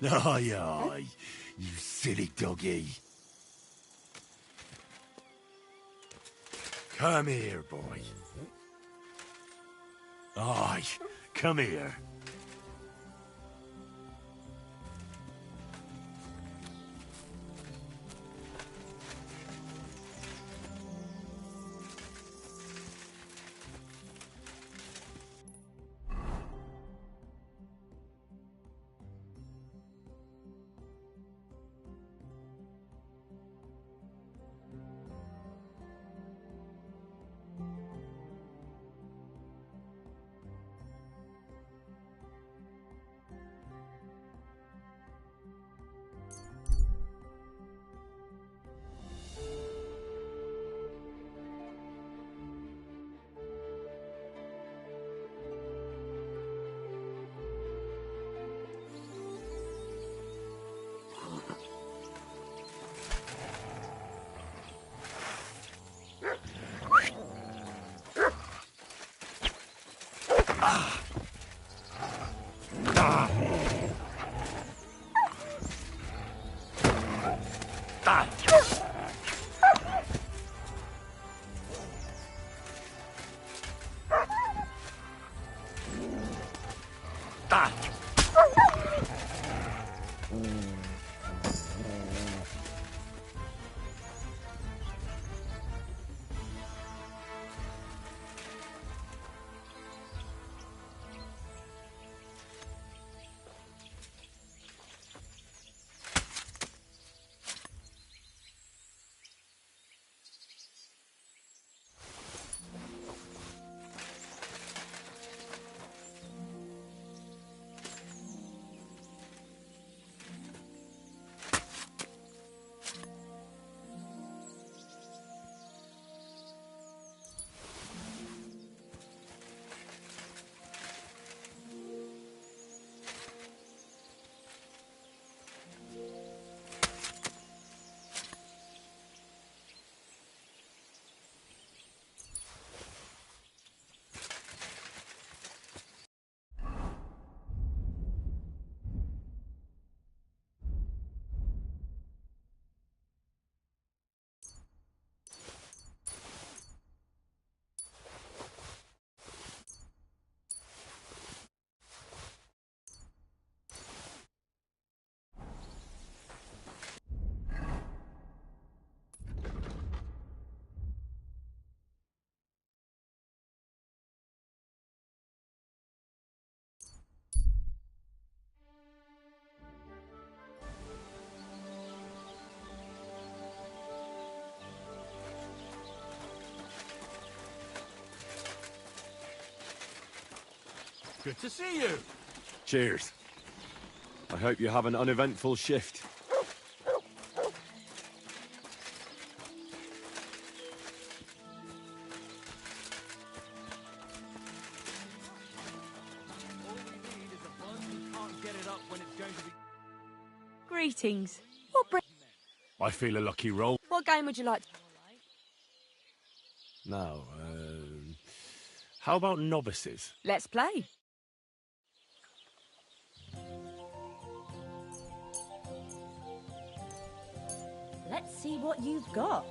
Aye, aye, you silly doggy. Come here, boy. Aye, come here. Good to see you. Cheers. I hope you have an uneventful shift. Greetings. What I feel a lucky roll. What game would you like? Now, how about novices? Let's play. Let's see what you've got.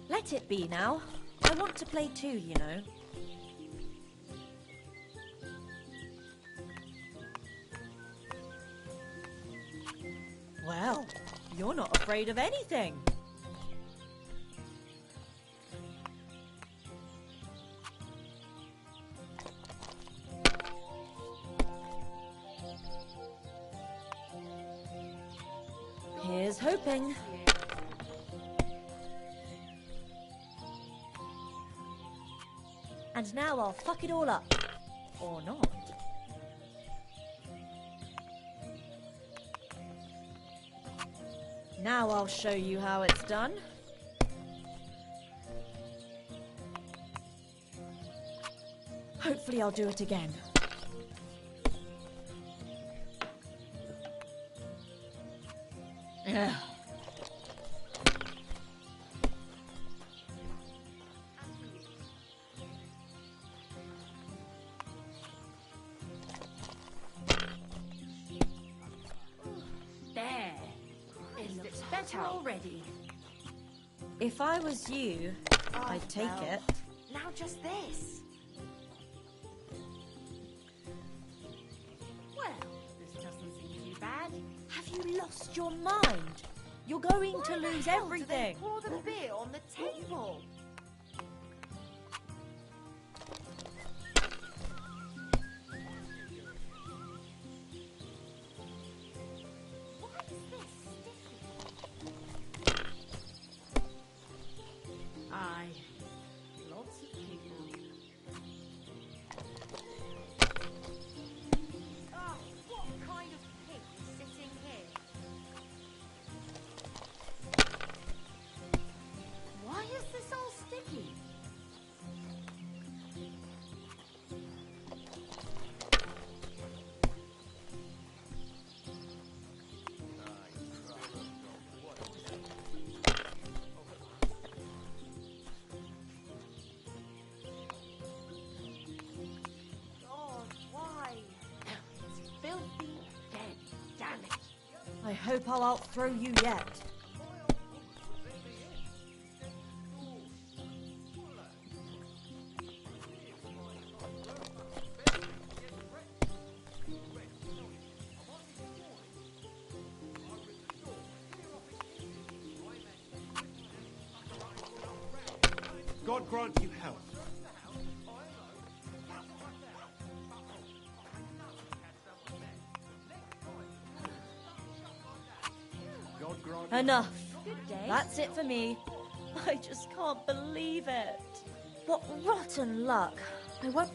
Let it be now. I want to play too, you know. Well, you're not afraid of anything. Here's hoping. And now I'll fuck it all up. Or not. Now I'll show you how it's done. Hopefully I'll do it again. There. It looks better already. If I was you, I'd take well, it. Now just this. Well, this doesn't seem too bad. Have you lost your mind? You're going to Why the lose hell do everything. they pour the beer on the table? Why is this sticky? Aye, lots of people. Oh, what kind of pig is sitting here? Why is this all sticky? God, why? It's filthy dead, damn it. I hope I'll outthrow you yet. God grant you health. God grant you Enough. Good day. That's it for me. I just can't believe it. What rotten luck. I won't...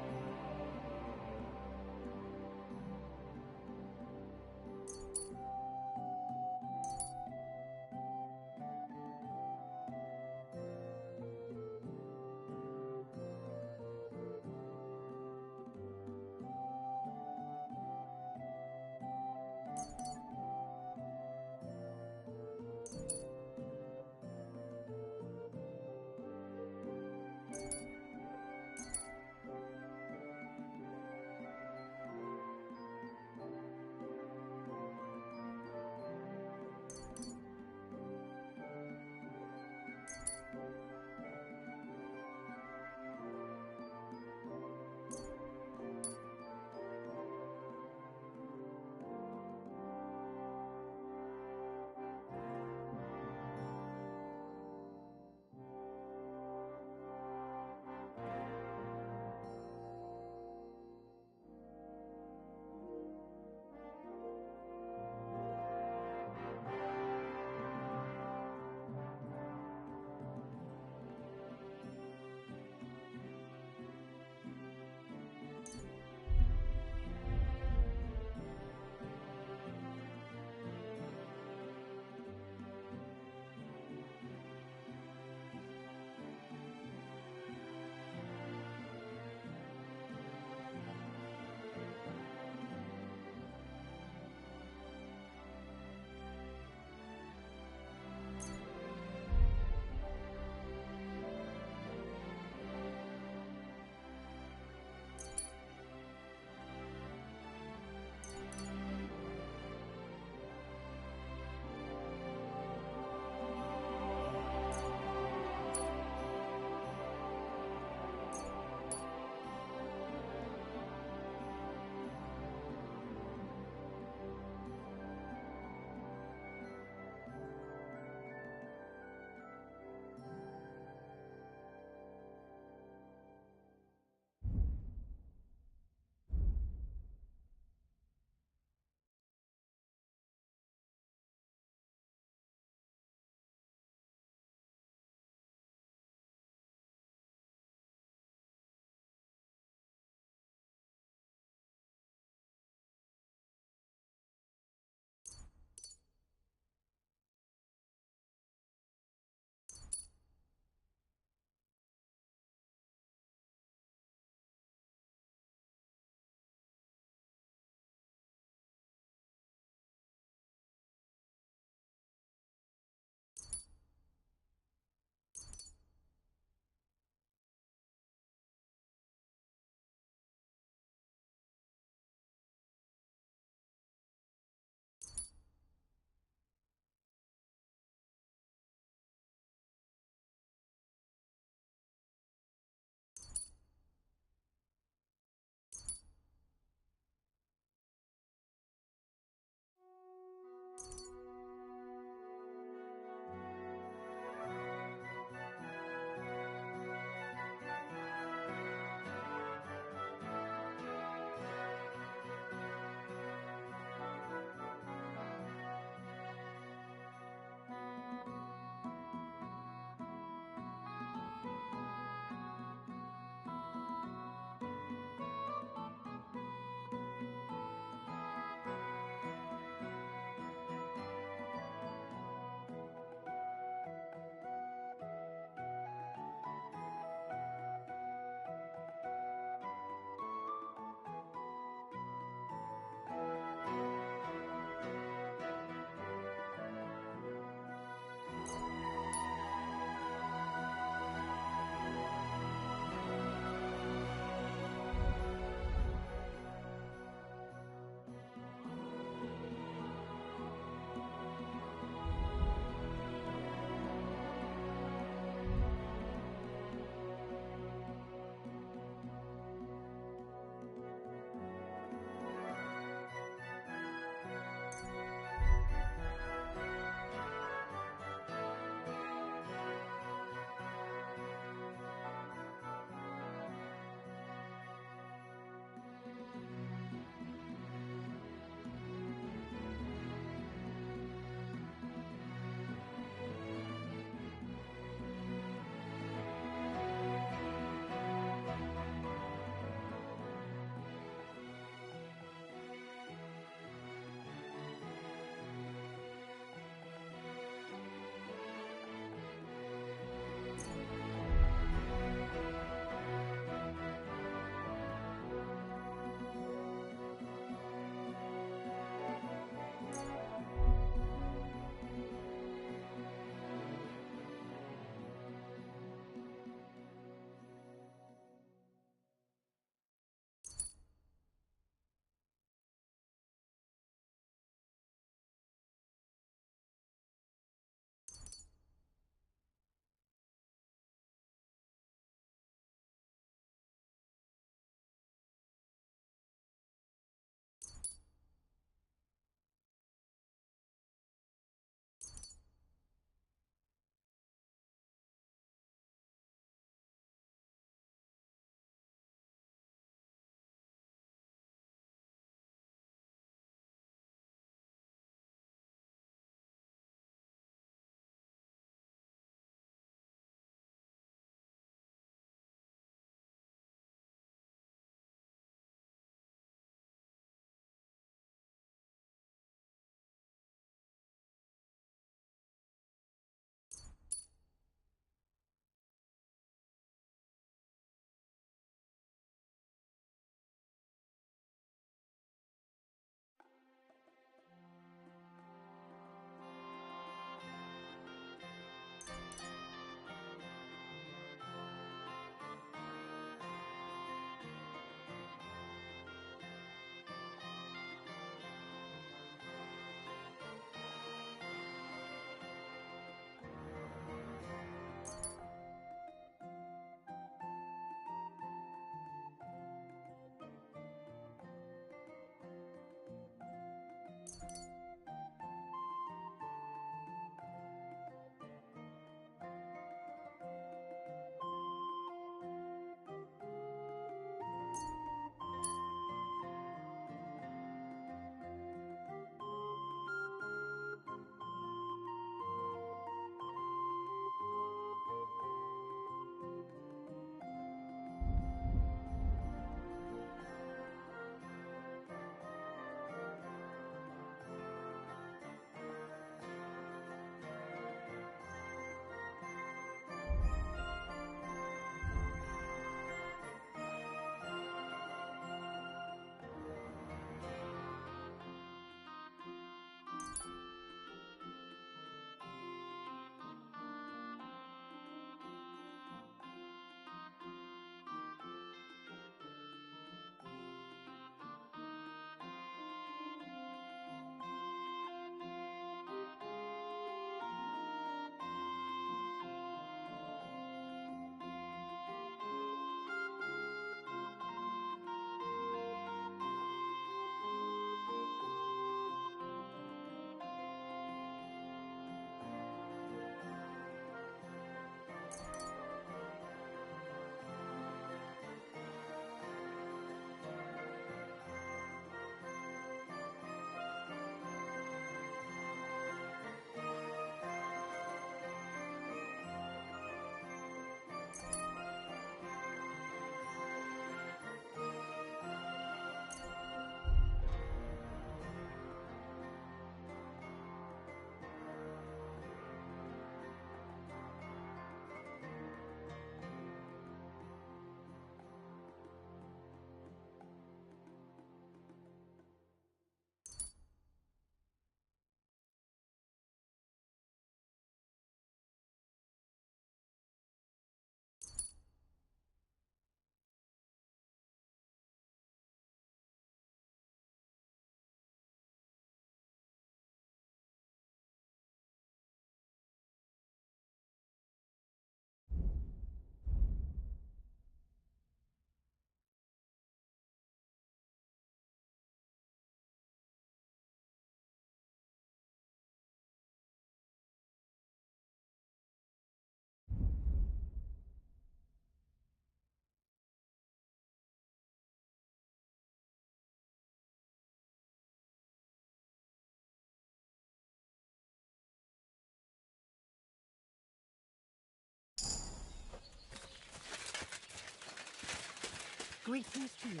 Greetings to you.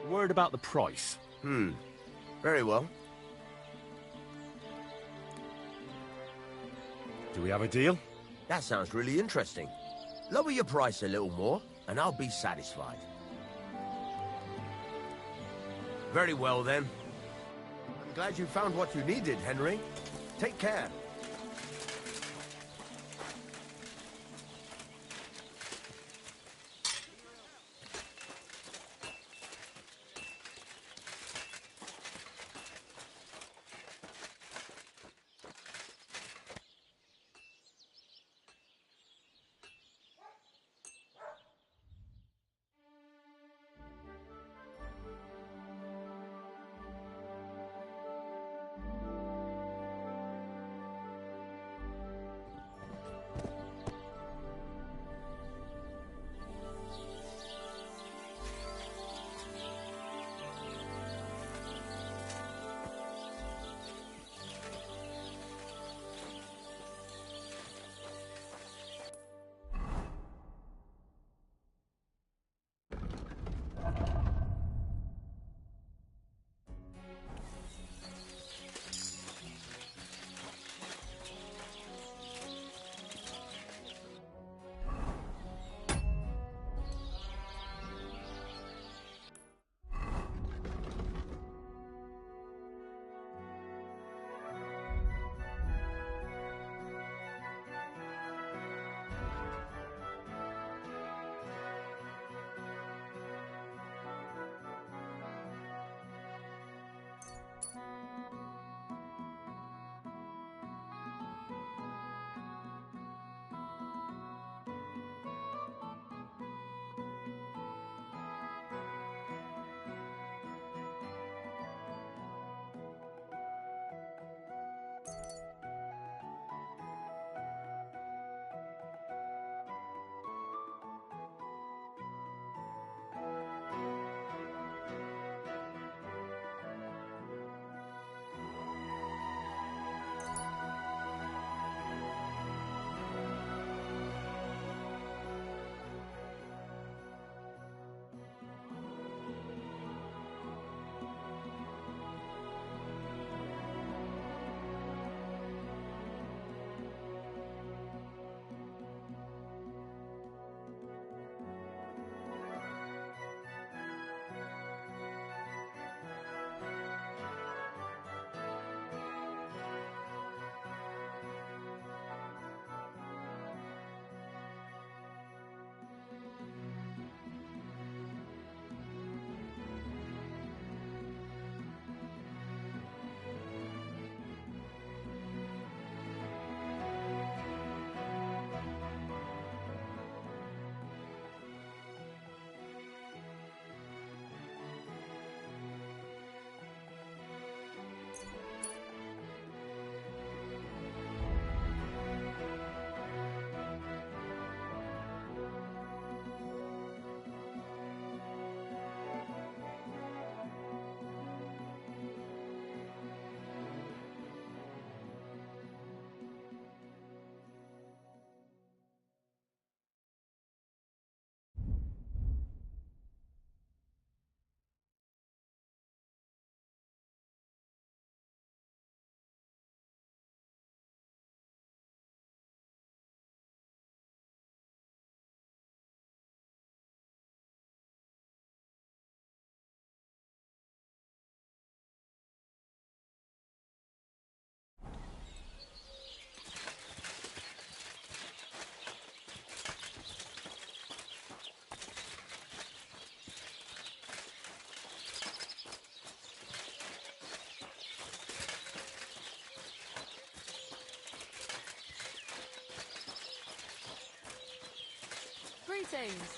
Word about the price. Very well. Do we have a deal? That sounds really interesting. Lower your price a little more, and I'll be satisfied. Very well, then. I'm glad you found what you needed, Henry. Take care. Greetings.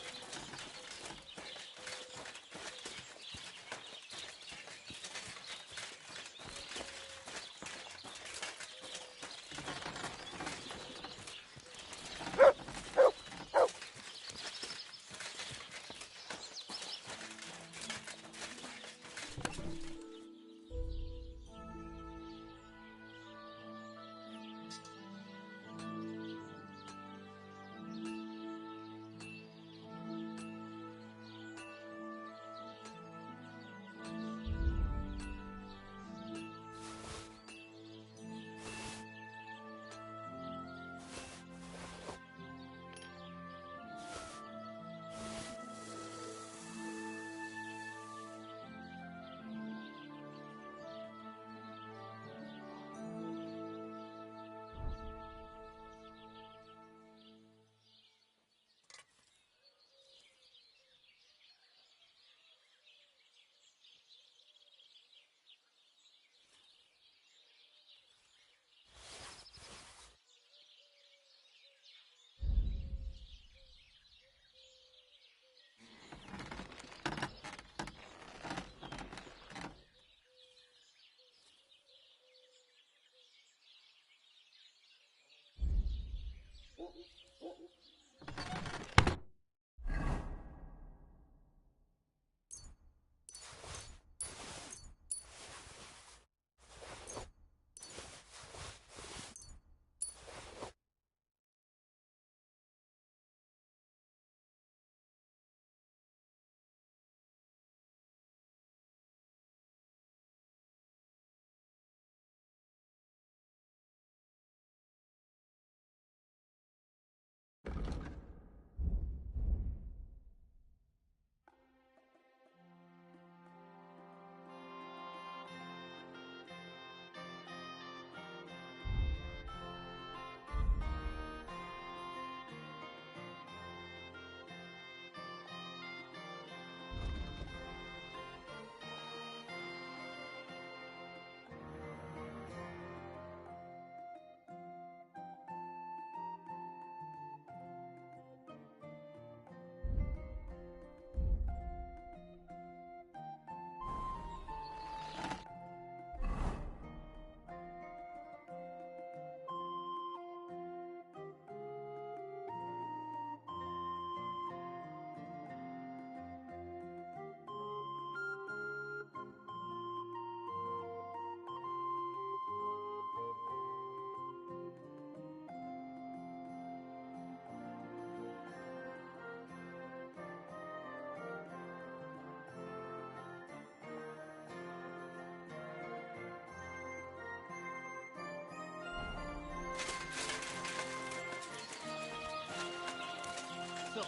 So,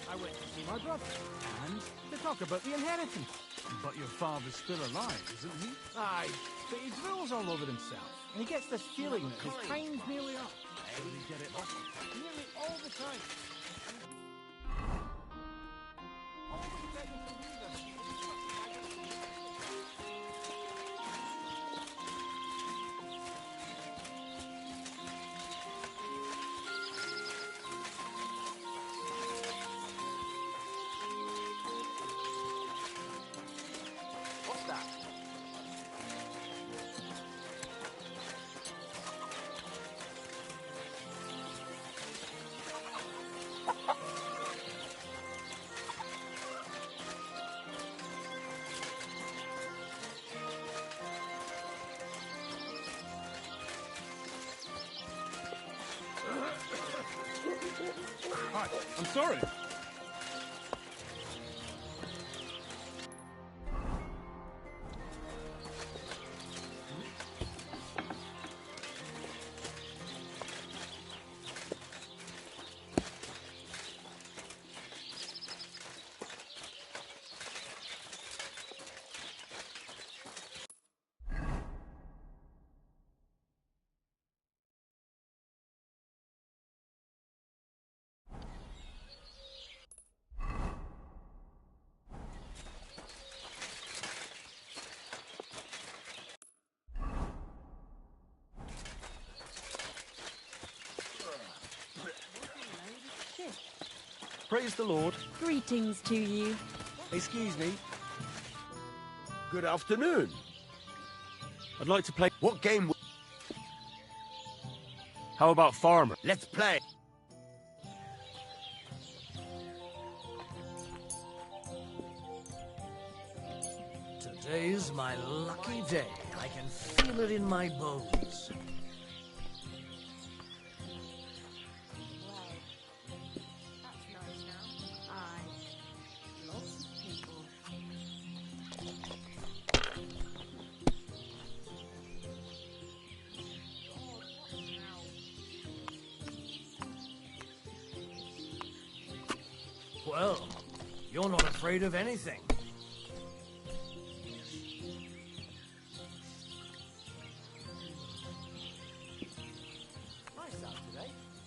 I went to see my brother, and to talk about the inheritance. But your father's still alive, isn't he? Aye, but he drools all over himself, and he gets this feeling that his time's nearly up. Does he get it up? Nearly all the time. Always begging to leave us. What's that? Hi, I'm sorry. Praise the Lord. Greetings to you. Excuse me. Good afternoon. I'd like to play... What game? How about Farmer? Let's play. Today's my lucky day. I can feel it in my bones. That's nice now. Aye. Lots of people. Well, you're not afraid of anything.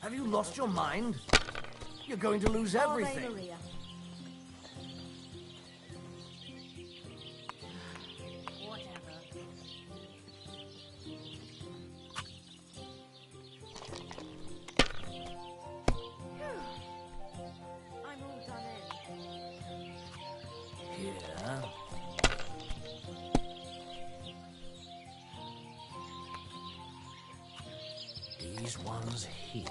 Have you lost your mind? You're going to lose everything. Maria. Whatever. I'm all done in. Here. These ones here.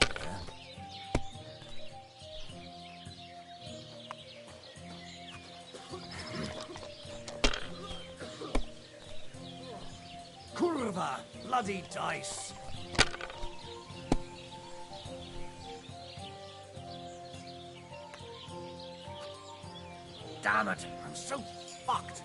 Kurva! Bloody dice! Damn it! I'm so fucked!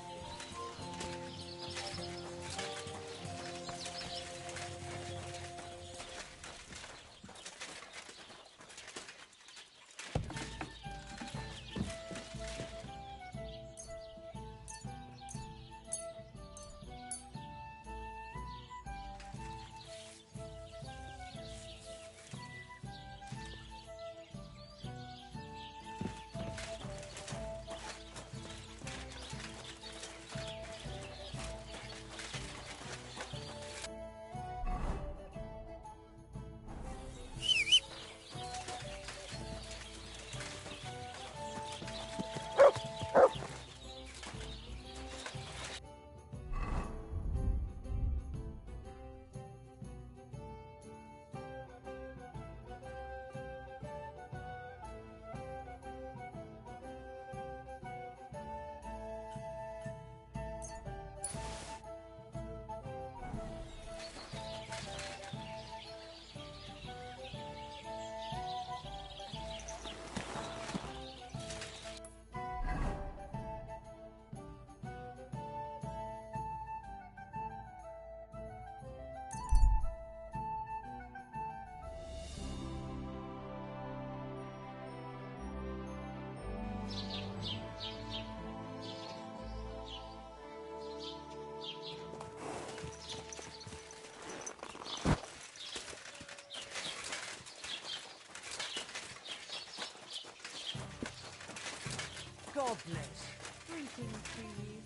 God bless. Greetings to you.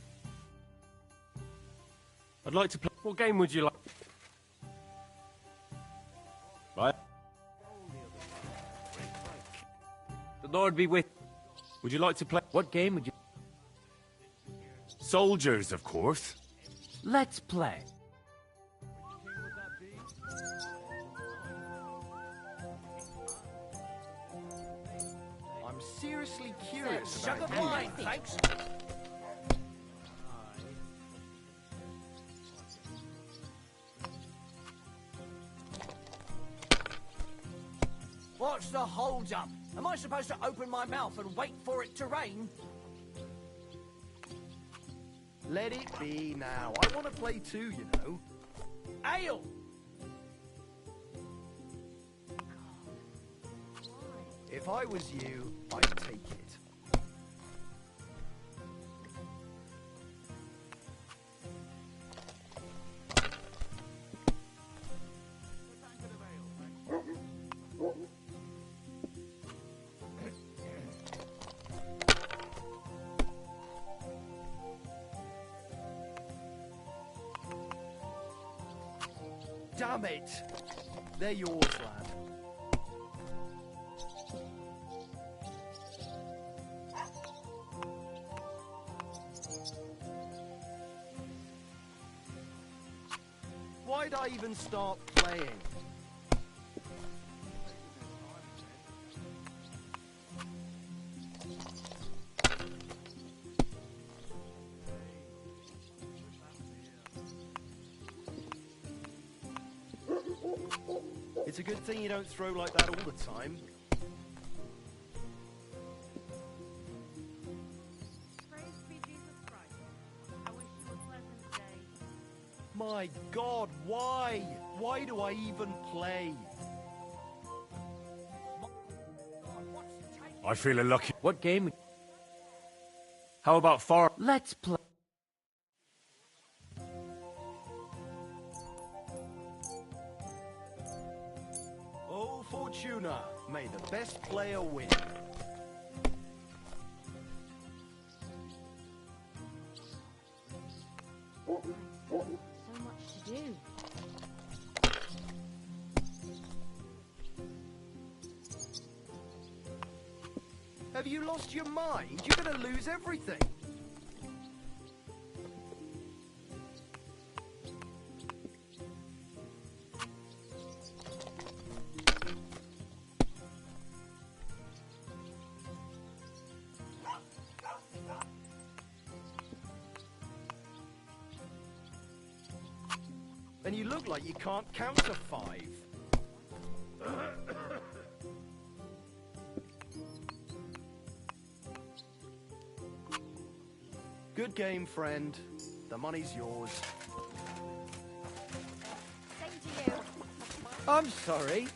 I'd like to play... What game would you like? Right. The Lord be with... Would you like to play... What game would you... Soldiers, of course. Let's play. I'm seriously curious Sugar about you. mine, thanks. What's the hold-up? Am I supposed to open my mouth and wait for it to rain? Let it be now. I want to play too, you know. Ale! If I was you, I'd take it. Damn it! They're yours, lad. Why'd I even start playing? It's a good thing you don't throw like that all the time. Praise be Jesus Christ. I wish you a pleasant day. My God, why? Why do I even play? I feel a lucky... What game? How about far... Let's play. Oh, Fortuna, may the best player win. So much to do. Have you lost your mind? You're gonna lose everything. And you look like you can't count to 5. Good game, friend. The money's yours. Same to you. I'm sorry.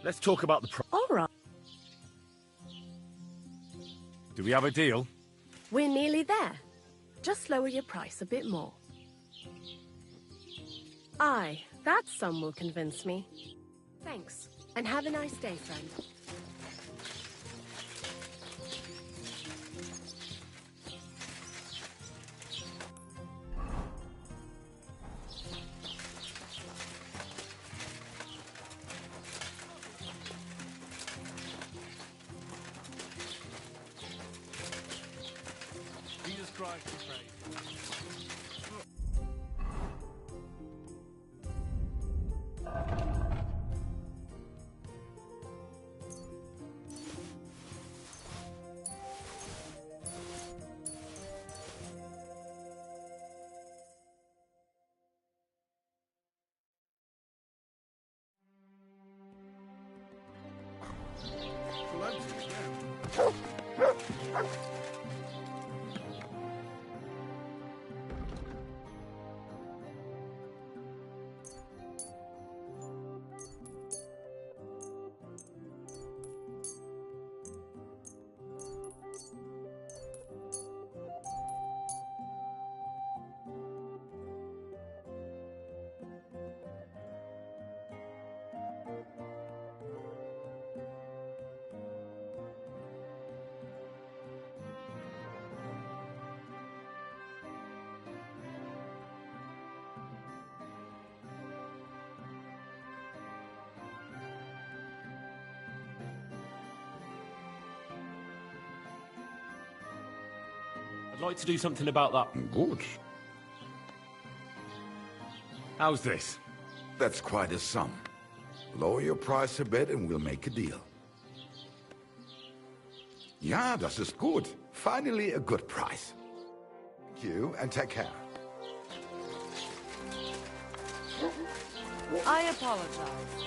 Let's talk about the price. All right. Do we have a deal? We're nearly there. Just lower your price a bit more. Aye, that sum will convince me. Thanks, and have a nice day, friend. Jesus Christ be praised. I'd like to do something about that. Good. How's this? That's quite a sum. Lower your price a bit and we'll make a deal. Ja, das ist gut. Finally a good price. Thank you and take care. I apologize.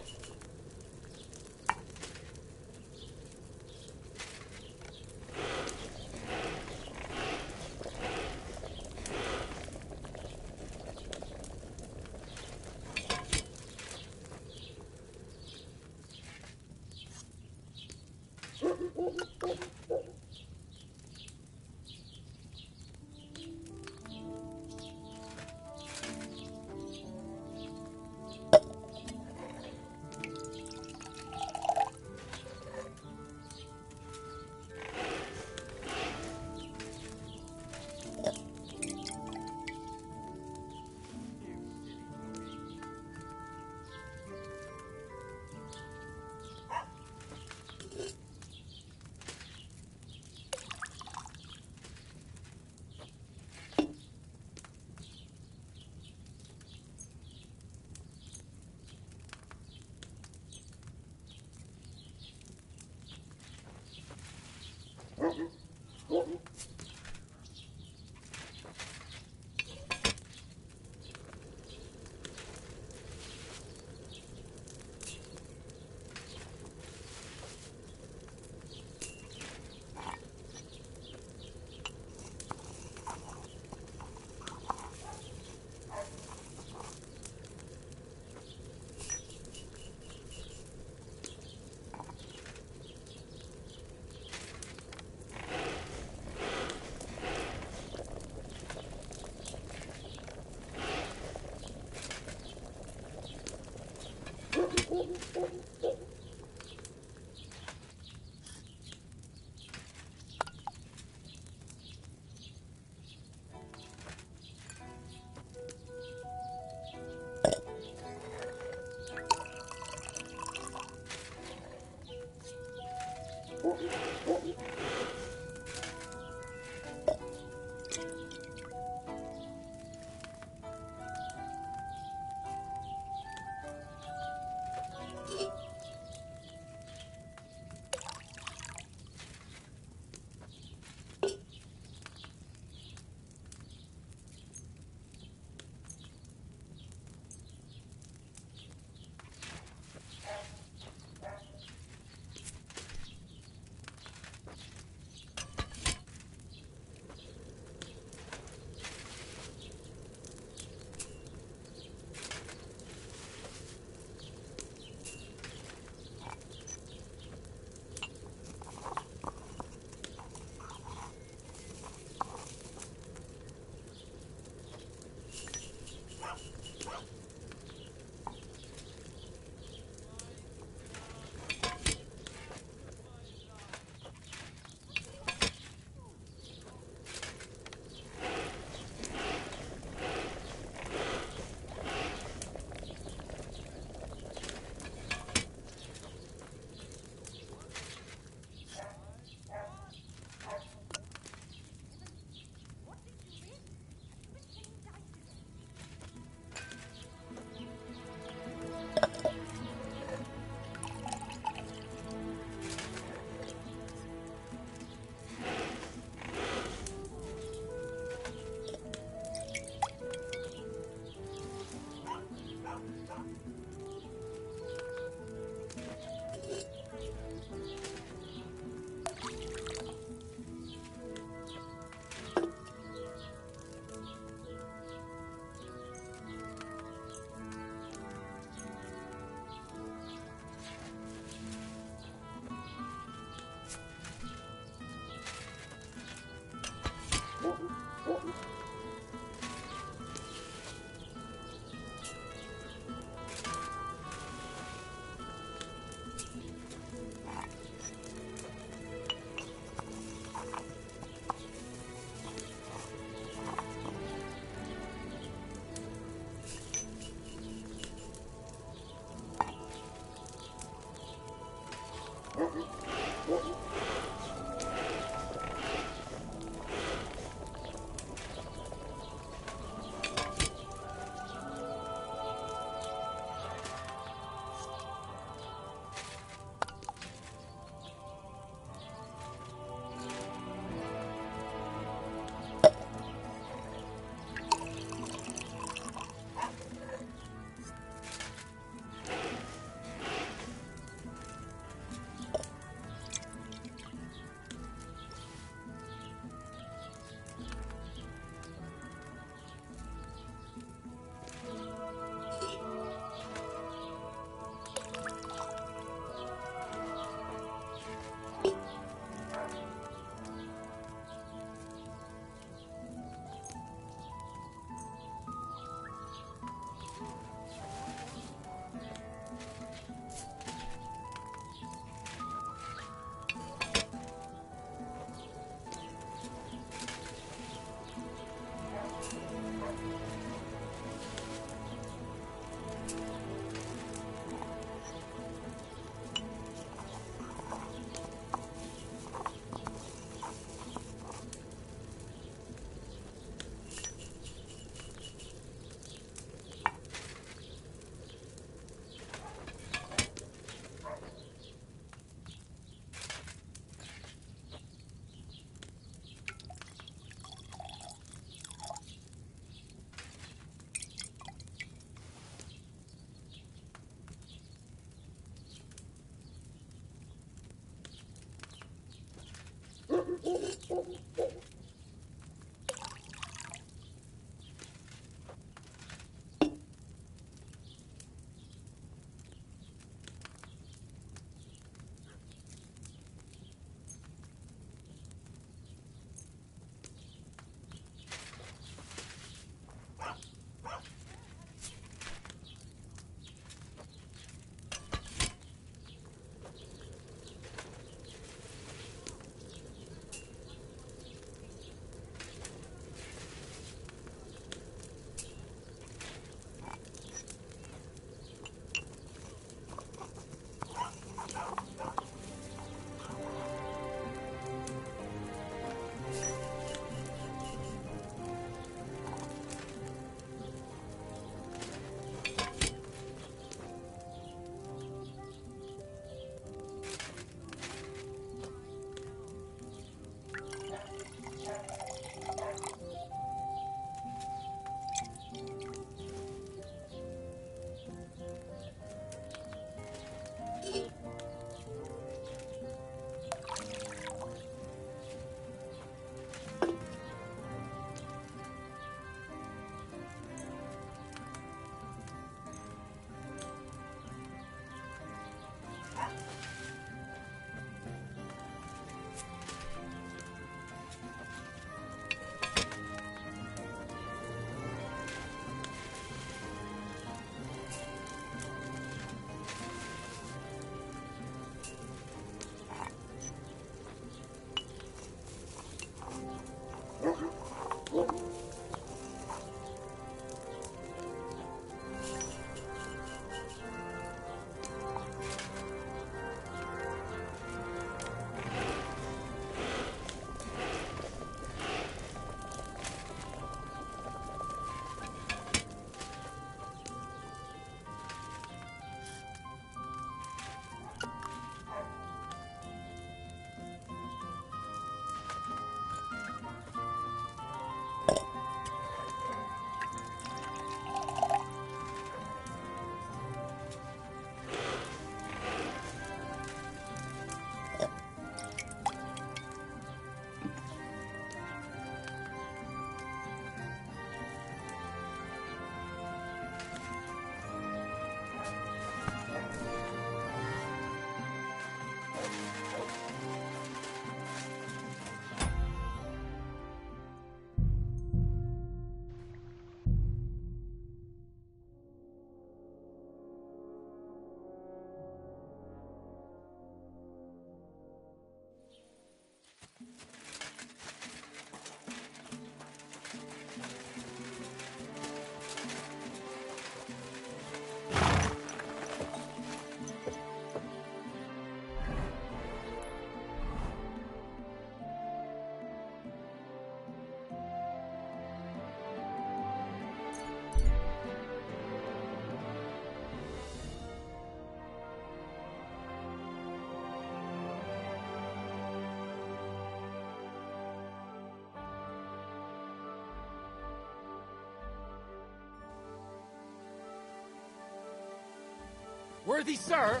Worthy sir!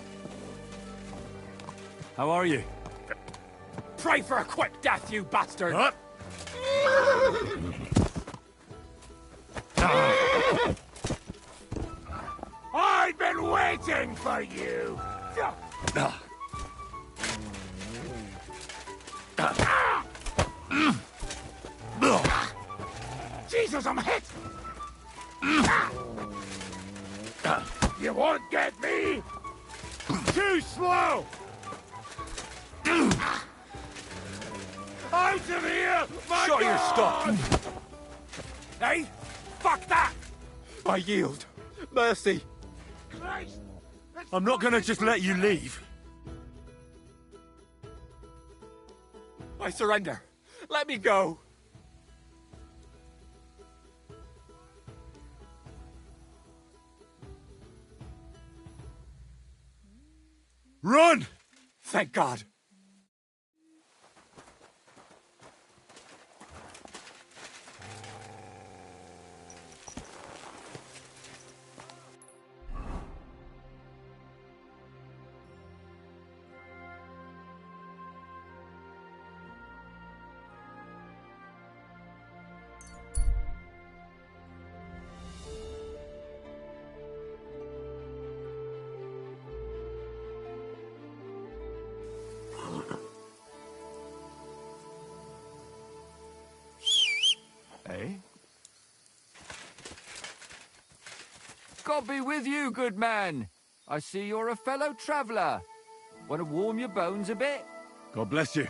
How are you? Pray for a quick death, you bastard! I've been waiting for you! Jesus, I'm hit! You won't get me! Too slow! Out of here! My Shut your God! Hey! Fuck that! I yield. Mercy. Christ! I'm not gonna just let you leave. I surrender. Let me go. Run! Thank God. Eh? God be with you, good man. I see you're a fellow traveller. Want to warm your bones a bit? God bless you.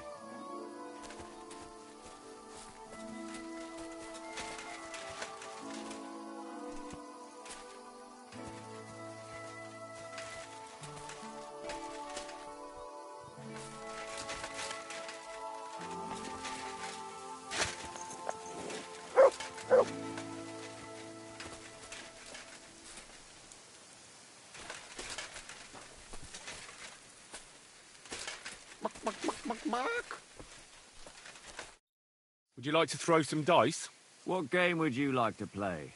Would you like to throw some dice? What game would you like to play?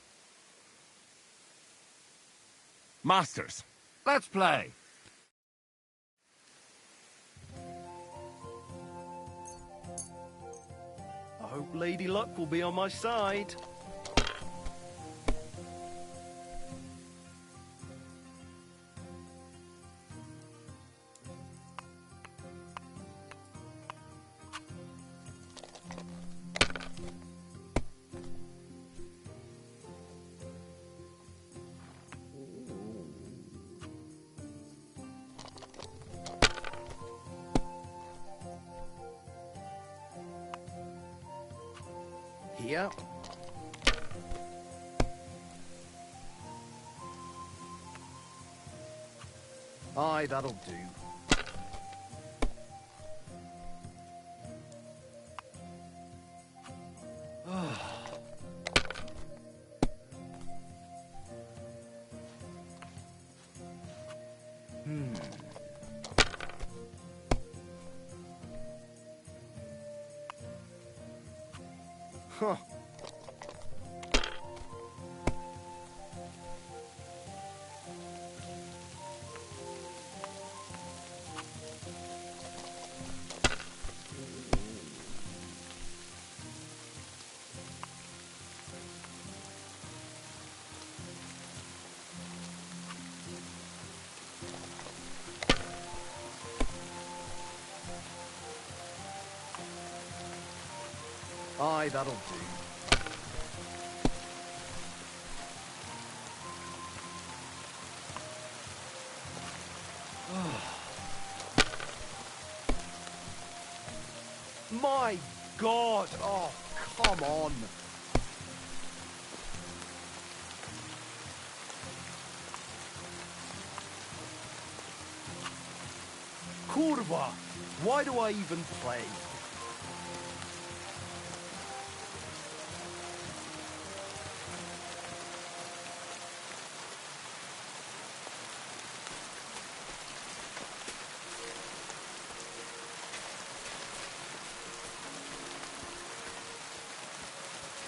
Masters. Let's play. I hope Lady Luck will be on my side. Here. Aye, that'll do. Huh. Aye, that'll do. My God! Oh, come on! Kurwa! Why do I even play?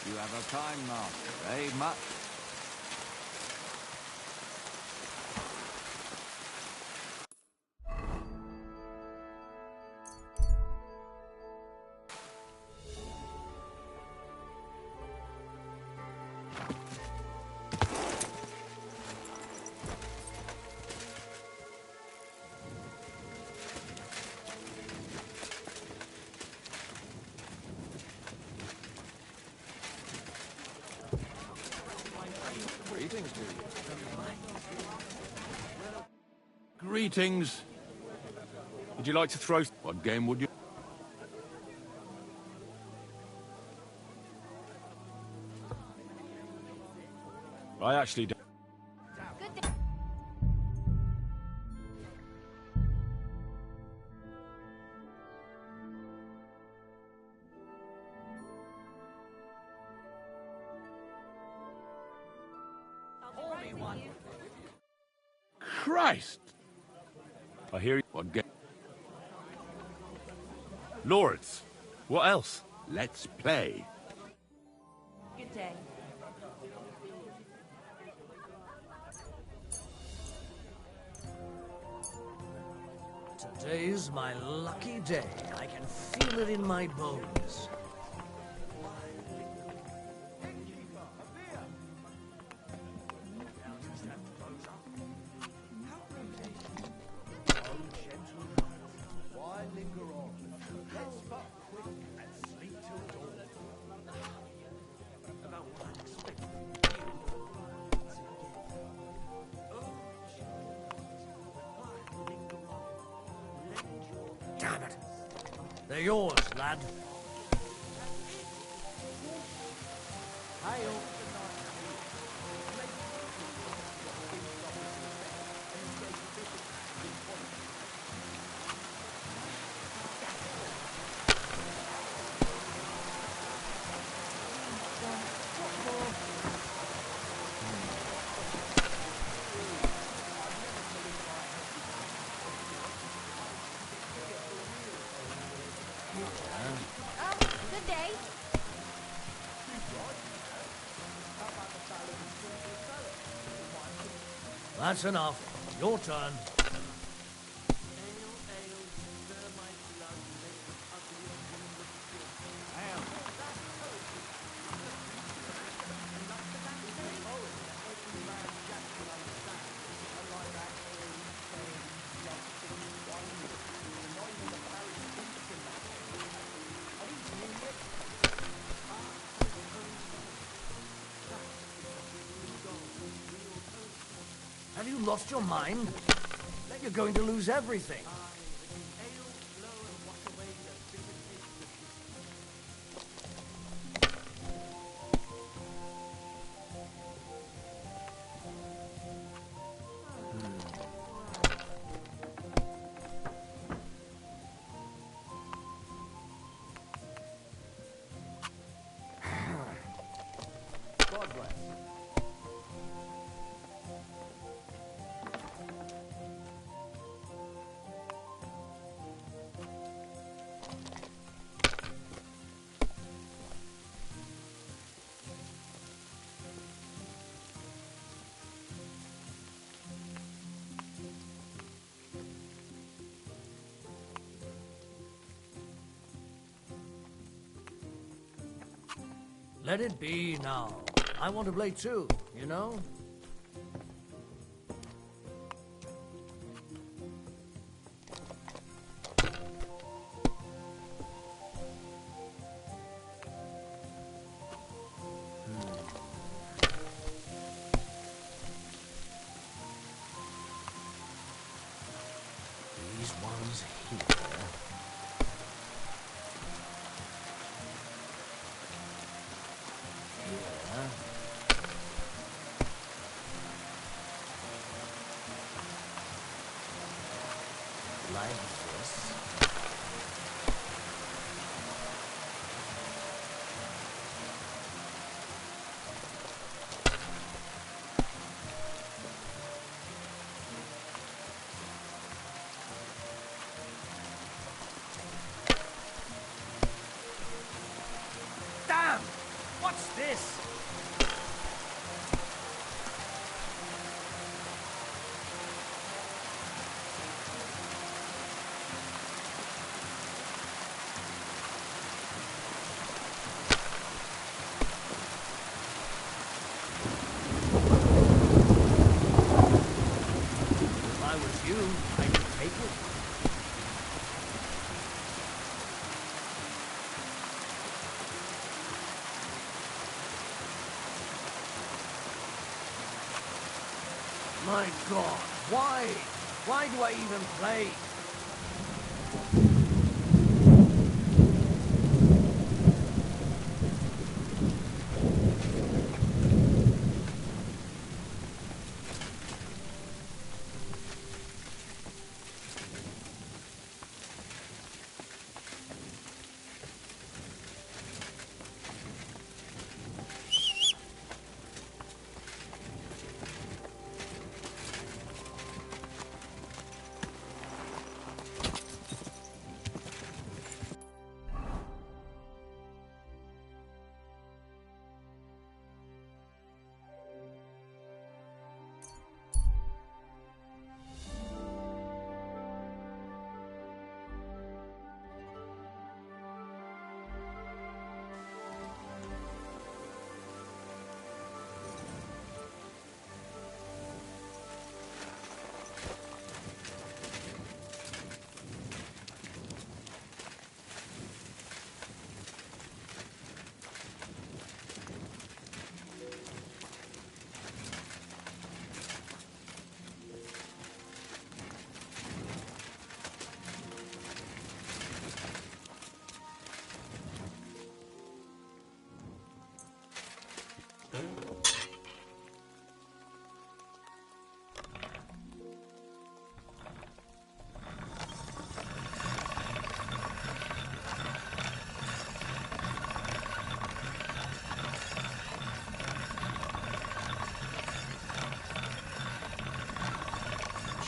You have a kind master, eh, much? Greetings to you. Greetings. Would you like to throw... What game would you... I actually don't... Christ! I hear you. What game? Lords, what else? Let's play. Good day. Today's my lucky day. I can feel it in my bones. Damn it. They're yours, lad. Good day. That's enough. Your turn. Have you lost your mind? You're going to lose everything. God bless. Let it be now. I want to play too, you know? These ones here. My God, why? Why do I even play?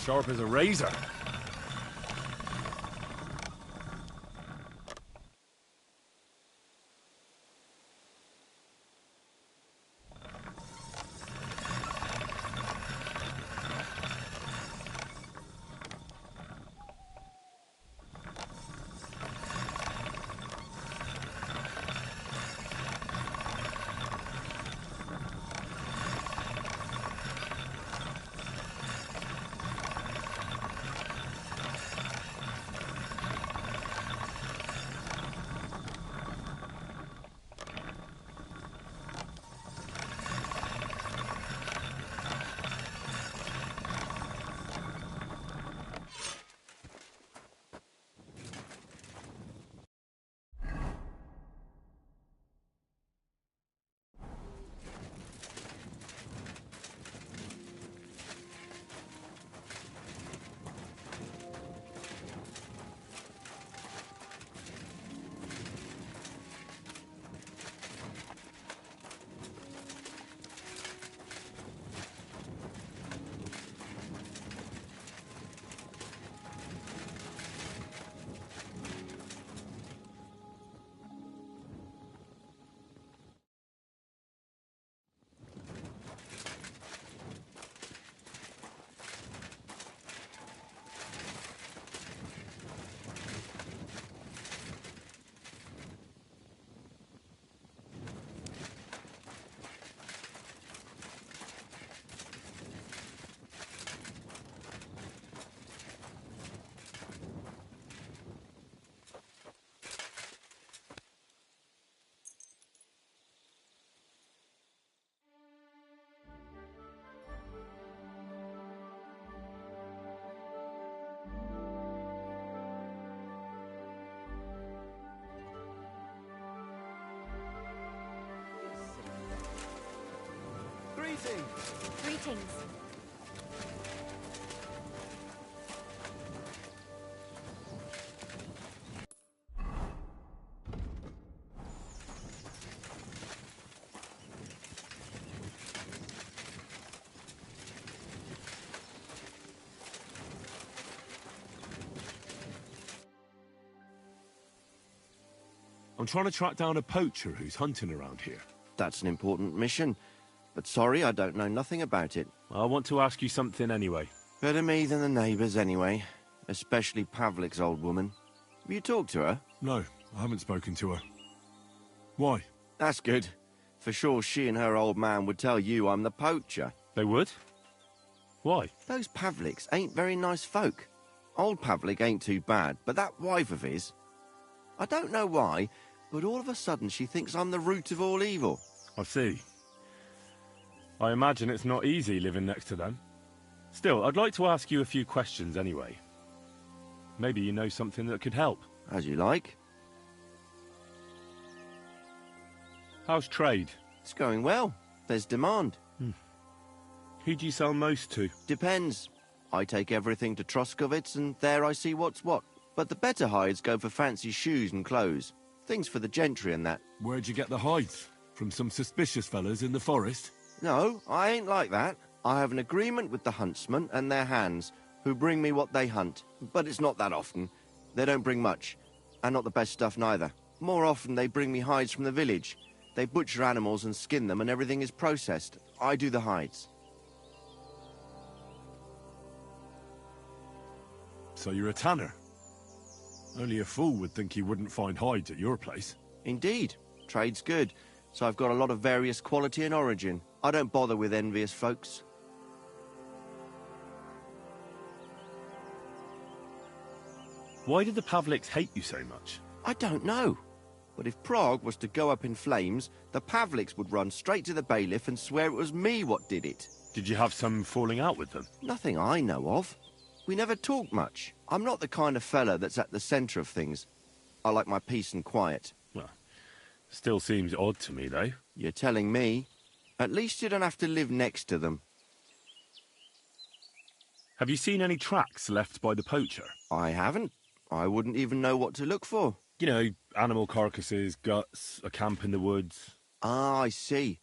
Sharp as a razor. Greetings. I'm trying to track down a poacher who's hunting around here. That's an important mission. But sorry, I don't know nothing about it. I want to ask you something anyway. Better me than the neighbours anyway. Especially Pavlik's old woman. Have you talked to her? No, I haven't spoken to her. Why? That's good. For sure she and her old man would tell you I'm the poacher. They would? Why? Those Pavliks ain't very nice folk. Old Pavlik ain't too bad, but that wife of his... I don't know why, but all of a sudden she thinks I'm the root of all evil. I see. I imagine it's not easy living next to them. Still, I'd like to ask you a few questions anyway. Maybe you know something that could help. As you like. How's trade? It's going well. There's demand. Who do you sell most to? Depends. I take everything to Troskovitz, and there I see what's what. But the better hides go for fancy shoes and clothes. Things for the gentry and that. Where'd you get the hides? From some suspicious fellas in the forest? No, I ain't like that. I have an agreement with the huntsmen and their hands, who bring me what they hunt. But it's not that often. They don't bring much. And not the best stuff neither. More often they bring me hides from the village. They butcher animals and skin them, and everything is processed. I do the hides. So you're a tanner? Only a fool would think he wouldn't find hides at your place. Indeed. Trade's good, so I've got a lot of various quality and origin. I don't bother with envious folks. Why did the Pavliks hate you so much? I don't know. But if Prague was to go up in flames, the Pavliks would run straight to the bailiff and swear it was me what did it. Did you have some falling out with them? Nothing I know of. We never talk much. I'm not the kind of fella that's at the centre of things. I like my peace and quiet. Well, still seems odd to me, though. You're telling me? At least you don't have to live next to them. Have you seen any tracks left by the poacher? I haven't. I wouldn't even know what to look for. You know, animal carcasses, guts, a camp in the woods. Ah, I see.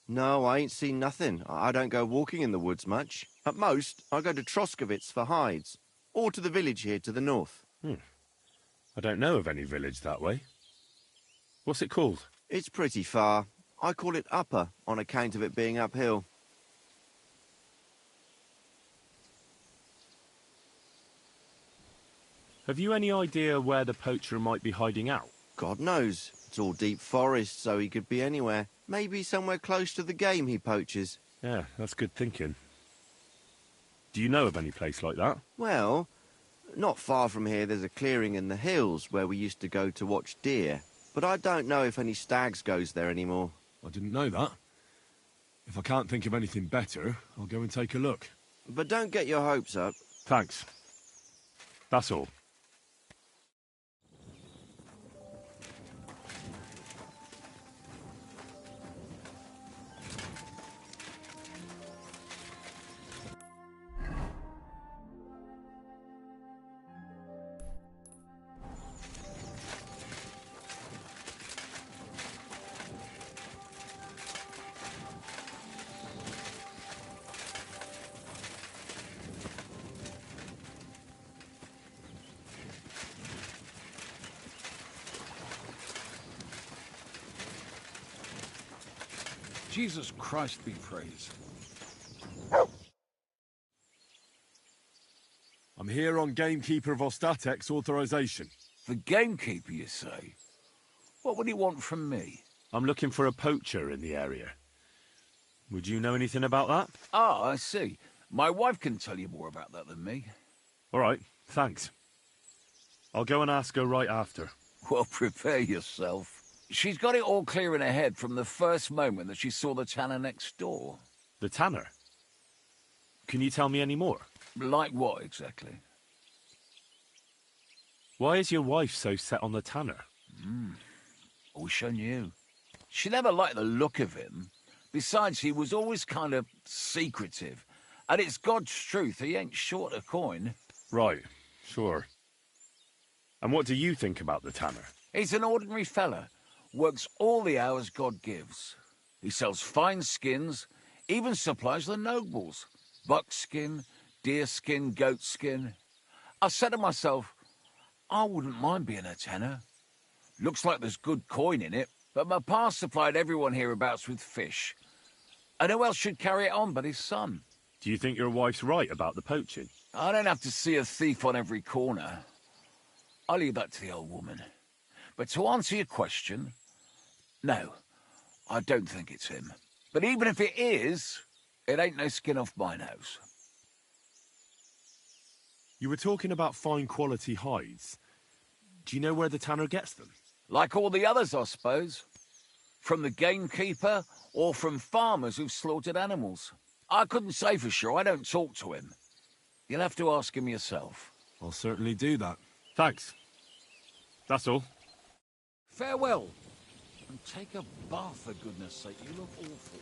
No, I ain't seen nothing. I don't go walking in the woods much. At most, I go to Troskovitz for hides. Or to the village here to the north. I don't know of any village that way. What's it called? It's pretty far. I call it Upper, on account of it being uphill. Have you any idea where the poacher might be hiding out? God knows. It's all deep forest, so he could be anywhere. Maybe somewhere close to the game he poaches. Yeah, that's good thinking. Do you know of any place like that? Well, not far from here there's a clearing in the hills where we used to go to watch deer. But I don't know if any stags goes there anymore. I didn't know that. If I can't think of anything better, I'll go and take a look. But don't get your hopes up. Thanks. That's all. Jesus Christ be praised. I'm here on Gamekeeper of Ostatek's authorization. The gamekeeper, you say? What would he want from me? I'm looking for a poacher in the area. Would you know anything about that? Ah, I see. My wife can tell you more about that than me. All right, thanks. I'll go and ask her right after. Well, prepare yourself. She's got it all clear in her head from the first moment that she saw the tanner next door. The tanner? Can you tell me any more? Like what, exactly? Why is your wife so set on the tanner? I wish I knew. She never liked the look of him. Besides, he was always kind of secretive. And it's God's truth, he ain't short a coin. Right, sure. And what do you think about the tanner? He's an ordinary fella. Works all the hours God gives. He sells fine skins, even supplies the nobles. Buckskin, deerskin, goatskin. I said to myself, I wouldn't mind being a tanner. Looks like there's good coin in it, but my pa supplied everyone hereabouts with fish. And who else should carry it on but his son? Do you think your wife's right about the poaching? I don't have to see a thief on every corner. I'll leave that to the old woman. But to answer your question, no, I don't think it's him. But even if it is, it ain't no skin off my nose. You were talking about fine quality hides. Do you know where the tanner gets them? Like all the others, I suppose. From the gamekeeper or from farmers who've slaughtered animals. I couldn't say for sure. I don't talk to him. You'll have to ask him yourself. I'll certainly do that. Thanks. That's all. Farewell. And take a bath, for goodness sake. You look awful.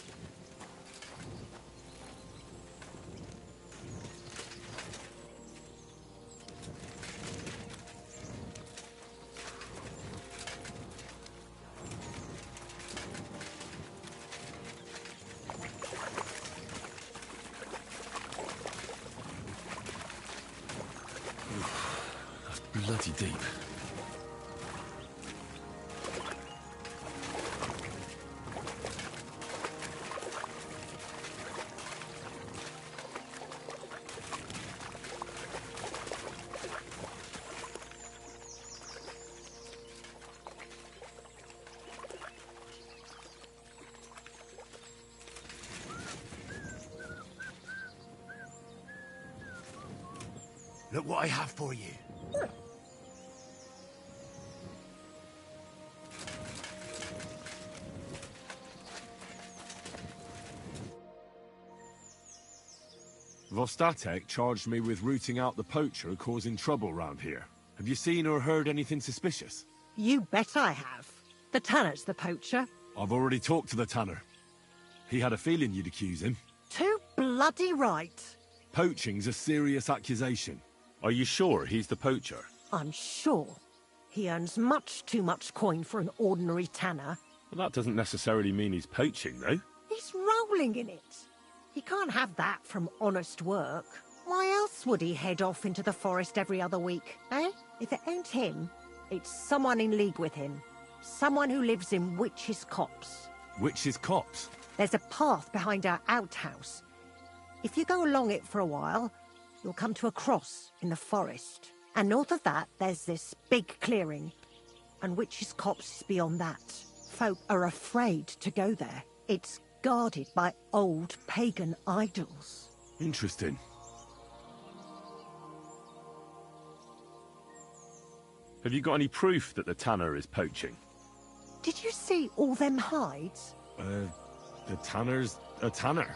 Bloody deep. Look what I have for you. Vostatek charged me with rooting out the poacher causing trouble round here. Have you seen or heard anything suspicious? You bet I have. The tanner's the poacher. I've already talked to the tanner. He had a feeling you'd accuse him. Too bloody right. Poaching's a serious accusation. Are you sure he's the poacher? I'm sure. He earns much too much coin for an ordinary tanner. Well, that doesn't necessarily mean he's poaching, though. He's rolling in it. He can't have that from honest work. Why else would he head off into the forest every other week, eh? If it ain't him, it's someone in league with him. Someone who lives in Witch's Copse. Witch's Copse? There's a path behind our outhouse. If you go along it for a while, you'll come to a cross in the forest. And north of that, there's this big clearing. And Witch's Copse is beyond that. Folk are afraid to go there. It's guarded by old pagan idols. Interesting. Have you got any proof that the tanner is poaching? Did you see all them hides? The tanner's a tanner.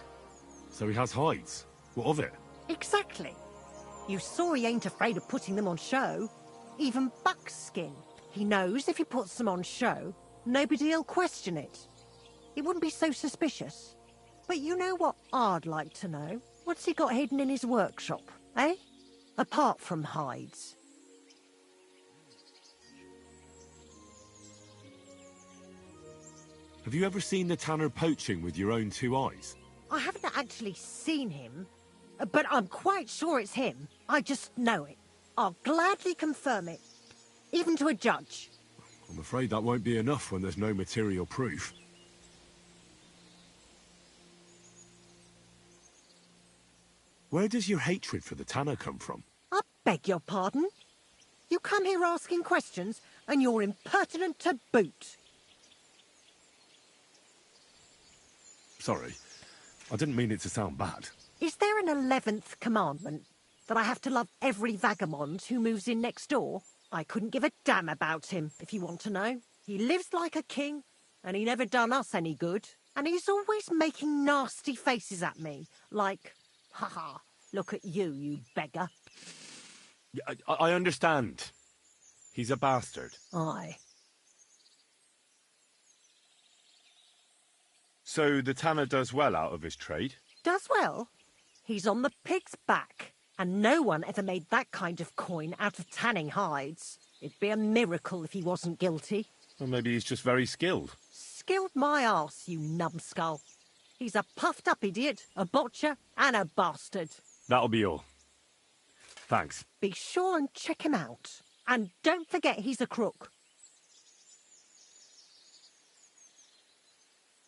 So he has hides. What of it? Exactly. You saw he ain't afraid of putting them on show. Even buckskin. He knows if he puts them on show, nobody'll question it. He wouldn't be so suspicious. But you know what I'd like to know? What's he got hidden in his workshop, eh? Apart from hides. Have you ever seen the tanner poaching with your own two eyes? I haven't actually seen him, but I'm quite sure it's him. I just know it. I'll gladly confirm it, even to a judge. I'm afraid that won't be enough when there's no material proof. Where does your hatred for the tanner come from? I beg your pardon? You come here asking questions, and you're impertinent to boot. Sorry, I didn't mean it to sound bad. Is there an 11th commandment? That I have to love every vagabond who moves in next door? I couldn't give a damn about him, if you want to know. He lives like a king, and he never done us any good. And he's always making nasty faces at me, like, haha, look at you, you beggar. I understand. He's a bastard. Aye. So the tanner does well out of his trade? Does well. He's on the pig's back. And no one ever made that kind of coin out of tanning hides. It'd be a miracle if he wasn't guilty. Well, maybe he's just very skilled. Skilled my arse, you numbskull. He's a puffed-up idiot, a botcher, and a bastard. That'll be all. Thanks. Be sure and check him out. And don't forget he's a crook.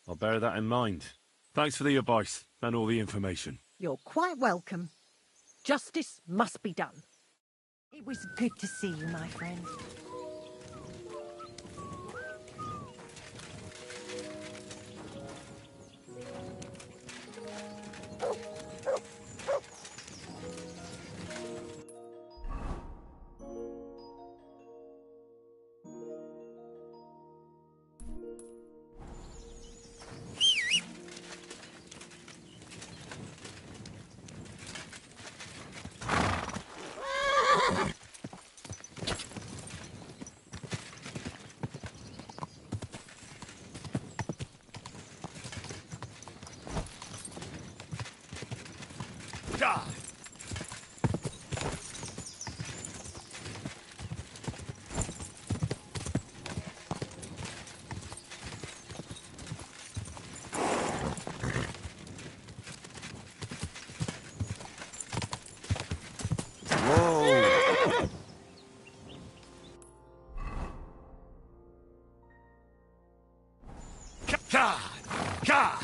I'll bear that in mind. Thanks for the advice and all the information. You're quite welcome. Justice must be done. It was good to see you, my friend. God! God!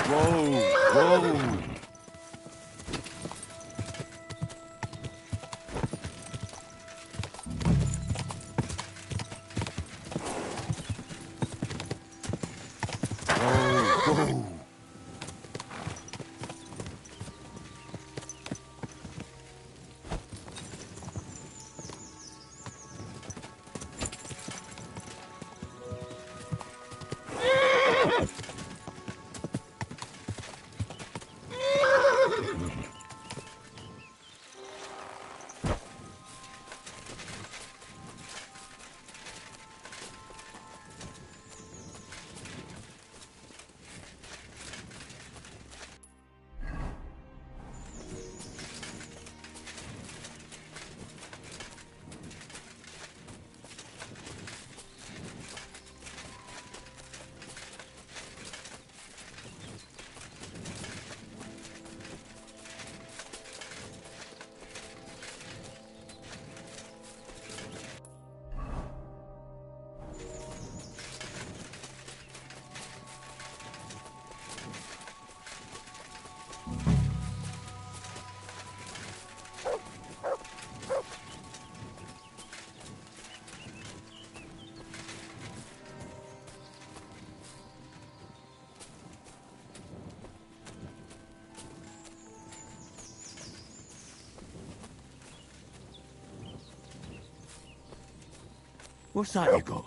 Whoa! Whoa! Whoa! What's that you got?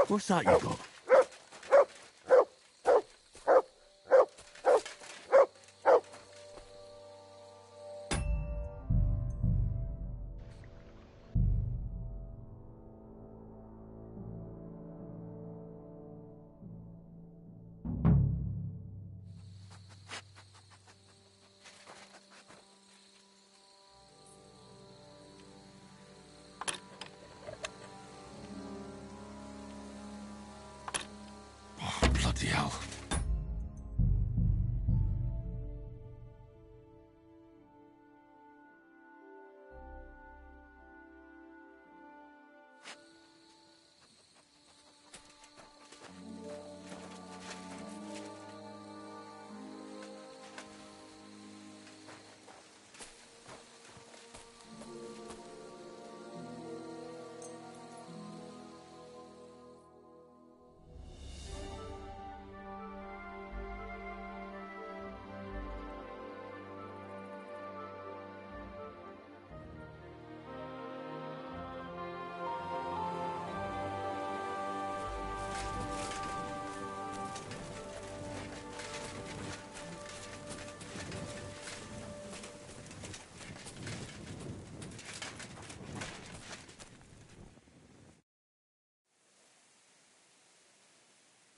What's that you got?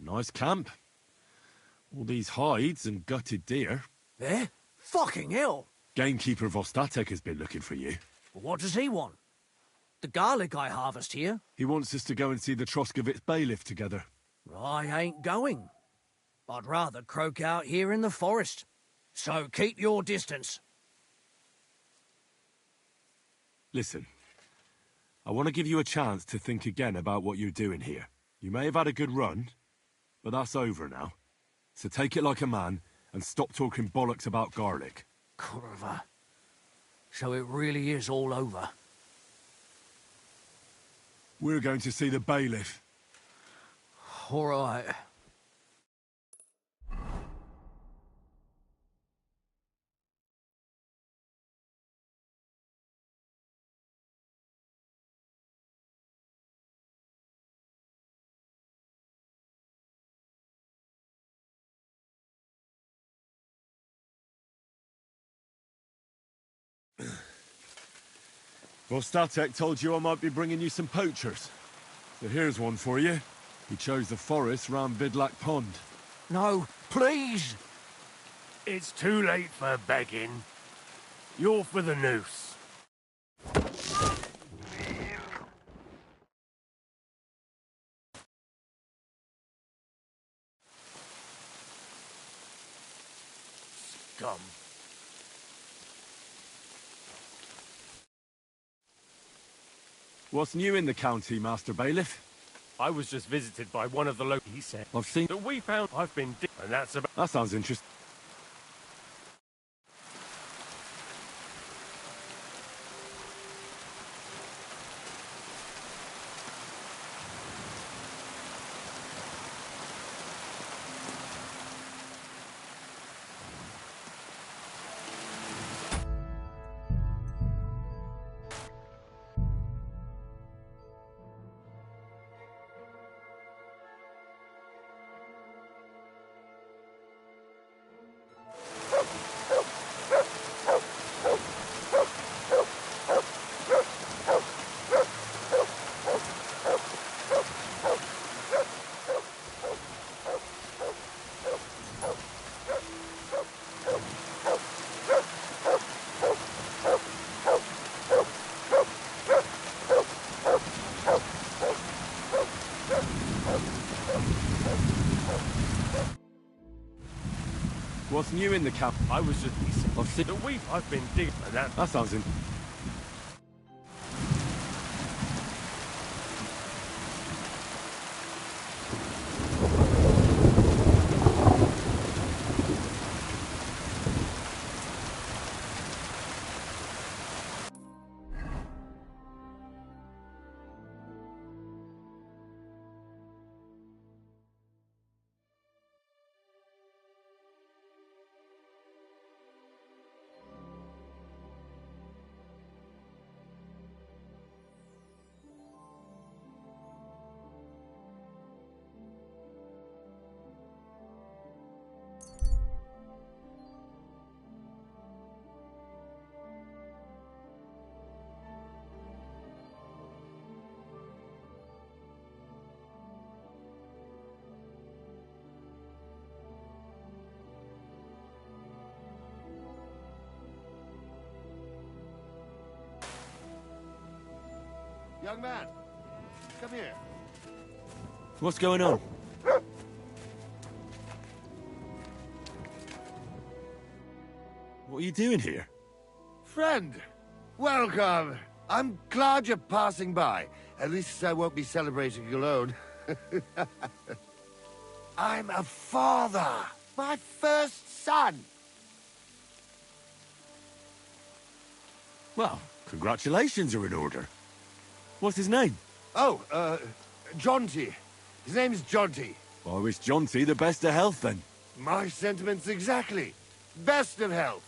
Nice camp. All these hides and gutted deer. Eh? Fucking hell! Gamekeeper Vostatek has been looking for you. What does he want? The garlic I harvest here? He wants us to go and see the Troskovitz bailiff together. I ain't going. I'd rather croak out here in the forest. So keep your distance. Listen, I want to give you a chance to think again about what you're doing here. You may have had a good run, but that's over now. So take it like a man and stop talking bollocks about garlic. Kurva. So it really is all over. We're going to see the bailiff. All right. Vostatek told you I might be bringing you some poachers. So here's one for you. He chose the forest round Vidlak Pond. No, please! It's too late for begging. You're for the noose. Scum. What's new in the county, Master Bailiff? I was just visited by one of the local. He said I've seen that we found. I've been, and that's about. That sounds interesting. What's new in the camp? I was just. I've seen. I've been digging, and that sounds in. Young man, come here. What's going on? What are you doing here? Friend, welcome. I'm glad you're passing by. At least I won't be celebrating alone. I'm a father. My first son. Well, congratulations are in order. What's his name? Oh, Jonty. His name's Jonty. I wish Jonty the best of health, then. My sentiments exactly. Best of health.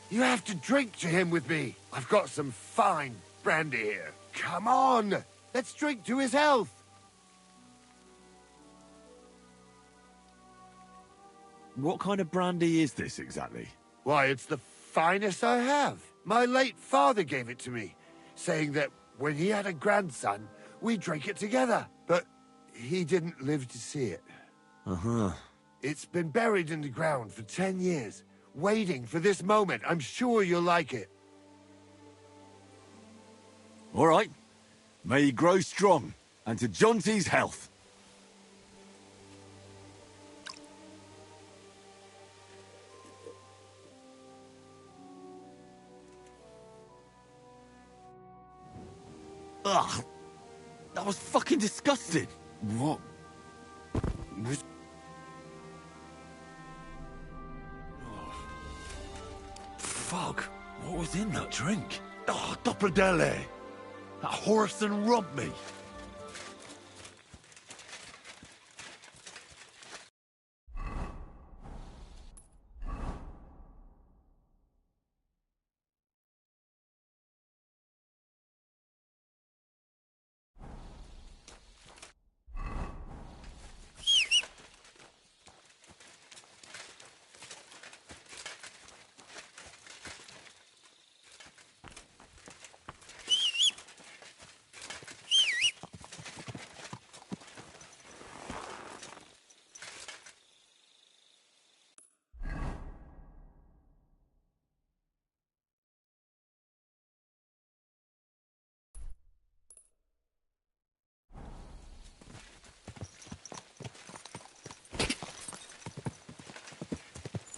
You have to drink to him with me. I've got some fine brandy here. Come on! Let's drink to his health. What kind of brandy is this, exactly? Why, it's the finest I have. My late father gave it to me, saying that when he had a grandson, we drank it together. But he didn't live to see it. Uh-huh. It's been buried in the ground for 10 years, waiting for this moment. I'm sure you'll like it. All right. May he grow strong, and to Jonty's health. Ugh! That was fucking disgusting! What? Fuck! What was in that drink? Oh, Dopperdelle! That horse and robbed me!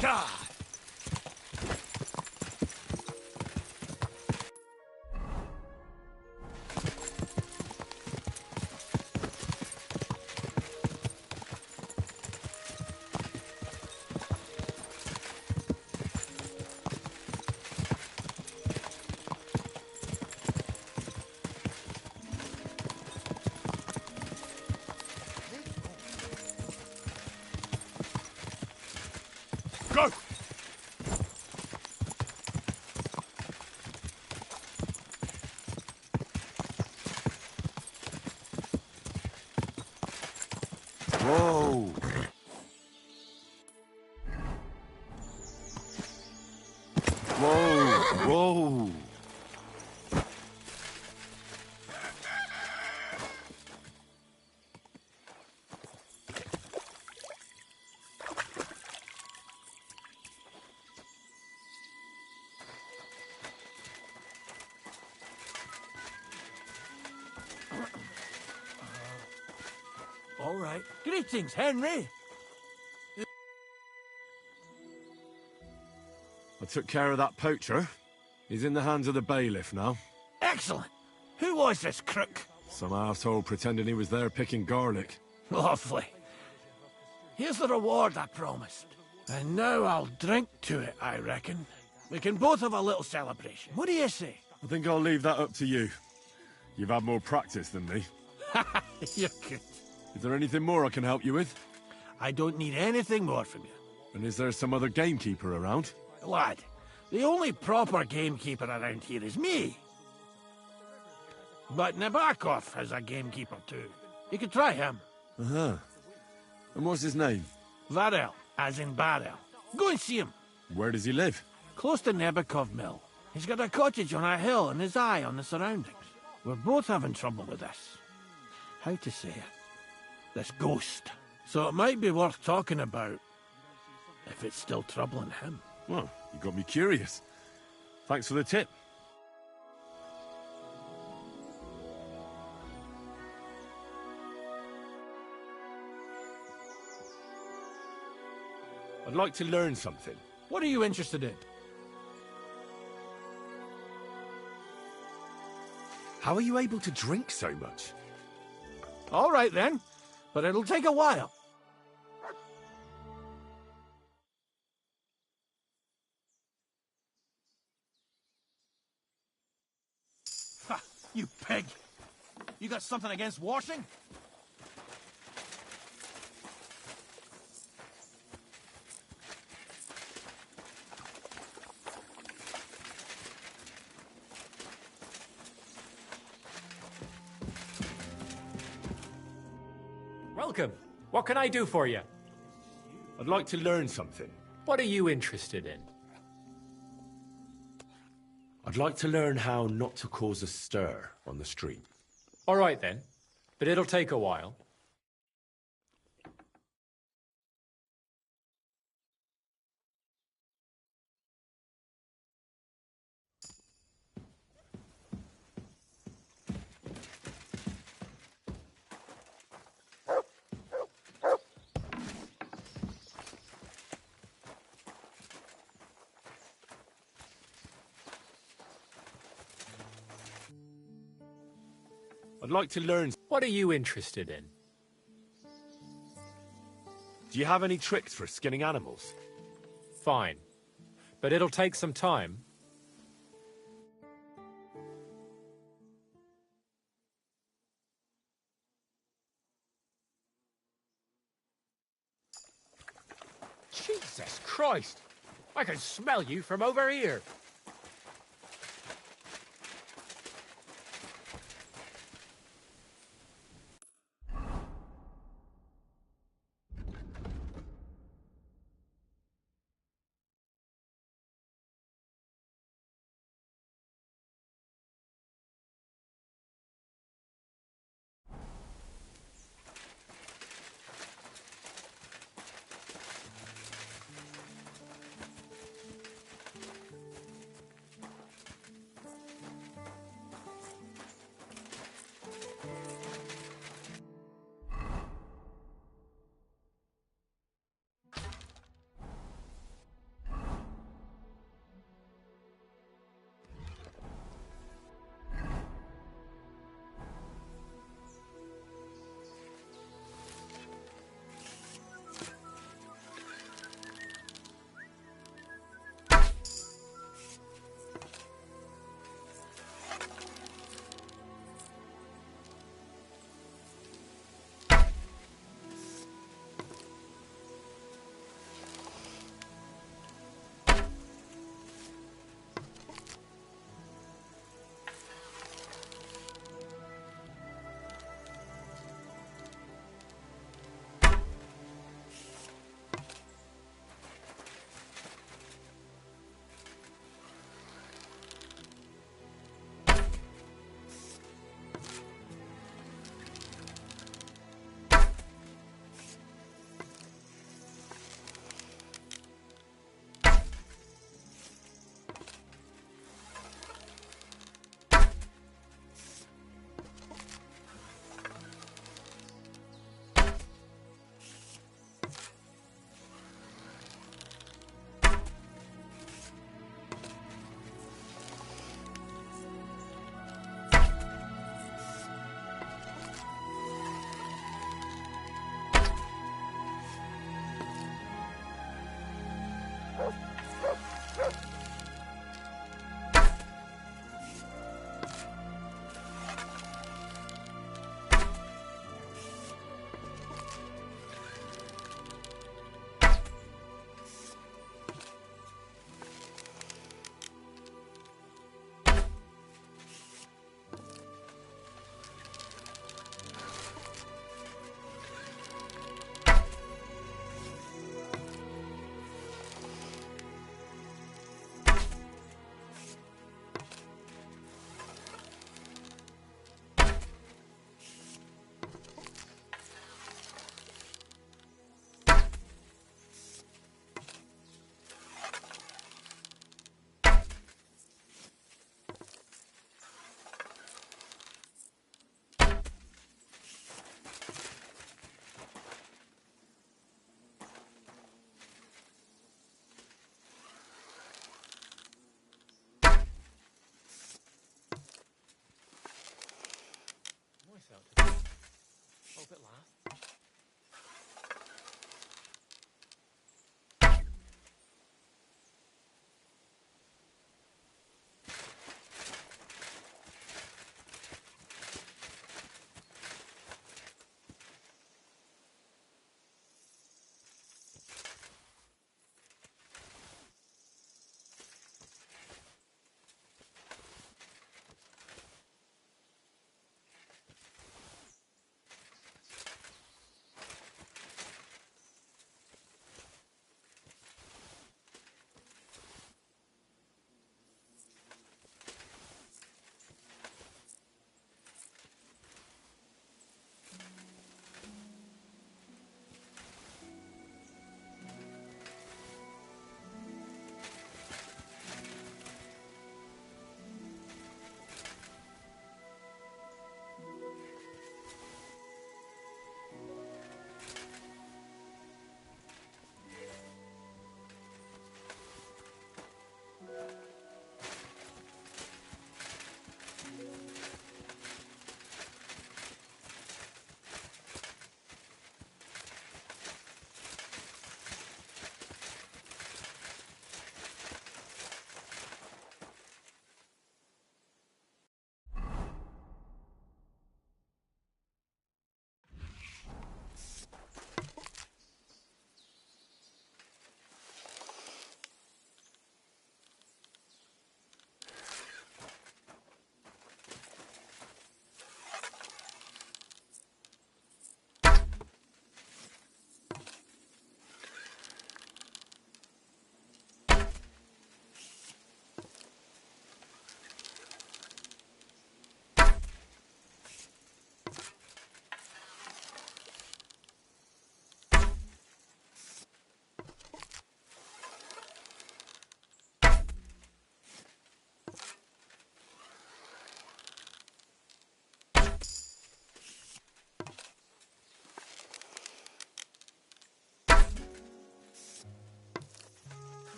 God! Go! Whoa! Whoa! Whoa! All right. Greetings, Henry. I took care of that poacher. He's in the hands of the bailiff now. Excellent. Who was this crook? Some asshole pretending he was there picking garlic. Lovely. Here's the reward I promised. And now I'll drink to it, I reckon. We can both have a little celebration. What do you say? I think I'll leave that up to you. You've had more practice than me. You're good. Is there anything more I can help you with? I don't need anything more from you. And is there some other gamekeeper around? Lad, the only proper gamekeeper around here is me. But Nabokov has a gamekeeper too. You could try him. Uh-huh. And what's his name? Varel, as in barrel. Go and see him. Where does he live? Close to Nabokov Mill. He's got a cottage on a hill and his eye on the surroundings. We're both having trouble with this. How to say it? This ghost. So it might be worth talking about if it's still troubling him. Well, you got me curious. Thanks for the tip. I'd like to learn something. What are you interested in? How are you able to drink so much? All right then, but it'll take a while. Ha! You pig! You got something against washing? Welcome. What can I do for you? I'd like to learn something. What are you interested in? I'd like to learn how not to cause a stir on the street. All right then, but it'll take a while. I'd like to learn. What are you interested in? Do you have any tricks for skinning animals? Fine. But it'll take some time. Jesus Christ! I can smell you from over here.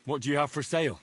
What do you have for sale?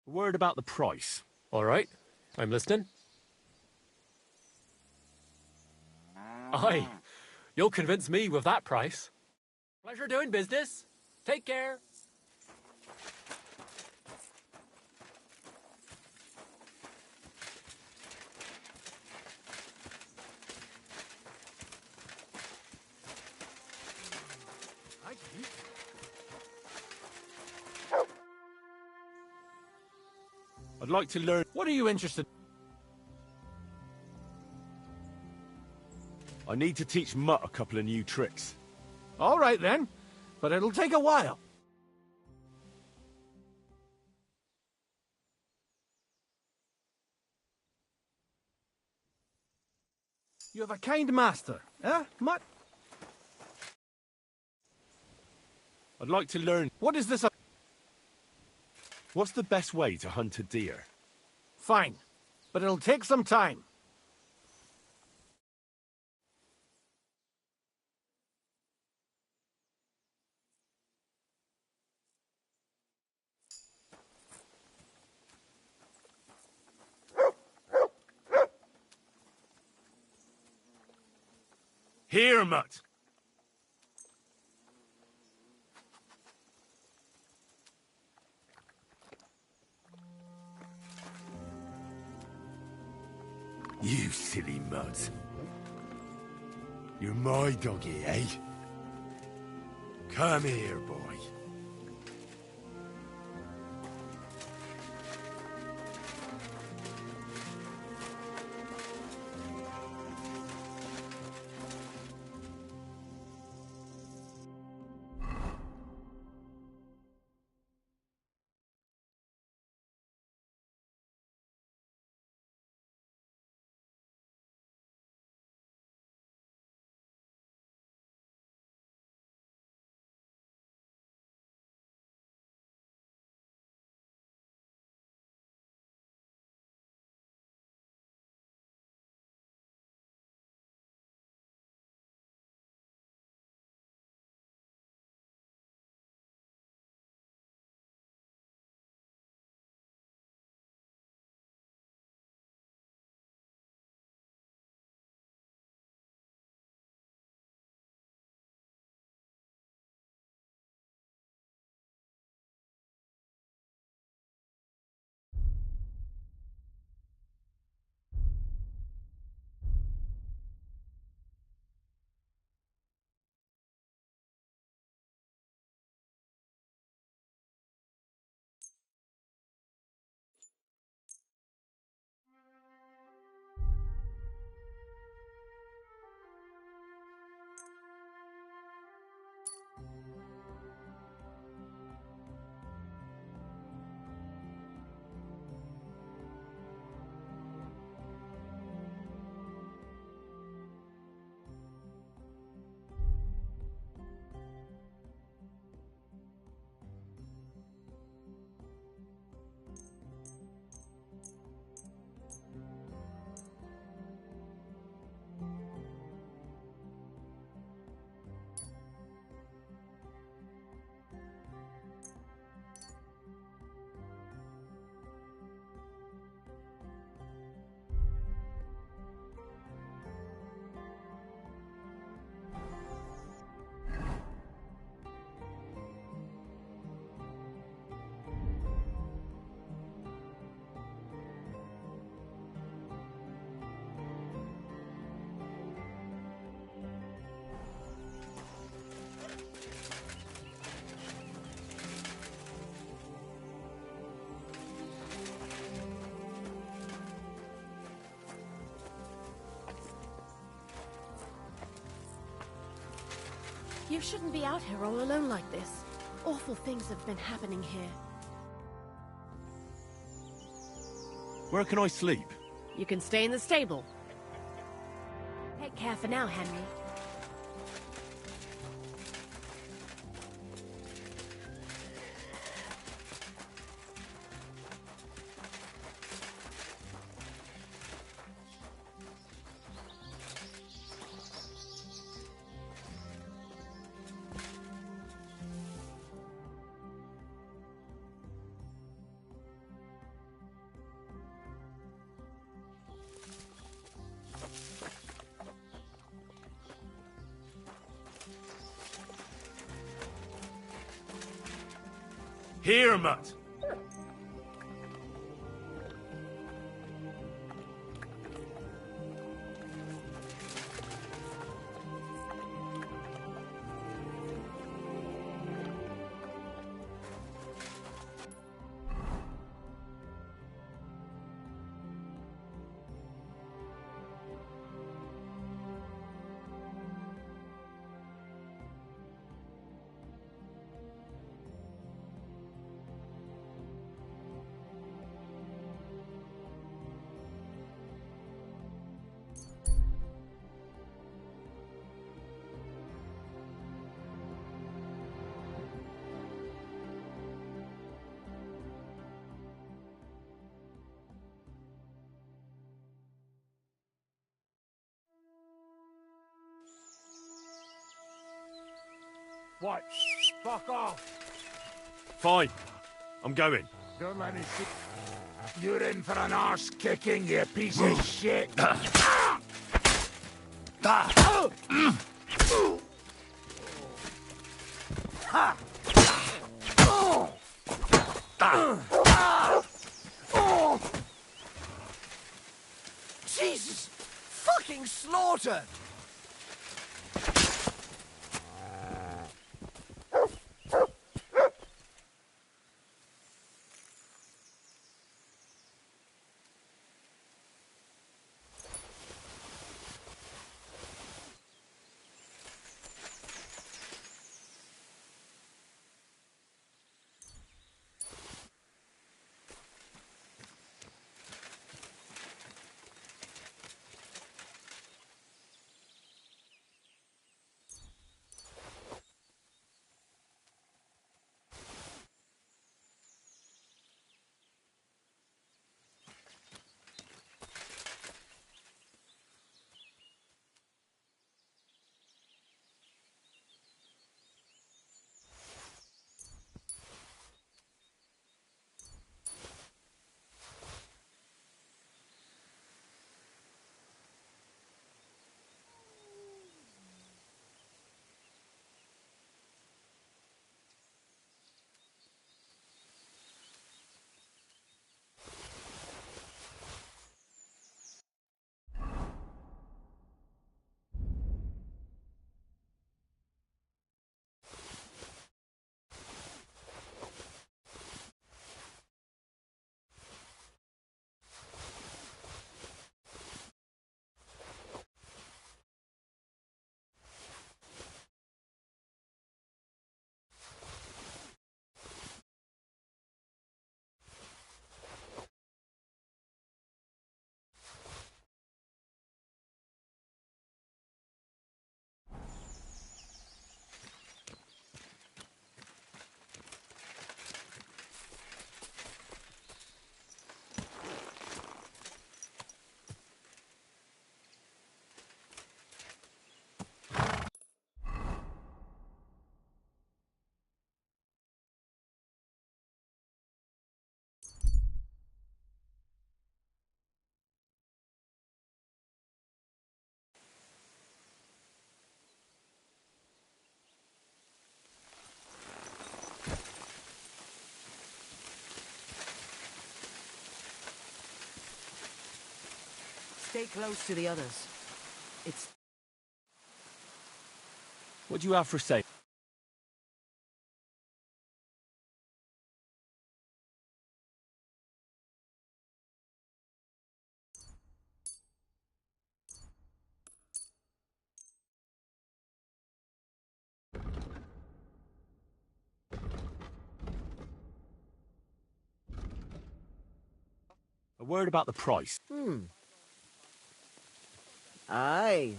Word about the price. All right, I'm listening. Aye, you'll convince me with that price. Pleasure doing business. Take care. I'd like to learn... What are you interested? I need to teach Mutt a couple of new tricks. All right, then. But it'll take a while. You have a kind master, eh, Mutt? I'd like to learn... What is this? What's the best way to hunt a deer? Fine. But it'll take some time. Here, Mutt! You silly Mutt. You're my doggy, eh? Come here, boy. You shouldn't be out here all alone like this. Awful things have been happening here. Where can I sleep? You can stay in the stable. Take care for now, Henry. Here, Mutt. What? Fuck off! Fine. I'm going. Don't let me see. You're in for an arse kicking, you piece of shit! Jesus! Fucking slaughter! Stay close to the others. It's... What do you have for sale? A word about the price. Aye.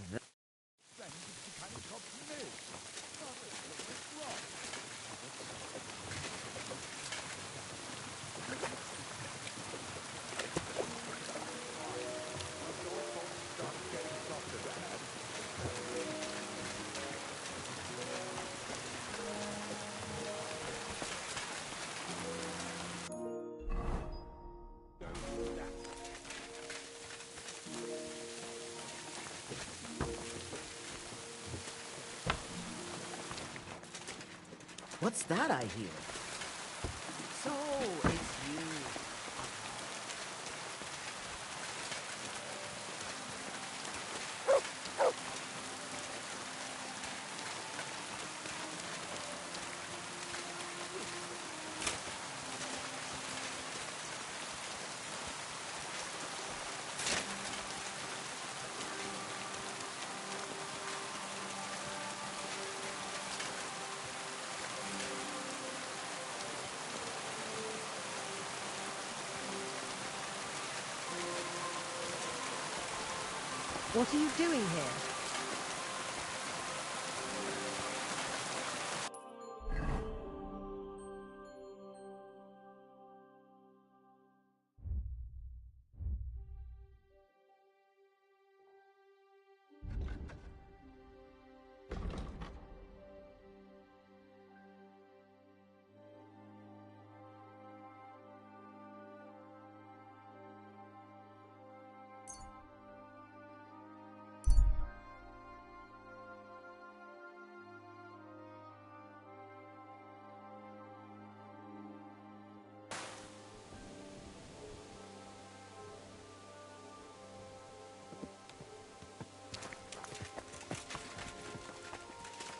What's that I hear? So, it's you. What are you doing here?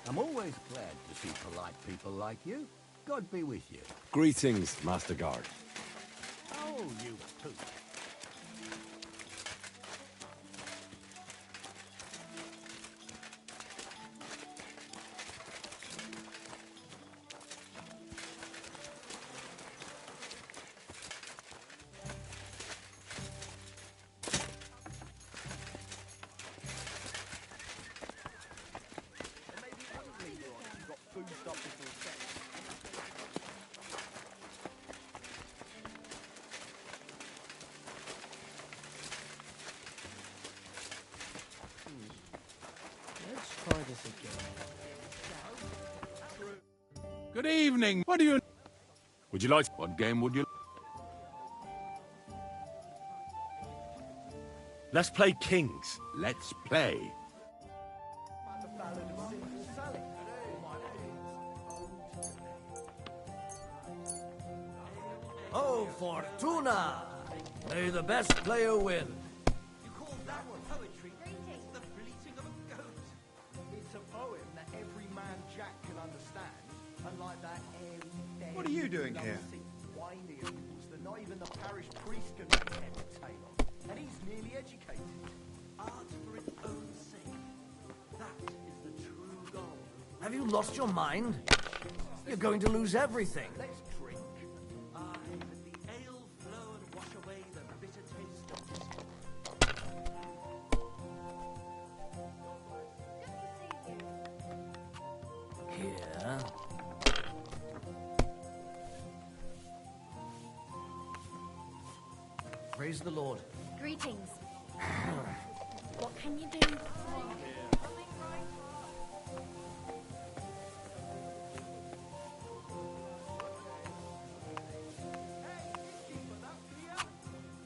I'm always glad to see polite people like you. God be with you. Greetings, Master Guard. Oh, you too. Let's try this again. Good evening. What do you... Would you like... What game would you... Let's play Kings. Let's play. Oh, Fortuna! May the best player win. You call that poetry? The bleating of a goat. It's a poem that every man Jack can understand. Unlike that airy, What are you doing here? whiny animals that not even the parish priest can make head or tail of. And he's nearly educated. Art for its own sake. That is the true goal. Have you lost your mind? You're going to lose everything. Let's drink. Aye, let the ale flow and wash away the bitter taste of discord. Here. Praise the Lord. Greetings. What can you do?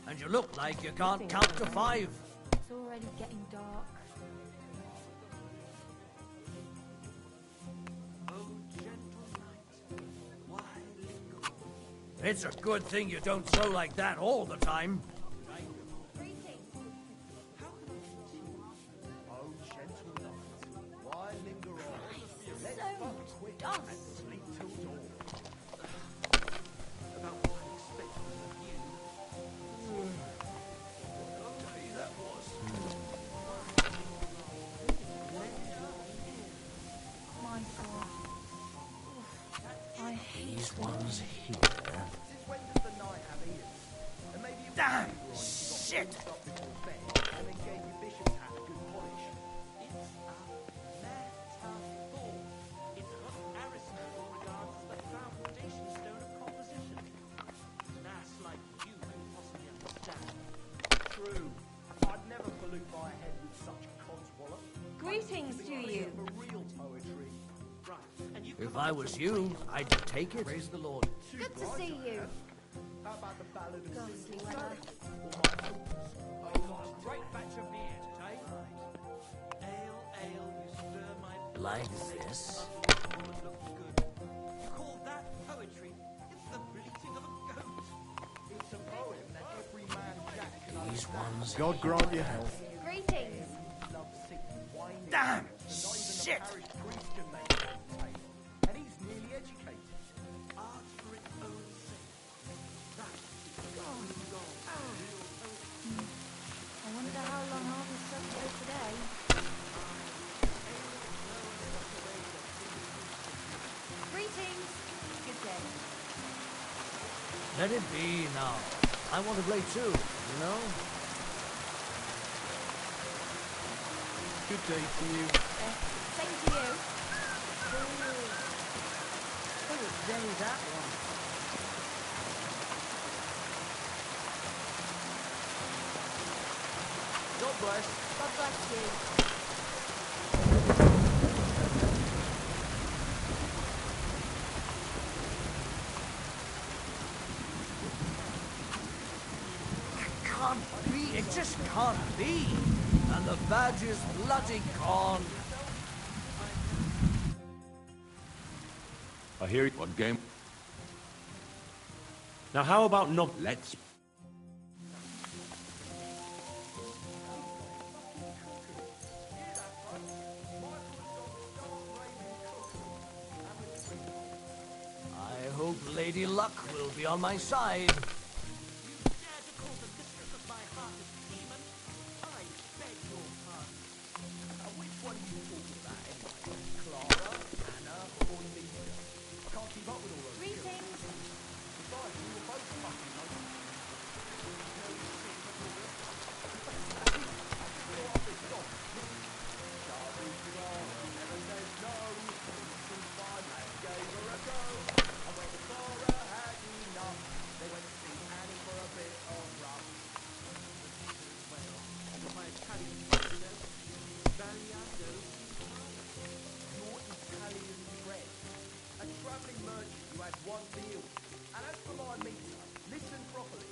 And you look like you can't count to 5. It's already getting dark. It's a good thing you don't sew like that all the time. Oh, gentle knight, why linger on? Let's so fuck quick dust. and sleep till dawn. About what I expected of you. What a day that was. My God. I hate These ones here. Since when does the night have ears? And maybe it Damn! would be right if you got Shit! cleaned up before bed and then gave your bishop's hat a good polish. It's a metaphor. It's what Aristotle regards as the foundation stone of composition. An ass like you can possibly understand. True. I'd never pollute my head with such codswallop. Greetings to you. For real poetry. Right, and you If I was you, I'd take it. Praise the Lord. Good to see you. How about the ballad of Ghostly Simple weather. Sally? Or my thoughts? Oh, you got a great batch of beer today. Ale, ale, you stir my Like this. woman looks good. You call that poetry? It's the bleating of a goat. It's a poem that every man jack can These ones. God grant you health. Greetings. love sick wine. Damn! So not even Shit! the parish priest can make that tale. And he's nearly educated. Art for its own sake. That is gone. I wonder how long I'll be stuck here today. Greetings. Good day. Let it be now. I want to play too, you know? Good day to you. Same to you. Oh, it's very that one. God bless. God bless you. Can't be. It just can't be. And the badge is bloody gone. I hear it. What game? Now, how about no? Let's. I hope Lady Luck will be on my side. Dare to call the mistress of my heart a demon? I beg your pardon. Which one are you talking about anyway? Clara, Anna, or Lisa? I can't keep up with all those. Greetings. Besides, we were both fucking notes. My Italian says, Sbagliato. Your Italian friend. A travelling merchant who had one deal. And as for my meter, listen properly.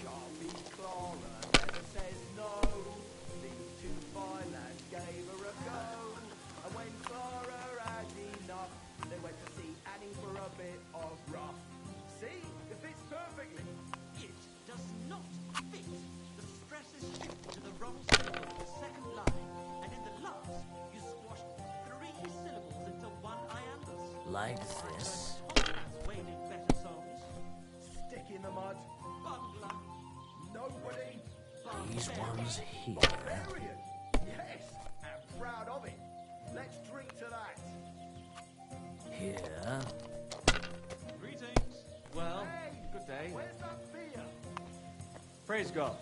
Sharpie Clara never says no. These two fine lads gave her a go. And when Clara had enough, they went to see Annie for a bit of rough. See? It fits perfectly. It does not fit. The stress is shifted to the wrong syllable in the second line, and in the last, you squashed 3 syllables into one iambus. Like this. Tomcats wailing better songs. Stick in the mud. Bungler. Nobody. These ones here. Barbarian. Yes, and proud of it. Let's drink to that. Here. Greetings. Well, Hey, good day. where's that beer? Praise God.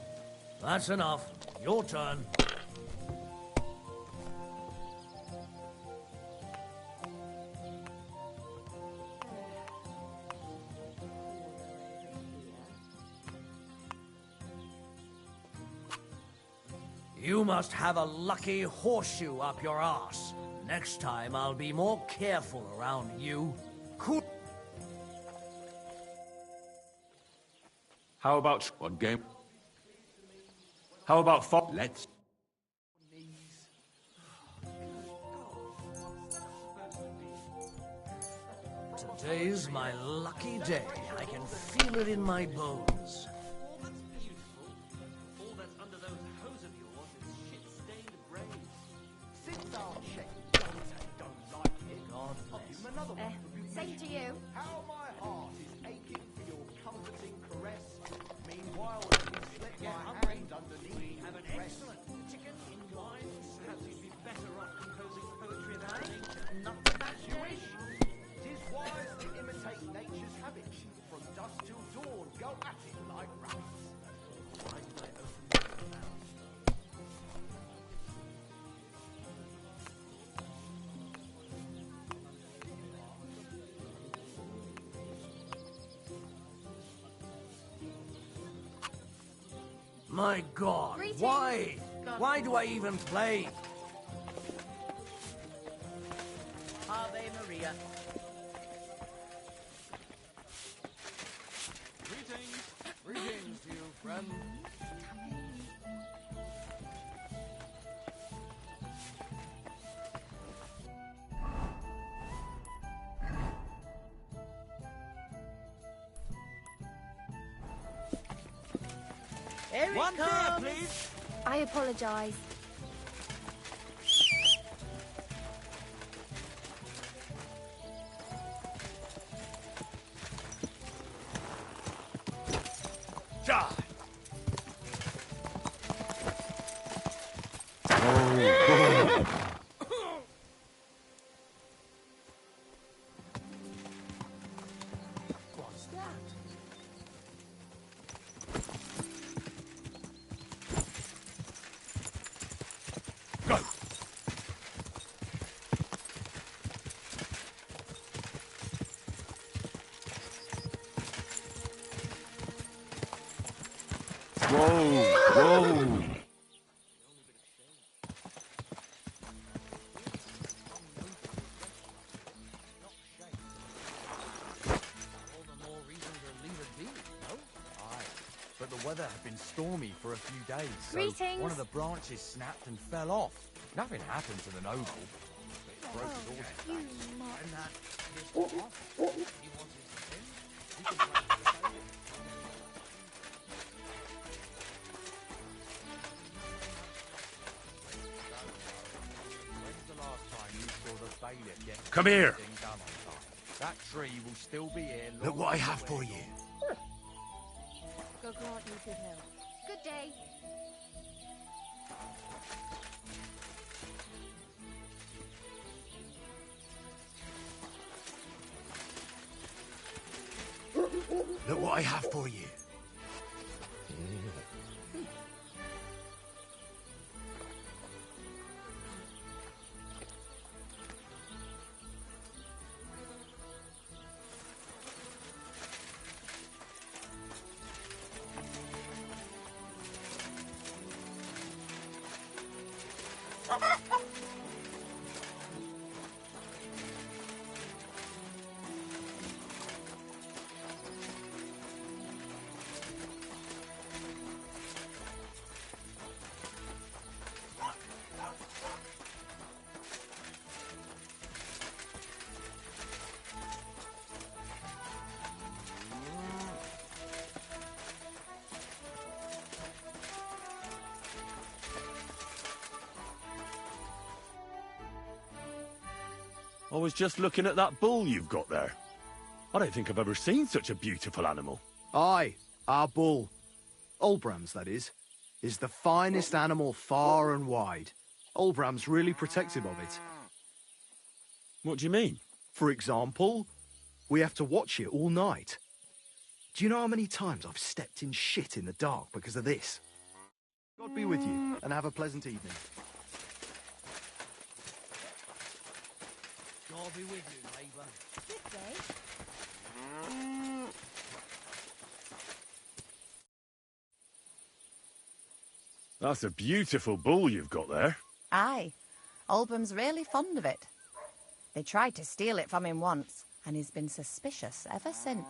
That's enough. Your turn. You must have a lucky horseshoe up your arse. Next time I'll be more careful around you. Cool. How about What game? how about fo- Let's. Today's my lucky day. I can feel it in my bones. All that's beautiful, all that's under those hose of yours is shit-stained brains. Since our check don't like it, God I'll give him another one. for good Same measure. to you. How my heart is aching for your comforting caress. Meanwhile, let me slip my hand underneath We have your an dress. excellent chicken in wine. Perhaps you'd be better off composing poetry about nature, not about Jewish. 'Tis wise to imitate nature's habits. From dusk till dawn, go at it like rats. My God, Greetings. why? Why do I even play? Ave Maria. Greetings. Greetings to you, friend. Here One it beer, comes. please. I apologise. Die! What's that? Go! Whoa! Whoa! All the more reason to leave it be, no? Aye. But the weather had been stormy for a few days, so Greetings. one of the branches snapped and fell off. Nothing happened to the noble. But it broke his horse. You mutt. And that pissed him off. He wanted to win. He can play for the stadium. When's the last time you saw the bailiff get Come here. anything done on time? That tree will still be here. Look long what I after have we're for you. gone. Go grant you good help. Good day. Look what I have for you. I was just looking at that bull you've got there. I don't think I've ever seen such a beautiful animal. Aye, our bull. Olbram's, that is the finest animal far and wide. Olbram's really protective of it. What do you mean? For example, we have to watch it all night. Do you know how many times I've stepped in shit in the dark because of this? God be with you, and have a pleasant evening. God be with you, neighbour. Good day. That's a beautiful bull you've got there. Aye. Olbram's really fond of it. They tried to steal it from him once, and he's been suspicious ever since.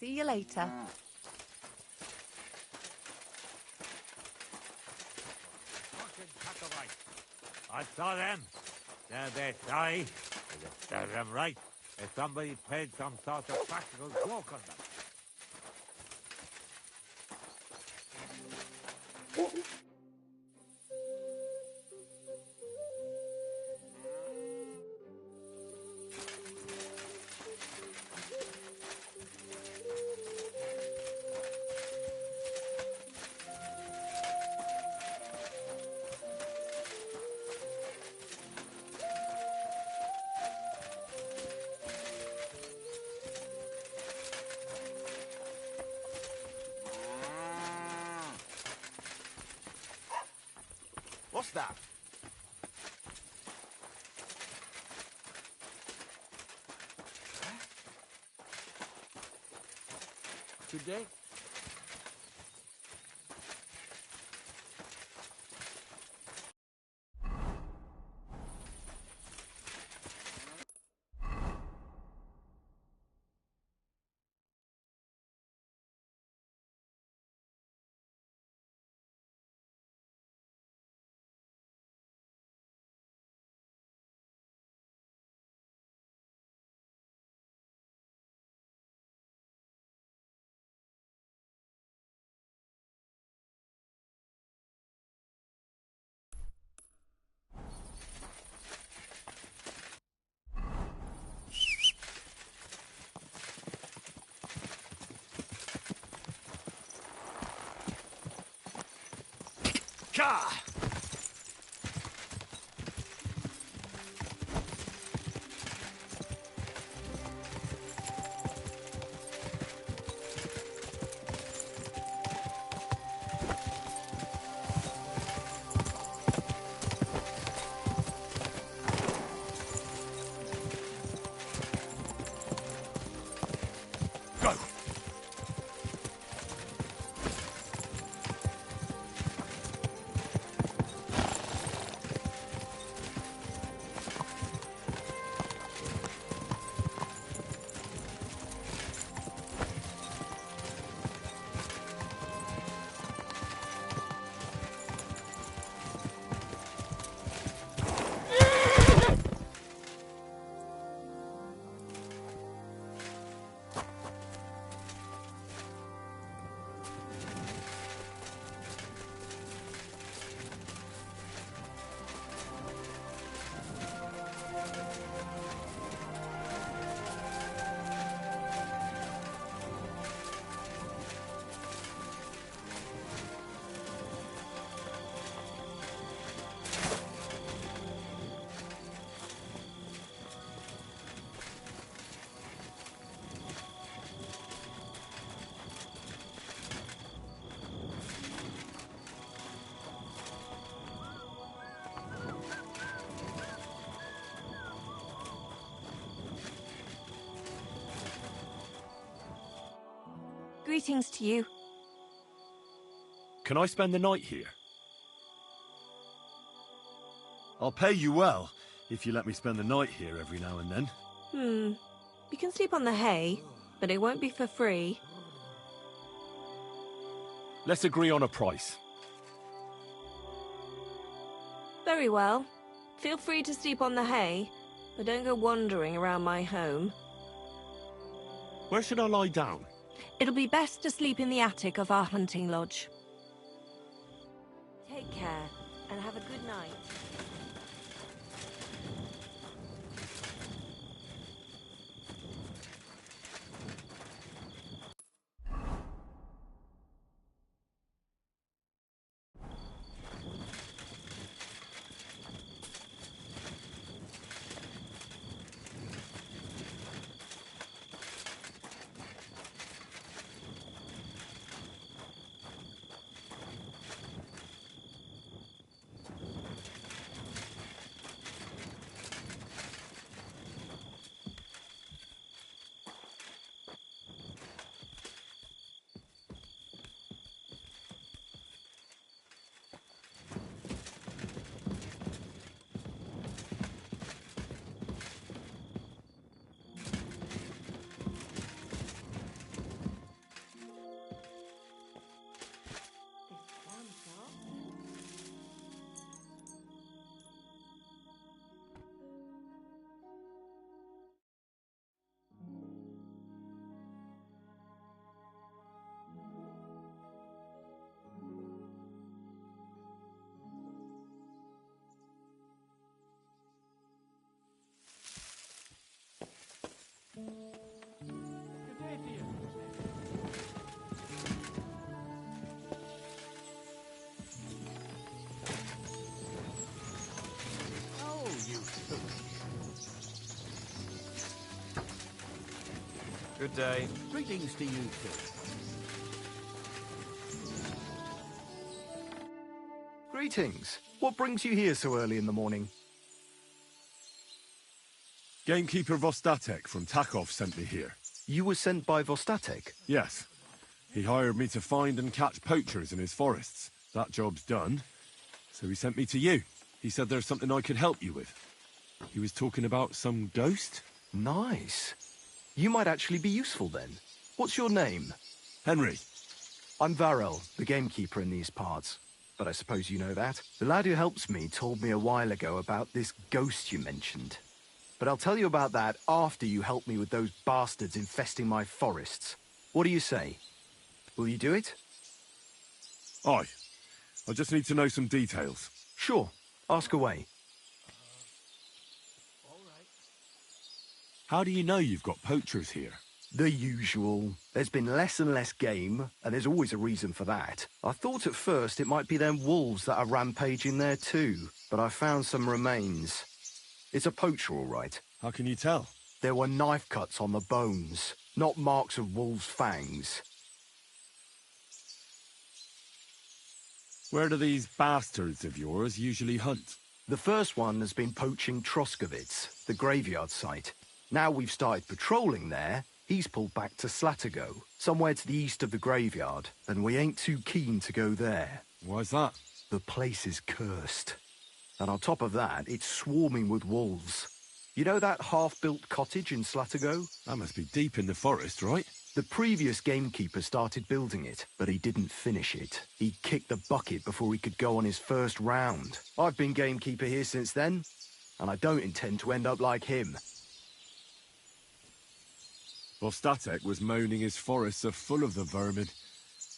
See you later. I saw them. Now they die. Serve them right. If somebody played some sort of practical joke on them. What's that? today? Ka! Go! Greetings to you. Can I spend the night here? I'll pay you well, if you let me spend the night here every now and then. You can sleep on the hay, but it won't be for free. Let's agree on a price. Very well. Feel free to sleep on the hay, but don't go wandering around my home. Where should I lie down? It'll be best to sleep in the attic of our hunting lodge. Take care, and have a good night. Oh, you two. Good day. Greetings to you too. Greetings. What brings you here so early in the morning? Gamekeeper Vostatek from Takov sent me here. You were sent by Vostatek? Yes. He hired me to find and catch poachers in his forests. That job's done, so he sent me to you. He said there's something I could help you with. He was talking about some ghost? Nice. You might actually be useful then. What's your name? Henry. I'm Varel, the gamekeeper in these parts. But I suppose you know that. The lad who helps me told me a while ago about this ghost you mentioned. But I'll tell you about that after you help me with those bastards infesting my forests. What do you say? Will you do it? Aye. I just need to know some details. Sure. Ask away. How do you know you've got poachers here? The usual. There's been less and less game, and there's always a reason for that. I thought at first it might be them wolves that are rampaging there too, but I found some remains. It's a poacher, all right. How can you tell? There were knife cuts on the bones, not marks of wolves' fangs. Where do these bastards of yours usually hunt? The first one has been poaching Troskovitz, the graveyard site. Now we've started patrolling there, he's pulled back to Slatigo, somewhere to the east of the graveyard, and we ain't too keen to go there. Why's that? The place is cursed. And on top of that, it's swarming with wolves. You know that half-built cottage in Slatigo? That must be deep in the forest, right? The previous gamekeeper started building it, but he didn't finish it. He kicked the bucket before he could go on his first round. I've been gamekeeper here since then, and I don't intend to end up like him. Well, Statek was moaning his forests are full of the vermin,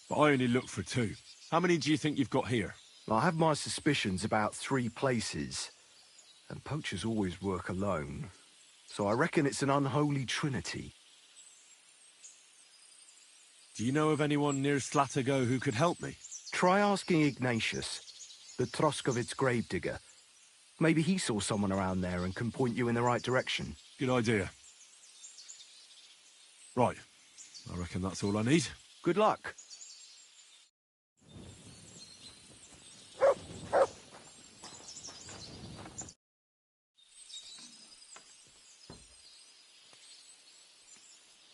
but I only looked for 2. How many do you think you've got here? I have my suspicions about 3 places, and poachers always work alone. So I reckon it's an unholy trinity. Do you know of anyone near Slatigo who could help me? Try asking Ignatius, the Troskovitz gravedigger. Maybe he saw someone around there and can point you in the right direction. Good idea. Right. I reckon that's all I need. Good luck.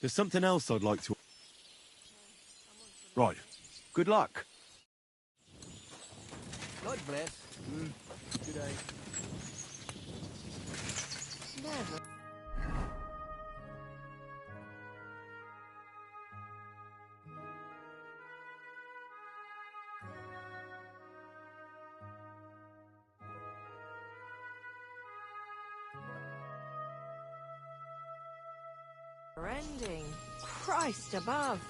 There's something else I'd like to... Right. Good luck. God bless. Good day. Never. Ending. Christ above.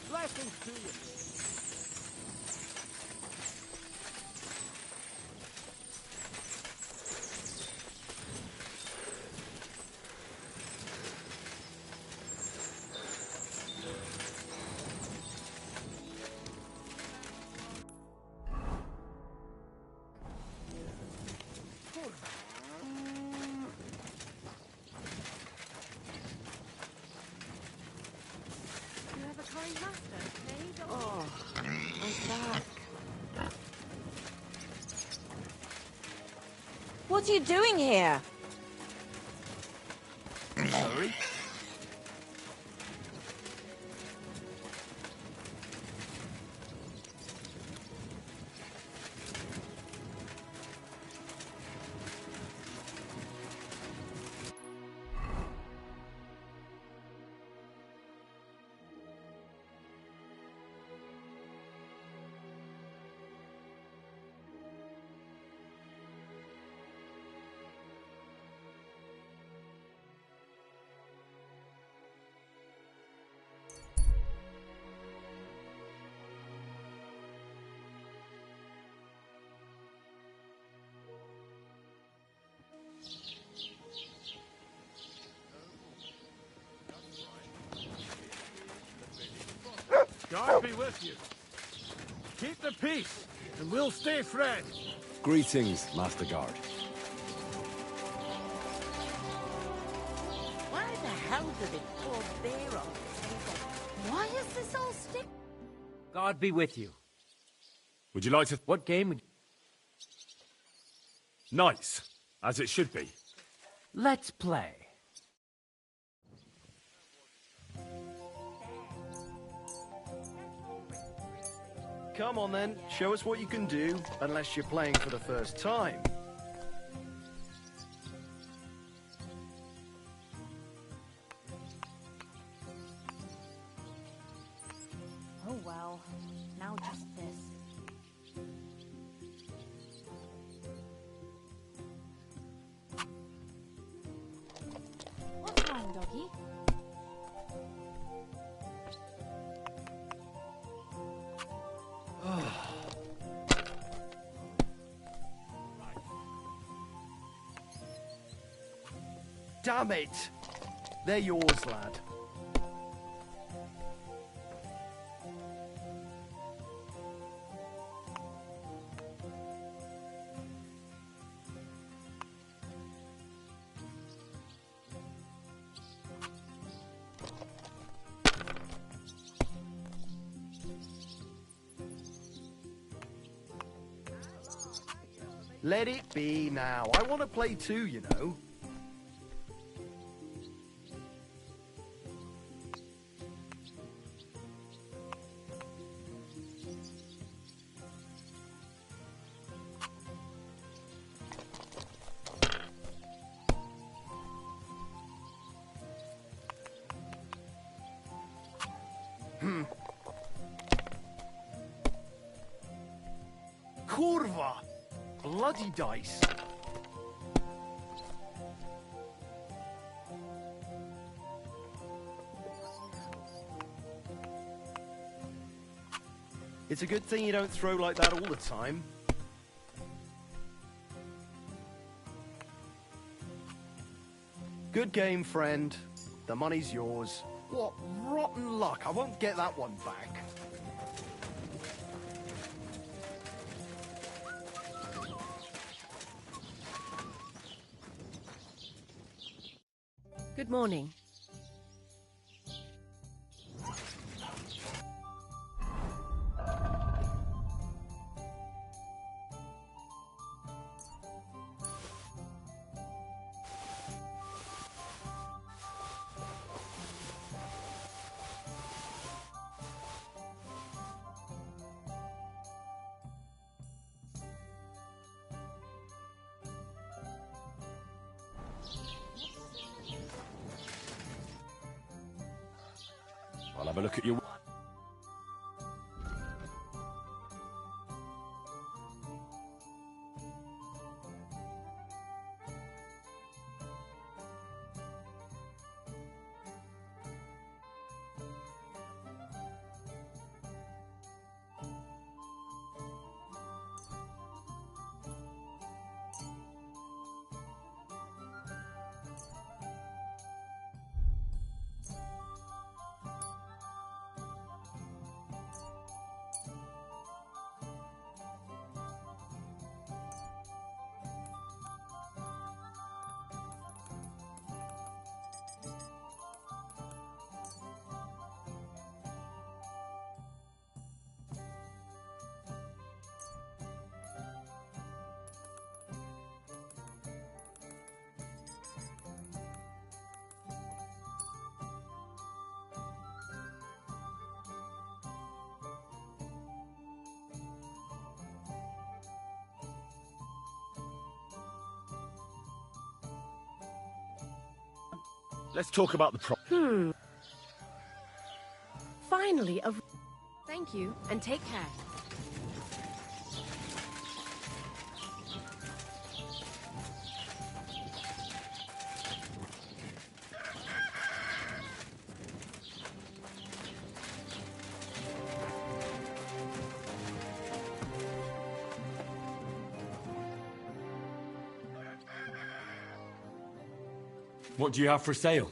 Blessings to you. You have a kind master, eh? Don't Oh, my back. What are you doing here? Sorry? be with you. Keep the peace, and we'll stay friends. Greetings, Master Guard. Why the hell did it pour beer on the table? Why is this all stick? God be with you. Would you like to... What game would... Nice, as it should be. Let's play. Come on then, show us what you can do, unless you're playing for the first time. Oh well, now just this. What's wrong, doggy? Damn it! They're yours, lad. Let it be now. I want to play too, you know. Kurva! Bloody dice. It's a good thing you don't throw like that all the time. Good game, friend. The money's yours. What rotten luck. I won't get that one back. Good morning. I'll have a look at your... Let's talk about the Finally, a... Thank you, and take care. What do you have for sale?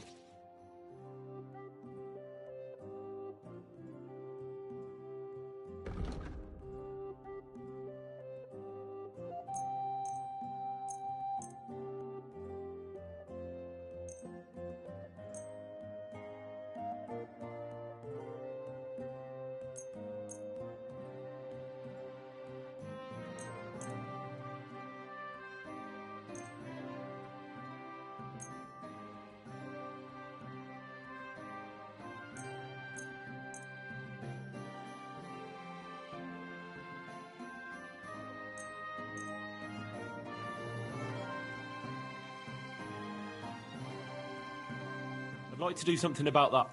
I'd like to do something about that.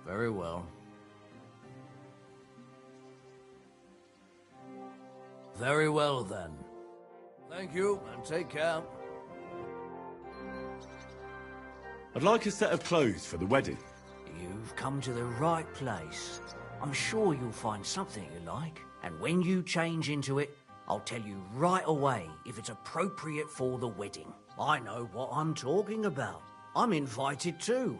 Very well. Very well, then. Thank you, and take care. I'd like a set of clothes for the wedding. You've come to the right place. I'm sure you'll find something you like. And when you change into it, I'll tell you right away if it's appropriate for the wedding. I know what I'm talking about. I'm invited too.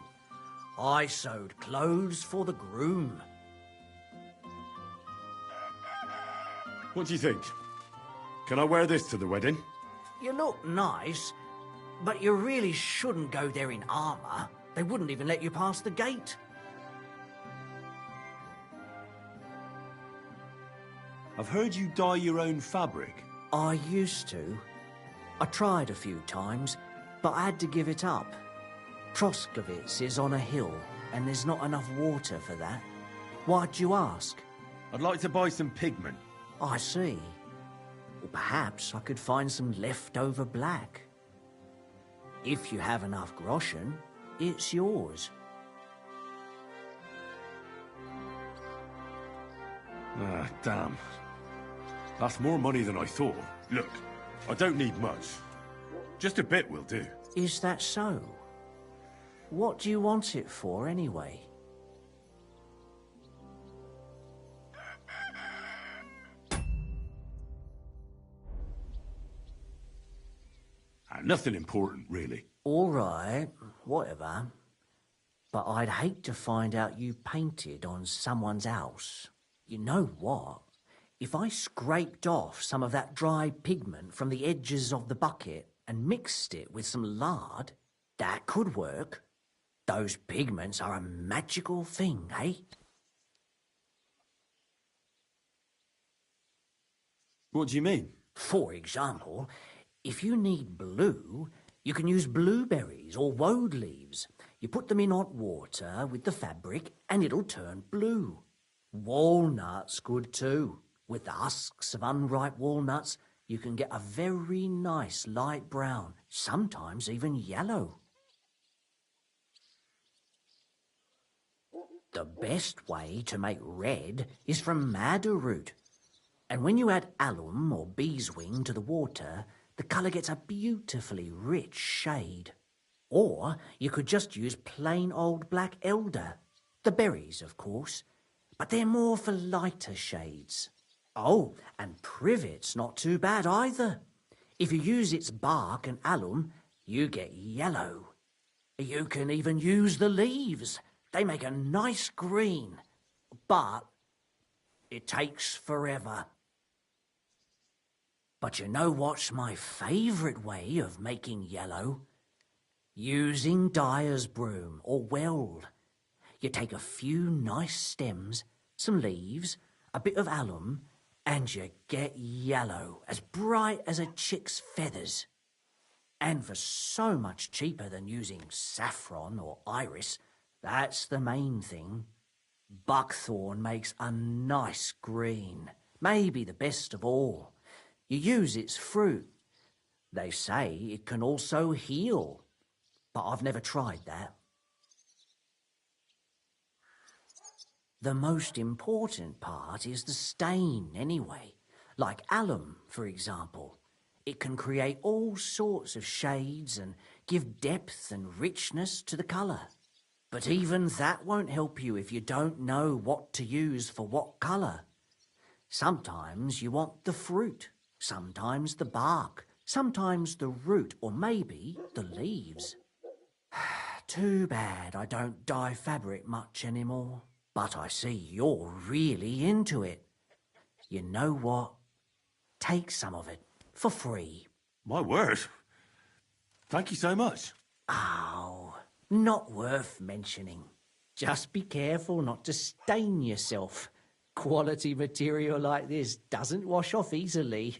I sewed clothes for the groom. What do you think? Can I wear this to the wedding? You look nice, but you really shouldn't go there in armour. They wouldn't even let you pass the gate. I've heard you dye your own fabric. I used to. I tried a few times, but I had to give it up. Troskovitz is on a hill, and there's not enough water for that. Why'd you ask? I'd like to buy some pigment. I see. Well, perhaps I could find some leftover black. If you have enough groschen, it's yours. Ah, damn. That's more money than I thought. Look, I don't need much. Just a bit will do. Is that so? What do you want it for, anyway? Nothing important, really. All right, whatever. But I'd hate to find out you painted on someone's house. You know what? If I scraped off some of that dry pigment from the edges of the bucket and mixed it with some lard, that could work. Those pigments are a magical thing, eh? What do you mean? For example, if you need blue, you can use blueberries or woad leaves. You put them in hot water with the fabric and it'll turn blue. Walnuts good too. With the husks of unripe walnuts, you can get a very nice light brown, sometimes even yellow. The best way to make red is from madder root. And when you add alum or beeswing to the water, the colour gets a beautifully rich shade. Or you could just use plain old black elder. The berries, of course, but they're more for lighter shades. Oh, and privet's not too bad either. If you use its bark and alum, you get yellow. You can even use the leaves. They make a nice green, but it takes forever. But you know what's my favourite way of making yellow? Using dyer's broom or weld. You take a few nice stems, some leaves, a bit of alum, and you get yellow, as bright as a chick's feathers. And for so much cheaper than using saffron or iris, that's the main thing. Buckthorn makes a nice green, maybe the best of all. You use its fruit. They say it can also heal, but I've never tried that. The most important part is the stain, anyway. Like alum, for example. It can create all sorts of shades and give depth and richness to the colour. But even that won't help you if you don't know what to use for what colour. Sometimes you want the fruit, sometimes the bark, sometimes the root, or maybe the leaves. Too bad I don't dye fabric much anymore. But I see you're really into it. You know what? Take some of it, for free. My word. Thank you so much. Oh, not worth mentioning. Just be careful not to stain yourself. Quality material like this doesn't wash off easily.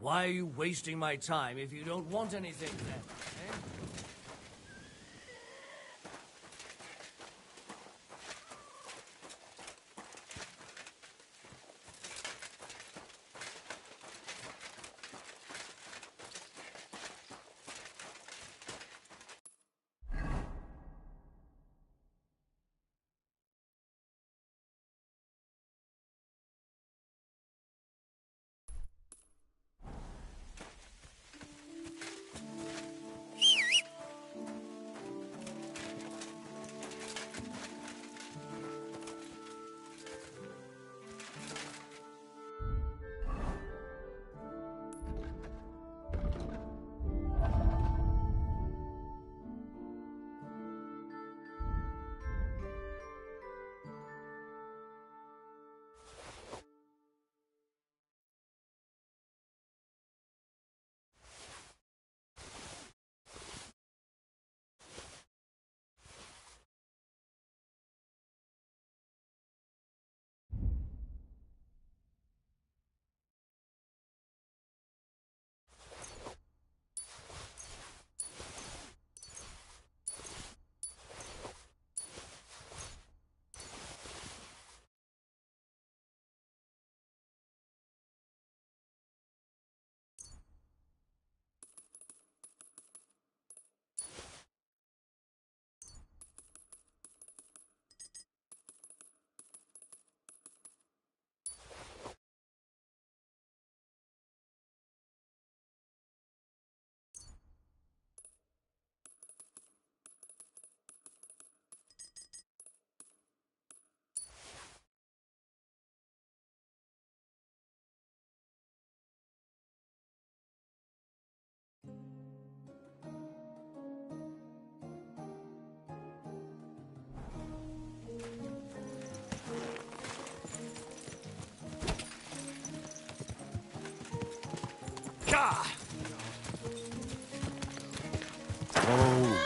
Why are you wasting my time if you don't want anything then, eh?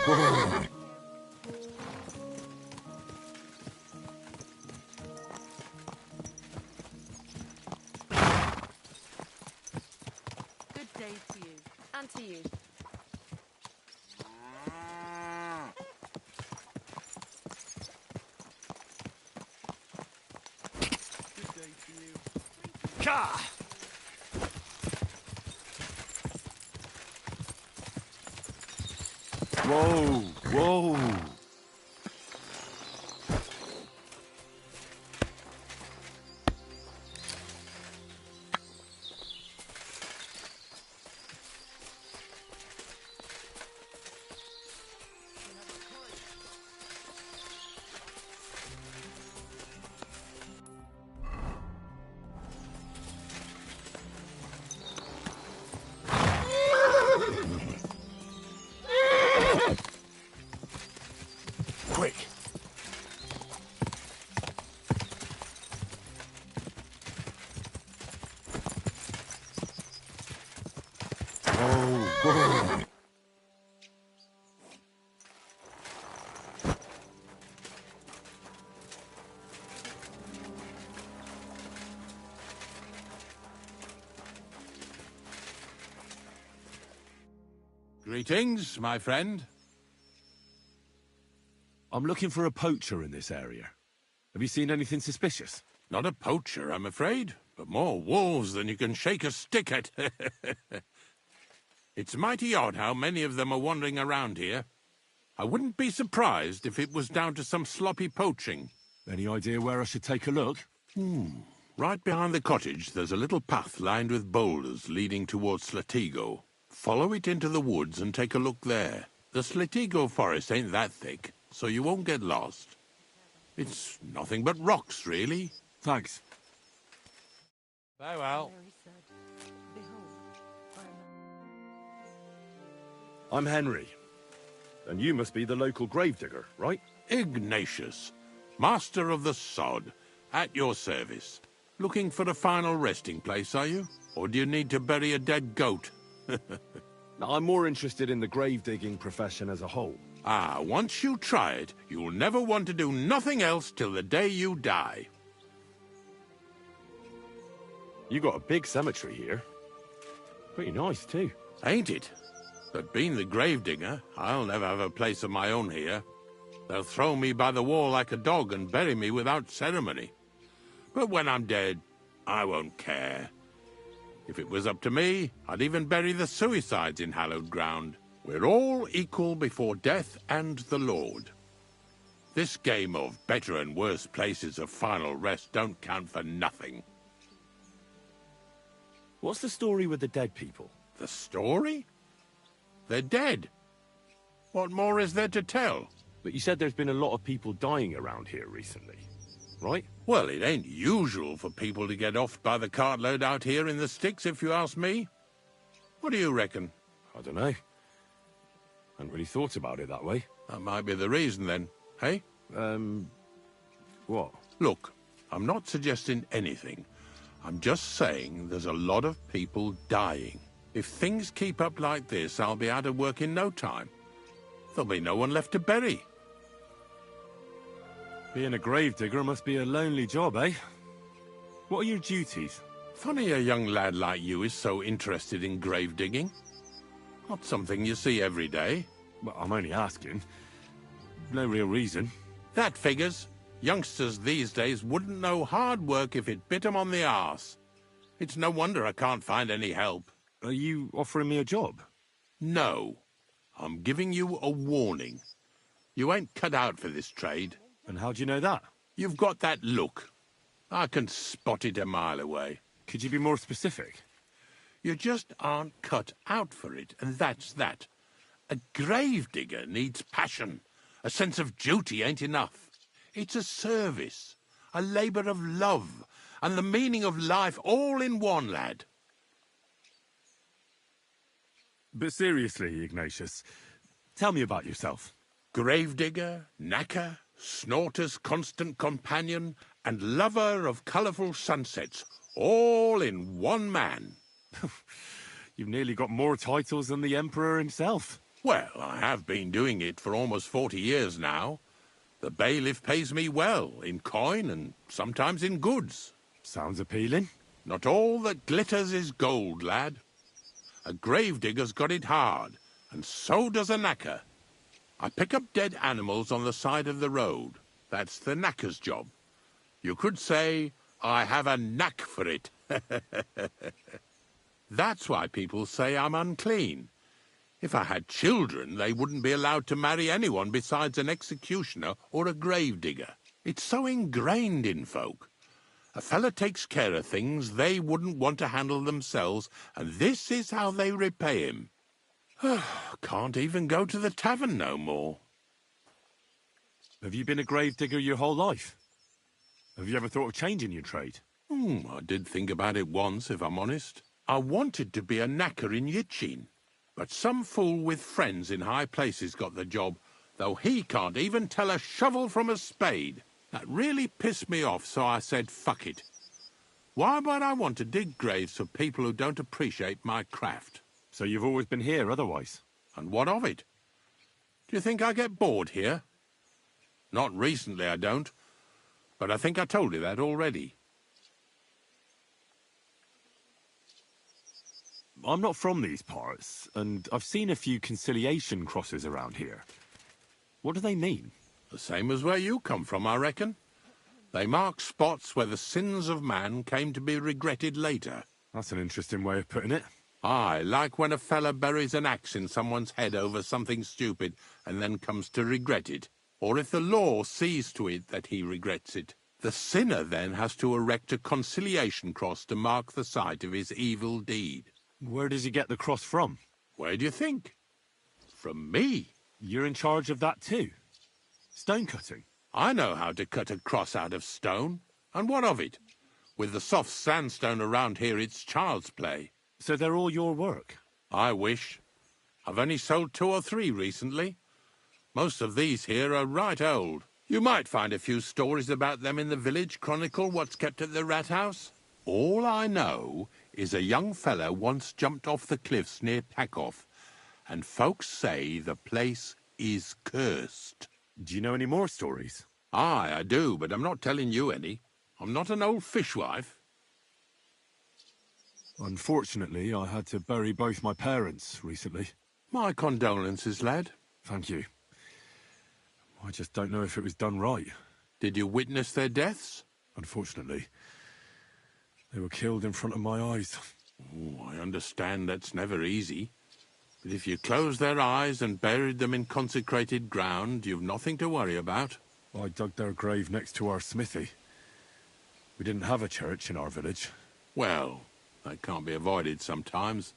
Whoa. Good day to you. And to you. Whoa, whoa. Quick. Whoa. Greetings, my friend. I'm looking for a poacher in this area. Have you seen anything suspicious? Not a poacher, I'm afraid, but more wolves than you can shake a stick at. It's mighty odd how many of them are wandering around here. I wouldn't be surprised if it was down to some sloppy poaching. Any idea where I should take a look? Right behind the cottage, there's a little path lined with boulders leading towards Slatigo. Follow it into the woods and take a look there. The Slatigo forest ain't that thick, so you won't get lost. It's nothing but rocks, really. Thanks. Farewell. I'm Henry. And you must be the local gravedigger, right? Ignatius, master of the sod, at your service. Looking for a final resting place, are you? Or do you need to bury a dead goat? Now, I'm more interested in the grave-digging profession as a whole. Ah, once you try it, you'll never want to do nothing else till the day you die. You got a big cemetery here. Pretty nice, too. Ain't it? But being the gravedigger, I'll never have a place of my own here. They'll throw me by the wall like a dog and bury me without ceremony. But when I'm dead, I won't care. If it was up to me, I'd even bury the suicides in hallowed ground. We're all equal before death and the Lord. This game of better and worse places of final rest don't count for nothing. What's the story with the dead people? The story? They're dead. What more is there to tell? But you said there's been a lot of people dying around here recently, right? Well, it ain't usual for people to get offed by the cartload out here in the sticks, if you ask me. What do you reckon? I don't know. Hadn't really thought about it that way. That might be the reason, then. Hey? What? Look, I'm not suggesting anything. I'm just saying there's a lot of people dying. If things keep up like this, I'll be out of work in no time. There'll be no one left to bury. Being a gravedigger must be a lonely job, eh? What are your duties? Funny a young lad like you is so interested in grave digging. Not something you see every day. Well, I'm only asking. No real reason. That figures. Youngsters these days wouldn't know hard work if it bit 'em on the arse. It's no wonder I can't find any help. Are you offering me a job? No. I'm giving you a warning. You ain't cut out for this trade. And how do you know that? You've got that look. I can spot it a mile away. Could you be more specific? You just aren't cut out for it, and that's that. A gravedigger needs passion. A sense of duty ain't enough. It's a service, a labour of love, and the meaning of life all in one, lad. But seriously, Ignatius, tell me about yourself. Gravedigger, knacker, snorter's constant companion, and lover of colourful sunsets, all in one man. You've nearly got more titles than the Emperor himself. Well, I have been doing it for almost 40 years now. The bailiff pays me well, in coin and sometimes in goods. Sounds appealing. Not all that glitters is gold, lad. A gravedigger's got it hard, and so does a knacker. I pick up dead animals on the side of the road. That's the knacker's job. You could say, I have a knack for it. That's why people say I'm unclean. If I had children, they wouldn't be allowed to marry anyone besides an executioner or a gravedigger. It's so ingrained in folk. A fella takes care of things they wouldn't want to handle themselves, and this is how they repay him. Can't even go to the tavern no more. Have you been a gravedigger your whole life? Have you ever thought of changing your trade? I did think about it once, if I'm honest. I wanted to be a knacker in Yitchin, but some fool with friends in high places got the job, though he can't even tell a shovel from a spade. That really pissed me off, so I said, fuck it. Why would I want to dig graves for people who don't appreciate my craft? So you've always been here otherwise? And what of it? Do you think I get bored here? Not recently, I don't. But I think I told you that already. I'm not from these parts, and I've seen a few conciliation crosses around here. What do they mean? The same as where you come from, I reckon. They mark spots where the sins of man came to be regretted later. That's an interesting way of putting it. Aye, like when a fella buries an axe in someone's head over something stupid and then comes to regret it. Or if the law sees to it that he regrets it. The sinner then has to erect a conciliation cross to mark the site of his evil deed. Where does he get the cross from? Where do you think? From me. You're in charge of that too? Stone cutting? I know how to cut a cross out of stone. And what of it? With the soft sandstone around here, it's child's play. So they're all your work? I wish. I've only sold 2 or 3 recently. Most of these here are right old. You might find a few stories about them in the village chronicle what's kept at the rat house. All I know is a young fella once jumped off the cliffs near Takoff, and folks say the place is cursed. Do you know any more stories? Aye, I do, but I'm not telling you any. I'm not an old fishwife. Unfortunately, I had to bury both my parents recently. My condolences, lad. Thank you. I just don't know if it was done right. Did you witness their deaths? Unfortunately. They were killed in front of my eyes. Oh, I understand that's never easy. But if you closed their eyes and buried them in consecrated ground, you've nothing to worry about. I dug their grave next to our smithy. We didn't have a church in our village. Well, that can't be avoided sometimes.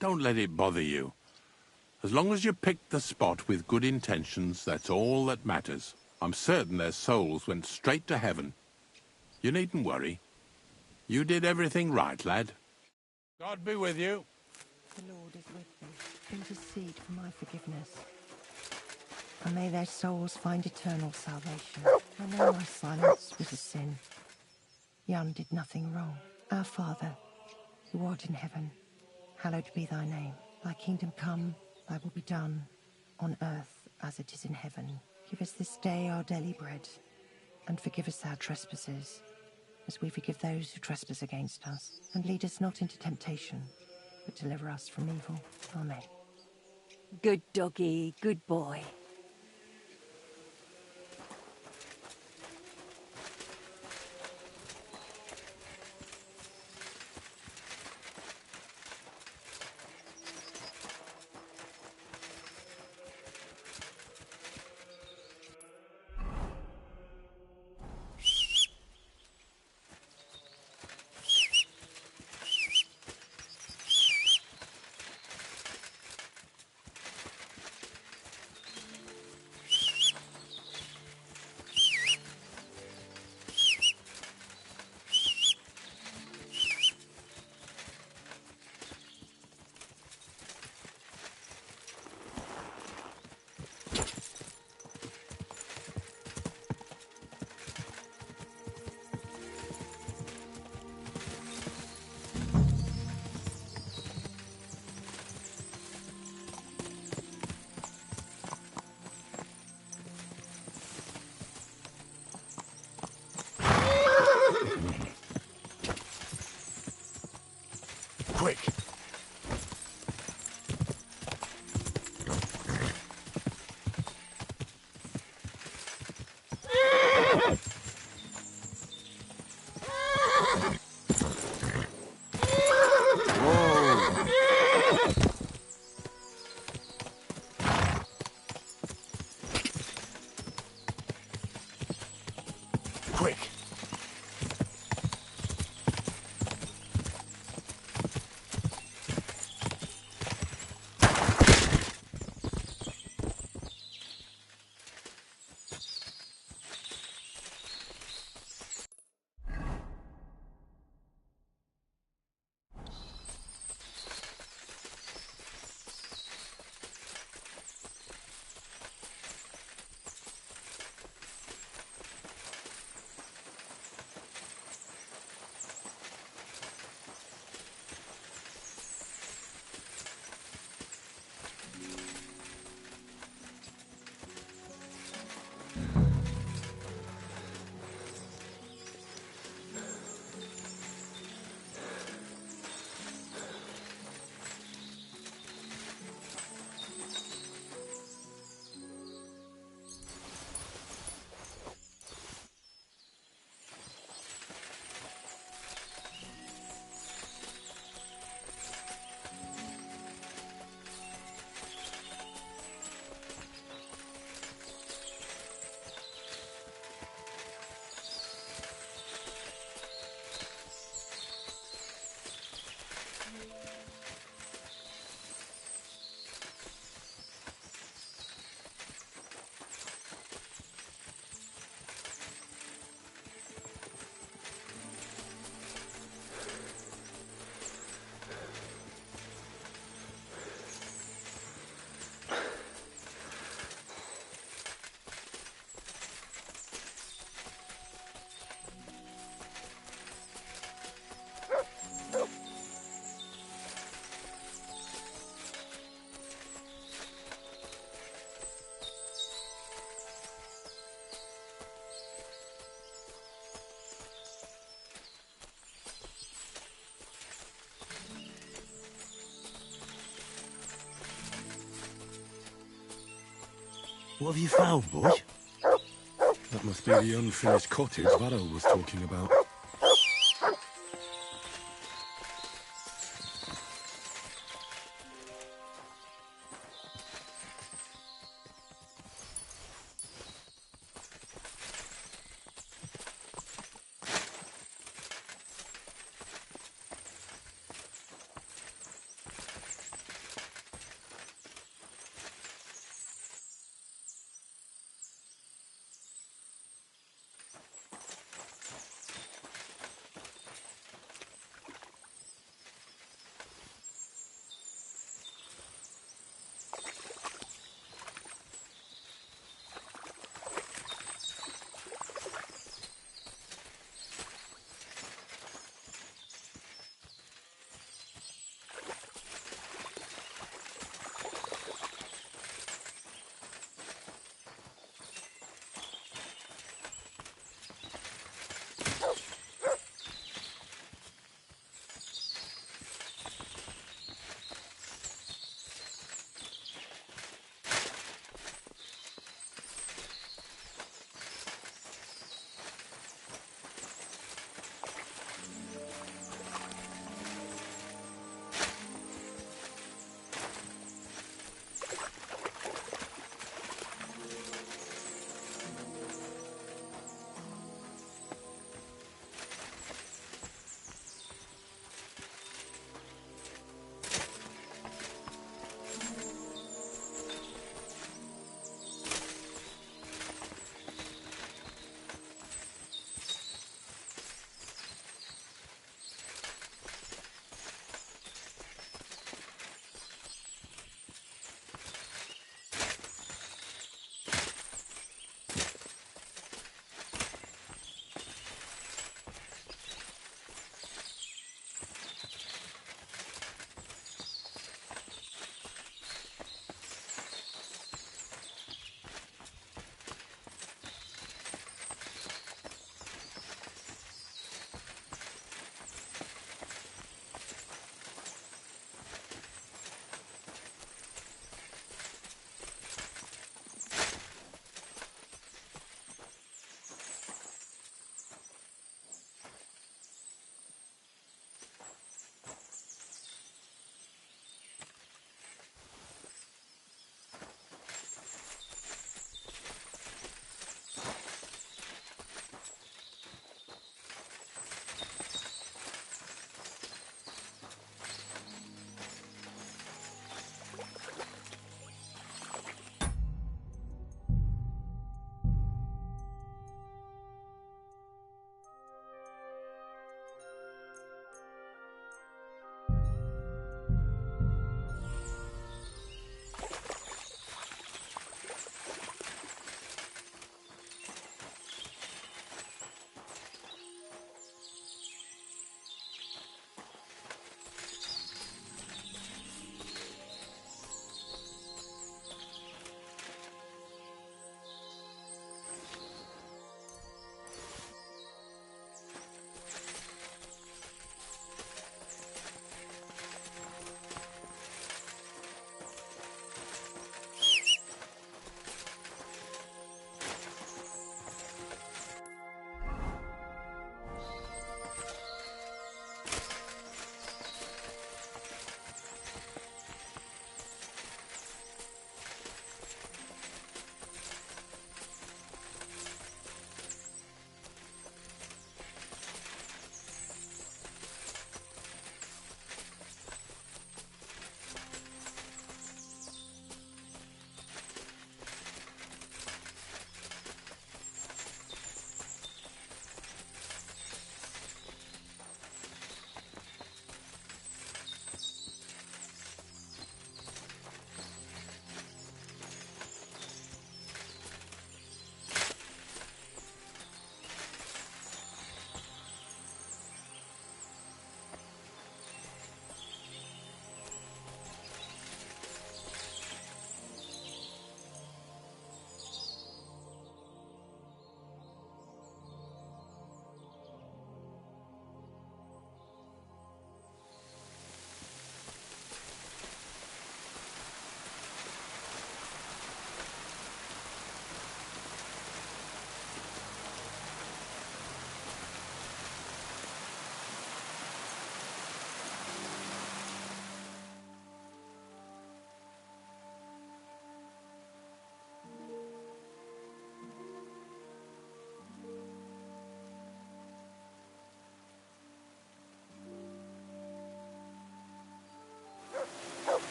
Don't let it bother you. As long as you picked the spot with good intentions, that's all that matters. I'm certain their souls went straight to heaven. You needn't worry. You did everything right, lad. God be with you. The Lord is with them. Intercede for my forgiveness. And may their souls find eternal salvation. I know my silence was a sin. Jan did nothing wrong. Our Father, who art in heaven, hallowed be thy name. Thy kingdom come, thy will be done, on earth as it is in heaven. Give us this day our daily bread, and forgive us our trespasses, as we forgive those who trespass against us. And lead us not into temptation, but deliver us from evil. Amen. Good doggy, good boy. What have you found, boy? That must be the unfinished cottage Varro was talking about.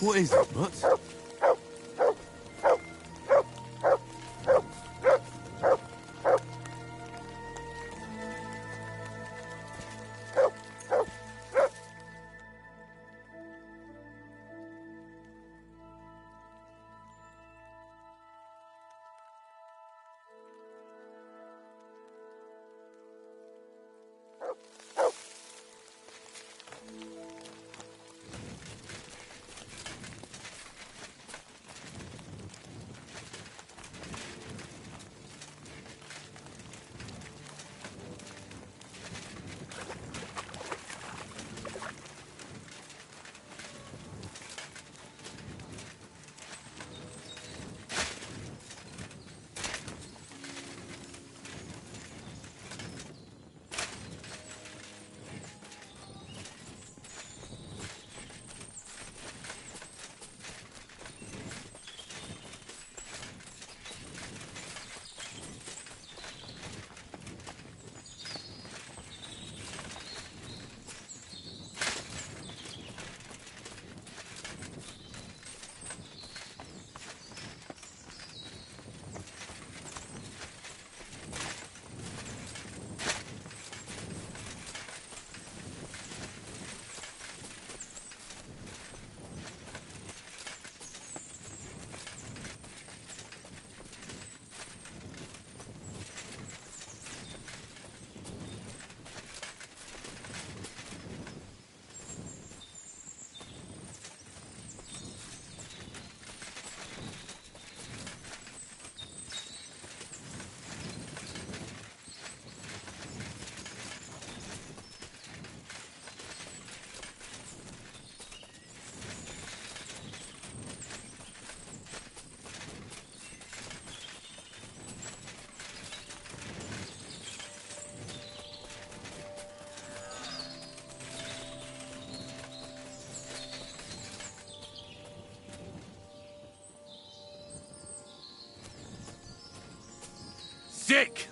What is it, Mutt? Sick!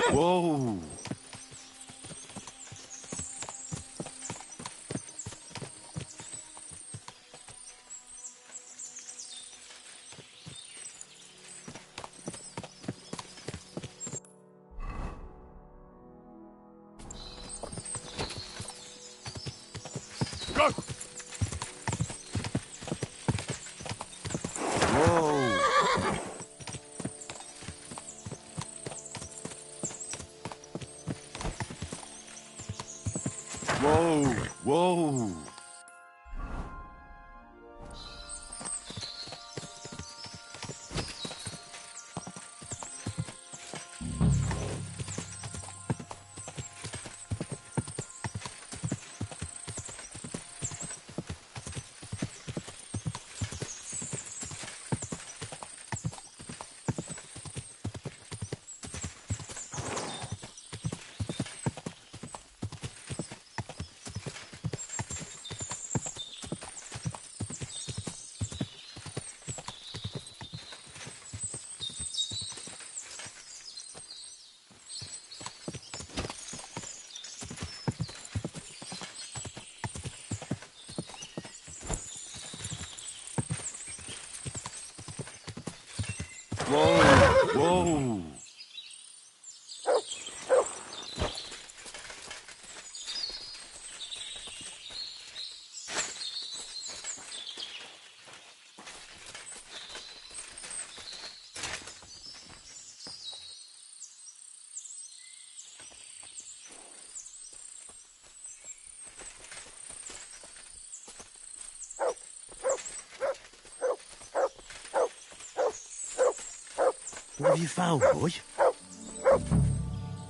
Whoa! Whoa! Whoa! Whoa! Whoa! What have you found, boy?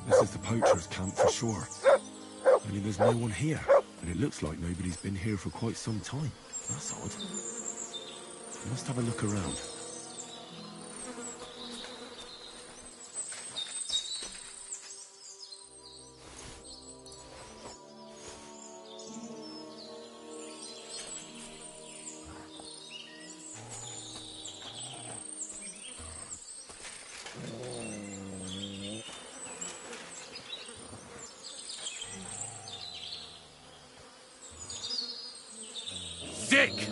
This is the poacher's camp for sure. Only there's no one here, and it looks like nobody's been here for quite some time. That's odd. I must have a look around. Dick!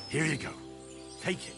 Here you go. Take it.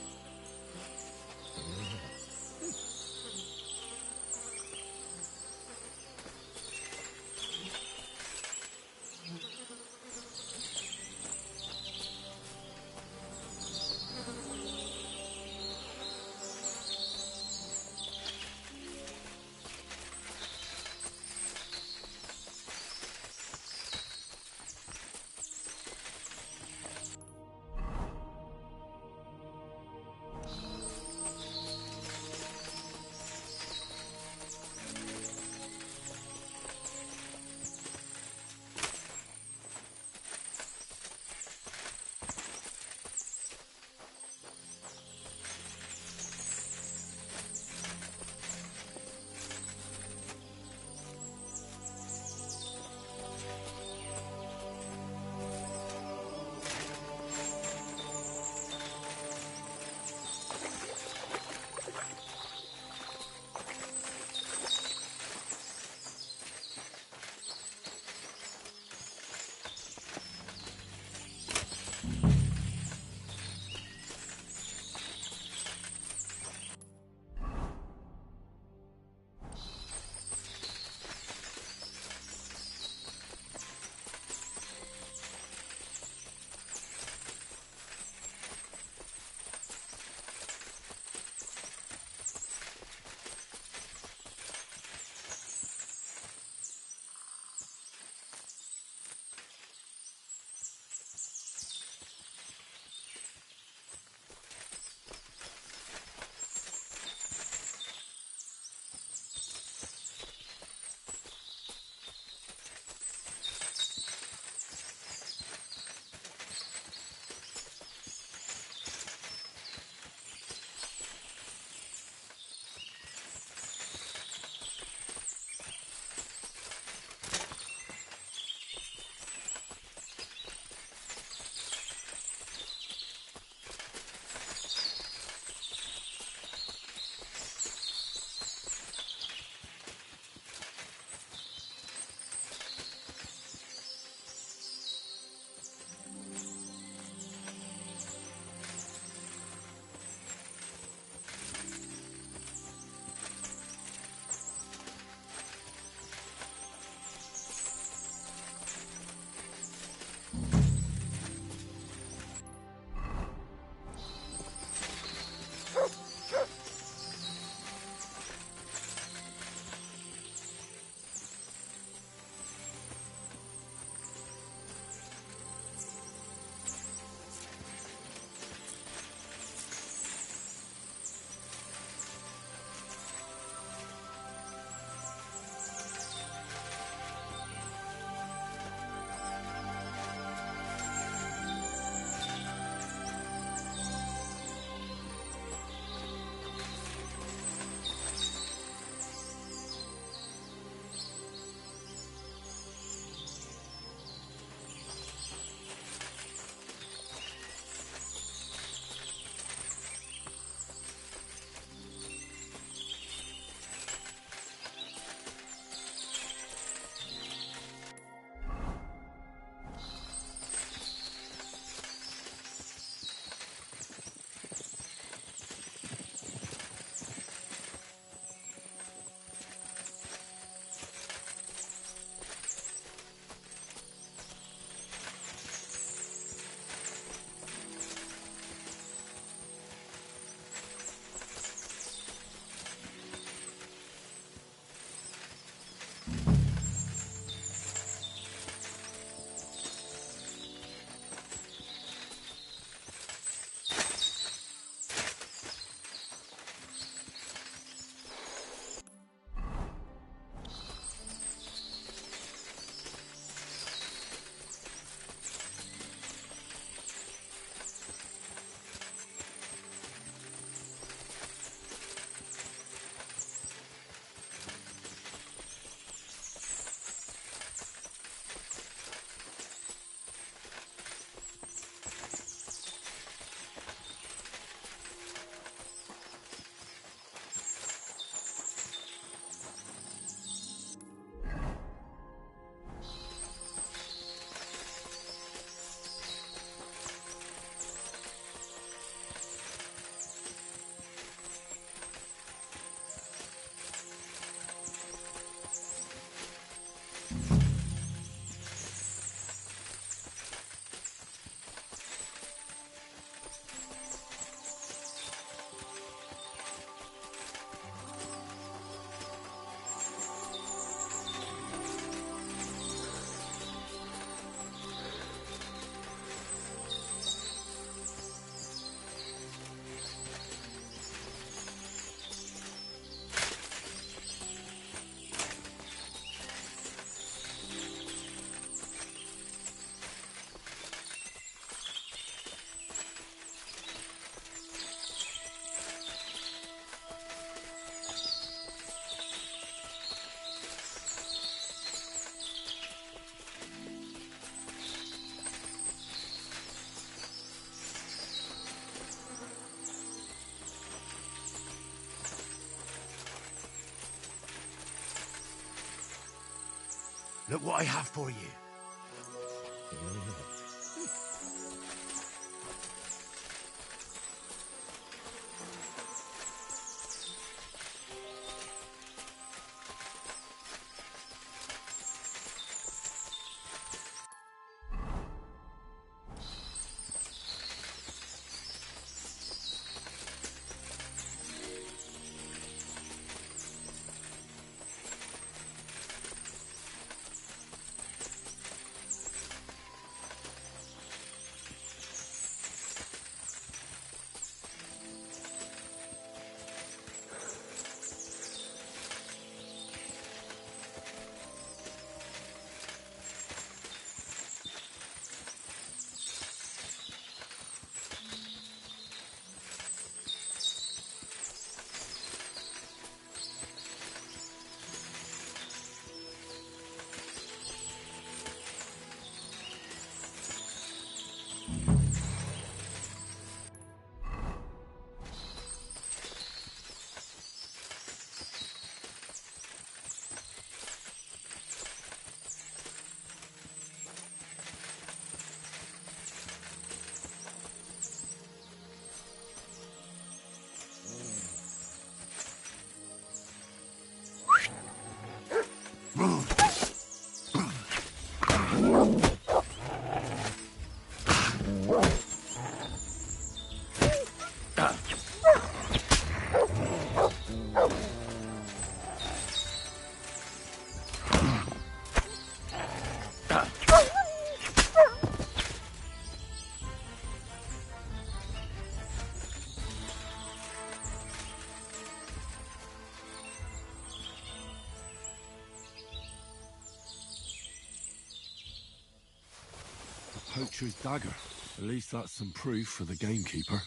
Look what I have for you. Poacher's dagger. At least that's some proof for the gamekeeper.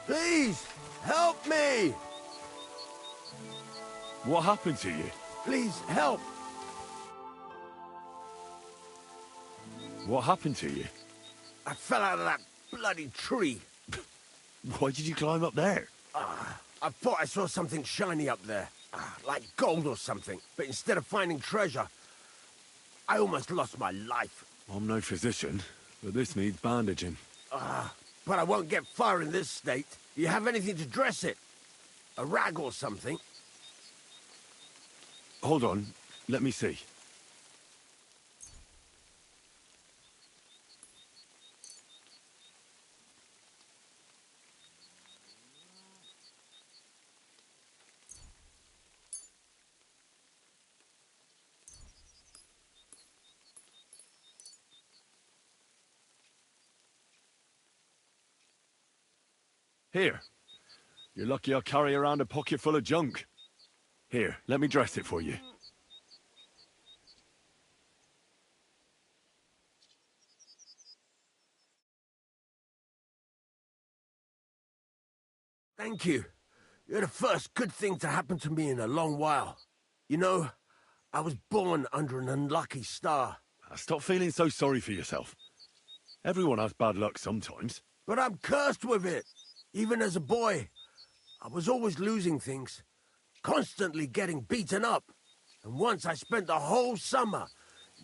Please, help me! What happened to you? Please, help! What happened to you? I fell out of that bloody tree. Why did you climb up there? I thought I saw something shiny up there. Like gold or something. But instead of finding treasure, I almost lost my life. I'm no physician, but this needs bandaging. But I won't get far in this state. You have anything to dress it? A rag or something? Hold on, let me see. Here. You're lucky I carry around a pocket full of junk. Here, let me dress it for you. Thank you. You're the first good thing to happen to me in a long while. You know, I was born under an unlucky star. Stop feeling so sorry for yourself. Everyone has bad luck sometimes. But I'm cursed with it. Even as a boy, I was always losing things. Constantly getting beaten up. And once I spent the whole summer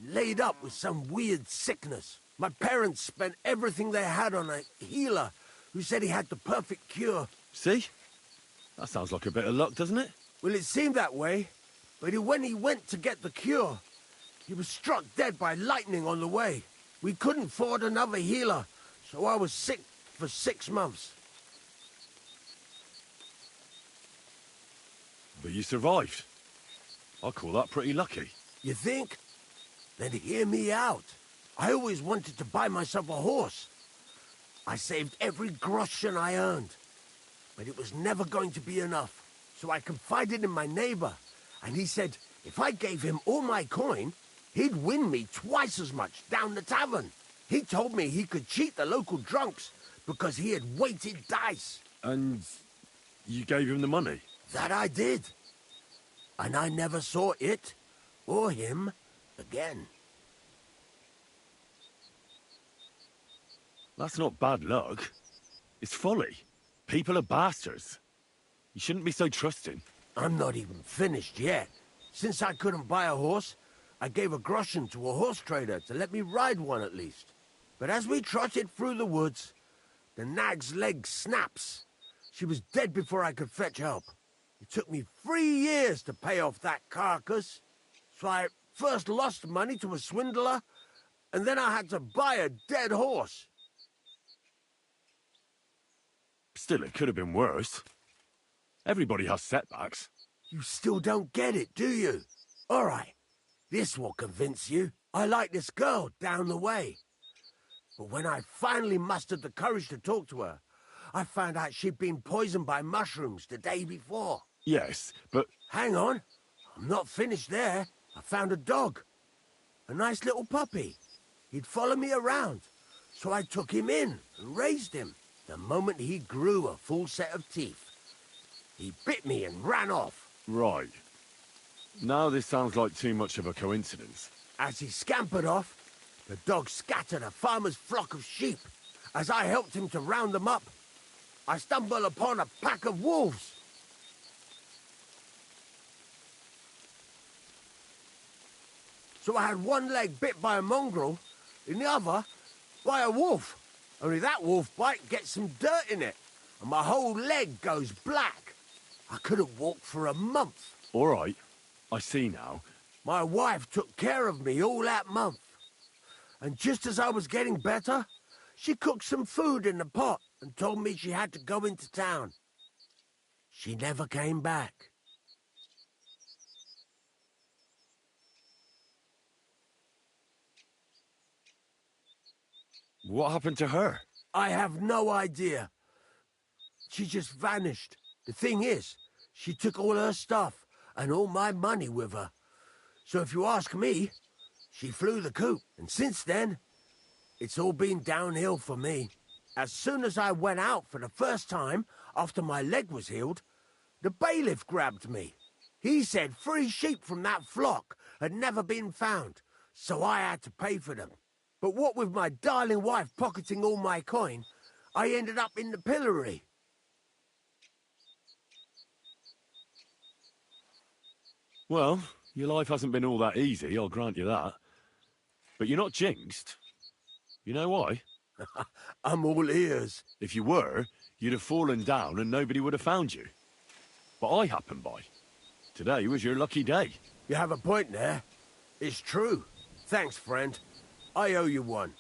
laid up with some weird sickness. My parents spent everything they had on a healer who said he had the perfect cure. See? That sounds like a bit of luck, doesn't it? Well, it seemed that way. But when he went to get the cure, he was struck dead by lightning on the way. We couldn't afford another healer, so I was sick for 6 months. But you survived. I call that pretty lucky. You think? Then hear me out. I always wanted to buy myself a horse. I saved every groschen I earned. But it was never going to be enough. So I confided in my neighbor, and he said if I gave him all my coin, he'd win me twice as much down the tavern. He told me he could cheat the local drunks because he had weighted dice. And you gave him the money? That I did. And I never saw it or him again. That's not bad luck. It's folly. People are bastards. You shouldn't be so trusting. I'm not even finished yet. Since I couldn't buy a horse, I gave a groschen to a horse trader to let me ride one at least. But as we trotted through the woods, the nag's leg snaps. She was dead before I could fetch help. It took me 3 years to pay off that carcass. So I first lost money to a swindler, and then I had to buy a dead horse. Still, it could have been worse. Everybody has setbacks. You still don't get it, do you? All right, this will convince you. I like this girl down the way. But when I finally mustered the courage to talk to her, I found out she'd been poisoned by mushrooms the day before. Yes, but... Hang on. I'm not finished there. I found a dog. A nice little puppy. He'd follow me around. So I took him in and raised him. The moment he grew a full set of teeth, he bit me and ran off. Right. Now this sounds like too much of a coincidence. As he scampered off, the dog scattered a farmer's flock of sheep. As I helped him to round them up, I stumbled upon a pack of wolves. So I had one leg bit by a mongrel, and the other by a wolf. Only that wolf bite gets some dirt in it, and my whole leg goes black. I couldn't walk for a month. All right, I see now. My wife took care of me all that month. And just as I was getting better, she cooked some food in the pot and told me she had to go into town. She never came back. What happened to her? I have no idea. She just vanished. The thing is, she took all her stuff and all my money with her. So if you ask me, she flew the coop. And since then, it's all been downhill for me. As soon as I went out for the first time after my leg was healed, the bailiff grabbed me. He said 3 sheep from that flock had never been found, so I had to pay for them. But what with my darling wife pocketing all my coin, I ended up in the pillory. Well, your life hasn't been all that easy, I'll grant you that. But you're not jinxed. You know why? I'm all ears. If you were, you'd have fallen down and nobody would have found you. But I happened by. Today was your lucky day. You have a point there. It's true. Thanks, friend. I owe you one.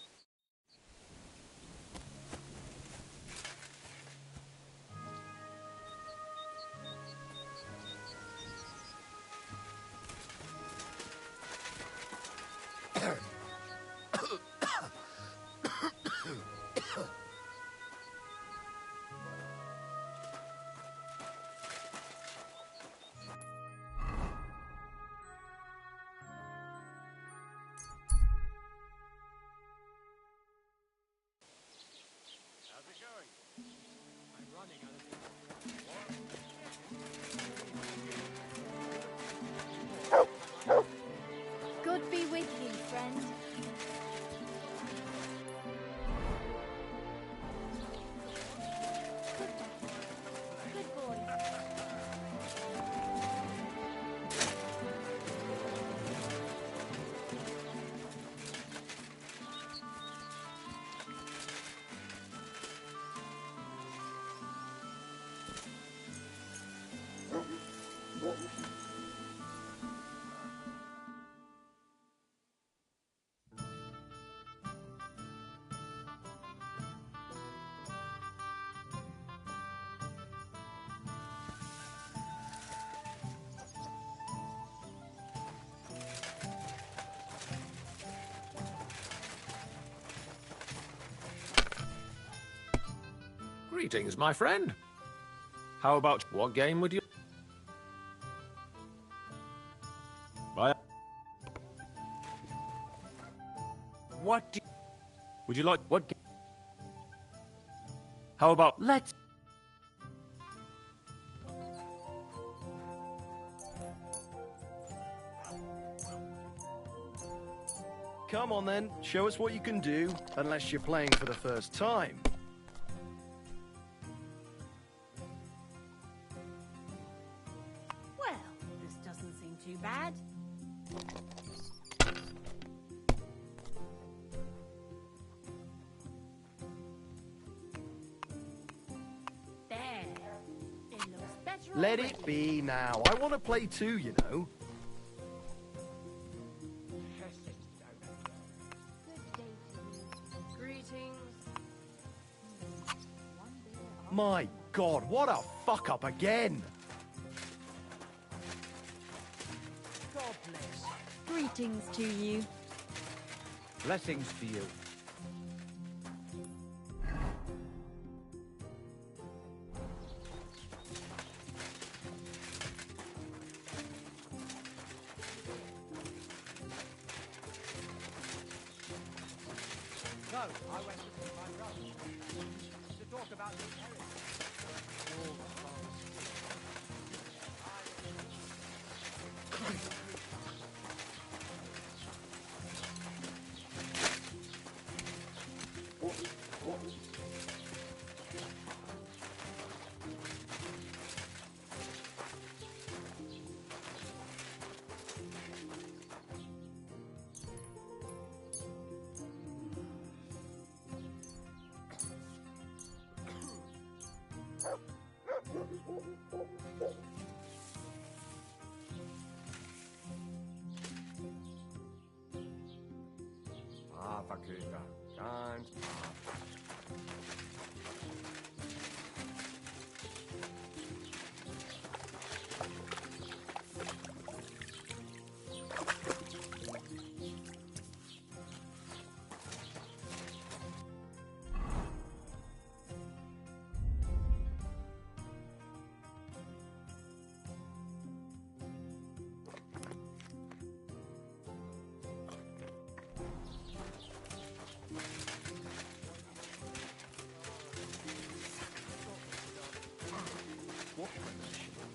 Greetings, my friend. How about what game would you... Bye. What do... Would you like... What... How about... Let's... Come on then, show us what you can do, unless you're playing for the first time. Well, this doesn't seem too bad. There. It looks better Let already. it be now. I want to play too, you know. Greetings. My God, what a fuck up again! God bless. Greetings to you. Blessings to you. So, I went to see my brother to talk about the inheritance. Verköder. Ganz brav.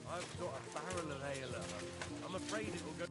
I've got a barrel of ale at home. I'm afraid it will go...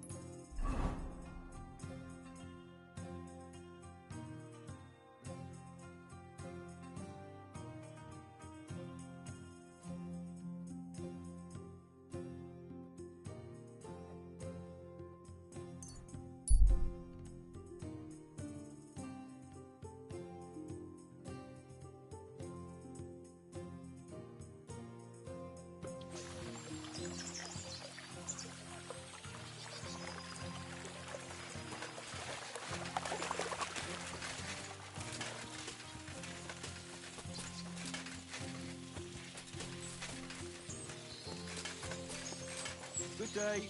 Good day.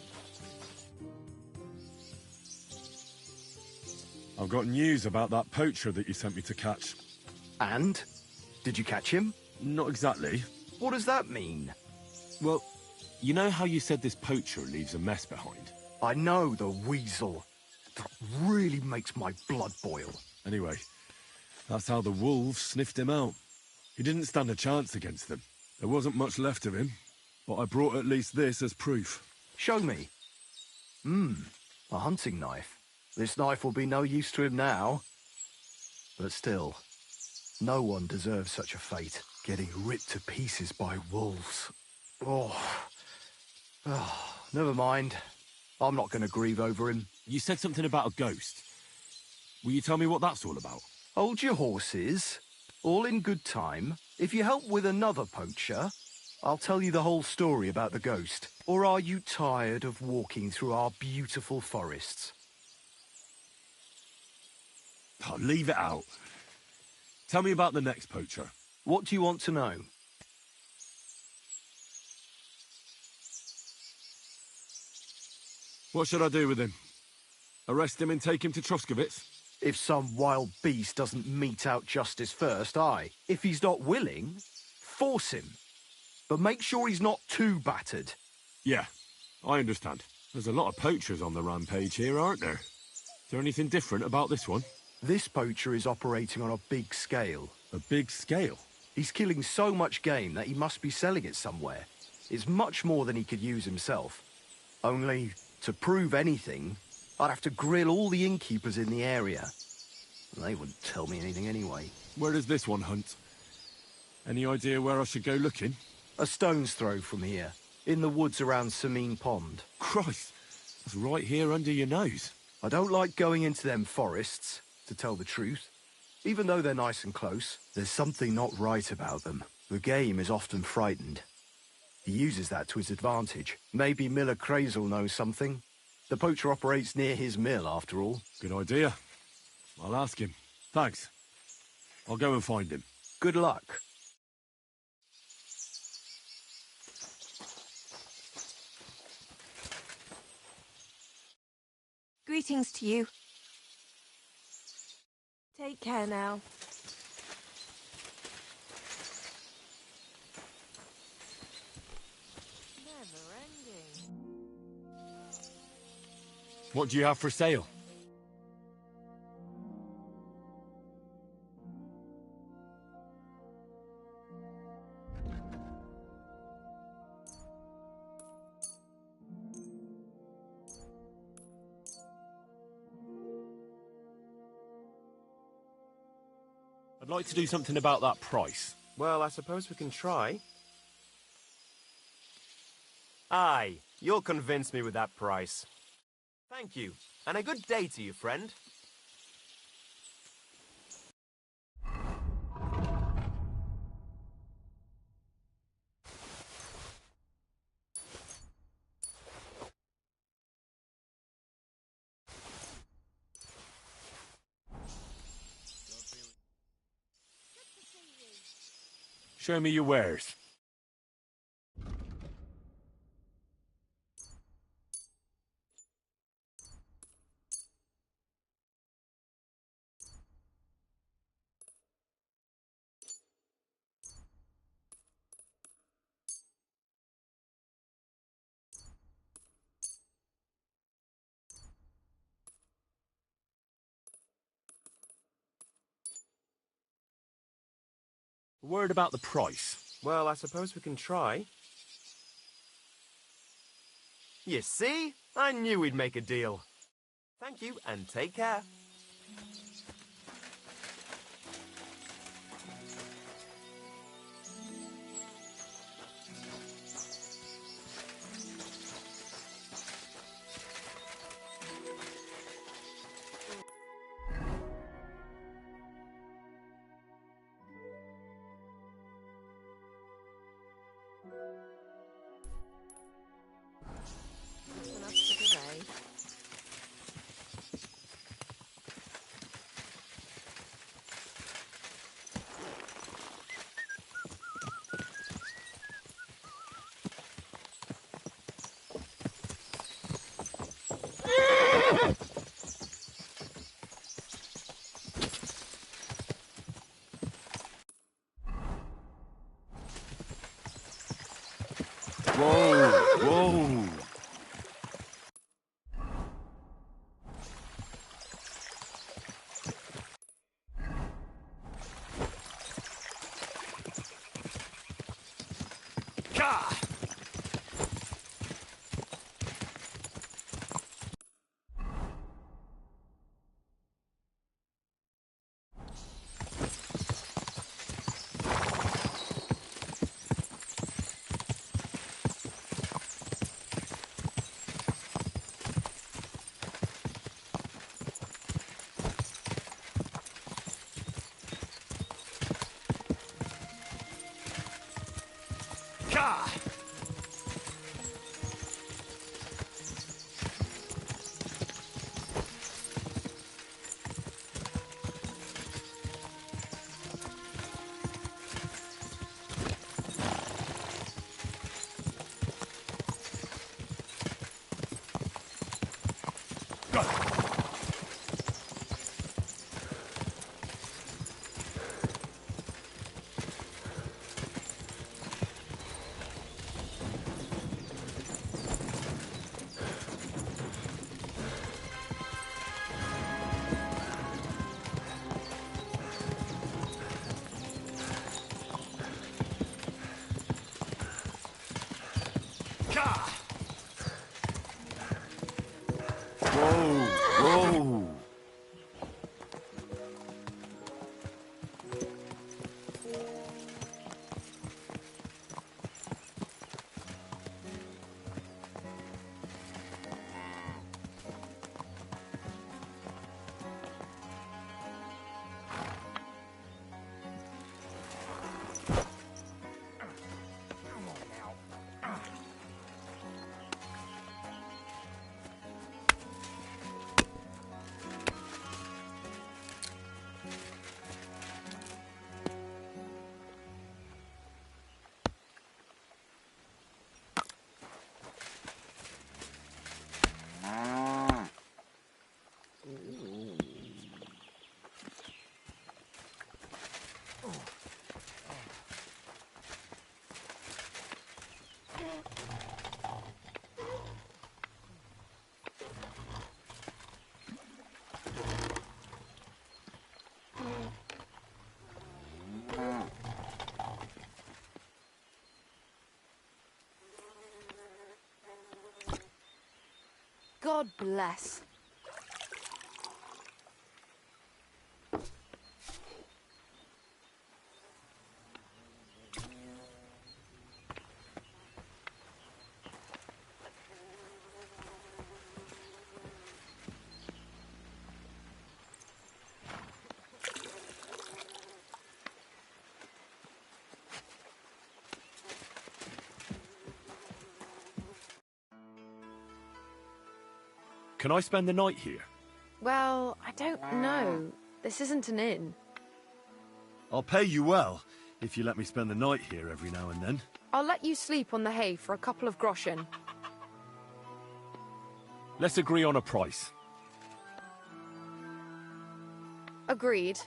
I've got news about that poacher that you sent me to catch. And? Did you catch him? Not exactly. What does that mean? Well, you know how you said this poacher leaves a mess behind? I know, the weasel. That really makes my blood boil. Anyway, that's how the wolves sniffed him out. He didn't stand a chance against them. There wasn't much left of him, but I brought at least this as proof. Show me. A hunting knife. This knife will be no use to him now. But still, no one deserves such a fate, getting ripped to pieces by wolves. Oh, never mind. I'm not going to grieve over him. You said something about a ghost. Will you tell me what that's all about? Hold your horses. All in good time. If you help with another poacher, I'll tell you the whole story about the ghost. Or are you tired of walking through our beautiful forests? Oh, leave it out. Tell me about the next poacher. What do you want to know? What should I do with him? Arrest him and take him to Troskovitz? If some wild beast doesn't mete out justice first, aye. If he's not willing, force him. But make sure he's not too battered. Yeah, I understand. There's a lot of poachers on the rampage here, aren't there? Is there anything different about this one? This poacher is operating on a big scale. A big scale? He's killing so much game that he must be selling it somewhere. It's much more than he could use himself. Only, to prove anything, I'd have to grill all the innkeepers in the area. They wouldn't tell me anything anyway. Where does this one hunt? Any idea where I should go looking? A stone's throw from here, in the woods around Samine Pond. Christ, that's right here under your nose. I don't like going into them forests, to tell the truth. Even though they're nice and close, there's something not right about them. The game is often frightened. He uses that to his advantage. Maybe Miller Crazel knows something. The poacher operates near his mill, after all. Good idea. I'll ask him. Thanks. I'll go and find him. Good luck. Greetings to you. Take care now. Never ending. What do you have for sale? I'd like to do something about that price. Well, I suppose we can try. Aye, you'll convince me with that price. Thank you, and a good day to you, friend. Show me your wares. A word about the price. Well, I suppose we can try. You see? I knew we'd make a deal. Thank you, and take care. Whoa, whoa. God bless. Can I spend the night here? Well, I don't know. This isn't an inn. I'll pay you well, if you let me spend the night here every now and then. I'll let you sleep on the hay for a couple of groschen. Let's agree on a price. Agreed.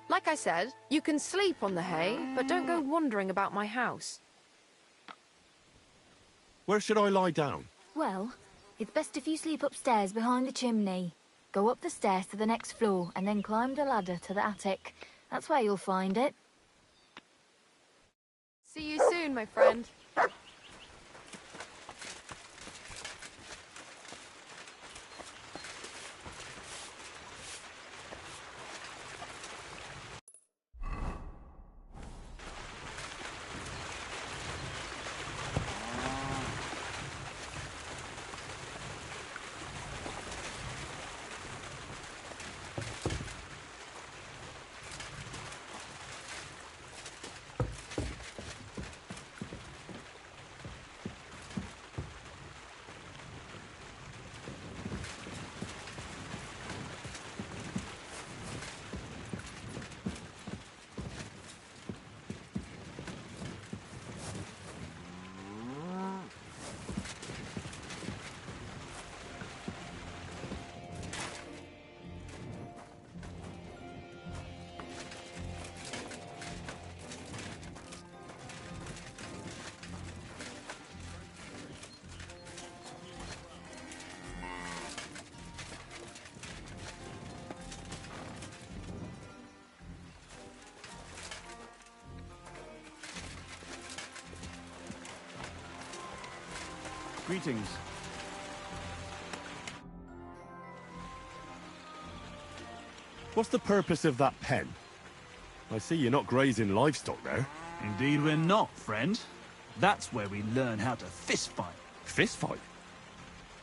Like I said, you can sleep on the hay, but don't go wandering about my house. Where should I lie down? Well, it's best if you sleep upstairs behind the chimney. Go up the stairs to the next floor and then climb the ladder to the attic. That's where you'll find it. See you soon, my friend. Greetings. What's the purpose of that pen? I see you're not grazing livestock there. Indeed we're not, friend. That's where we learn how to fist fight. Fist fight?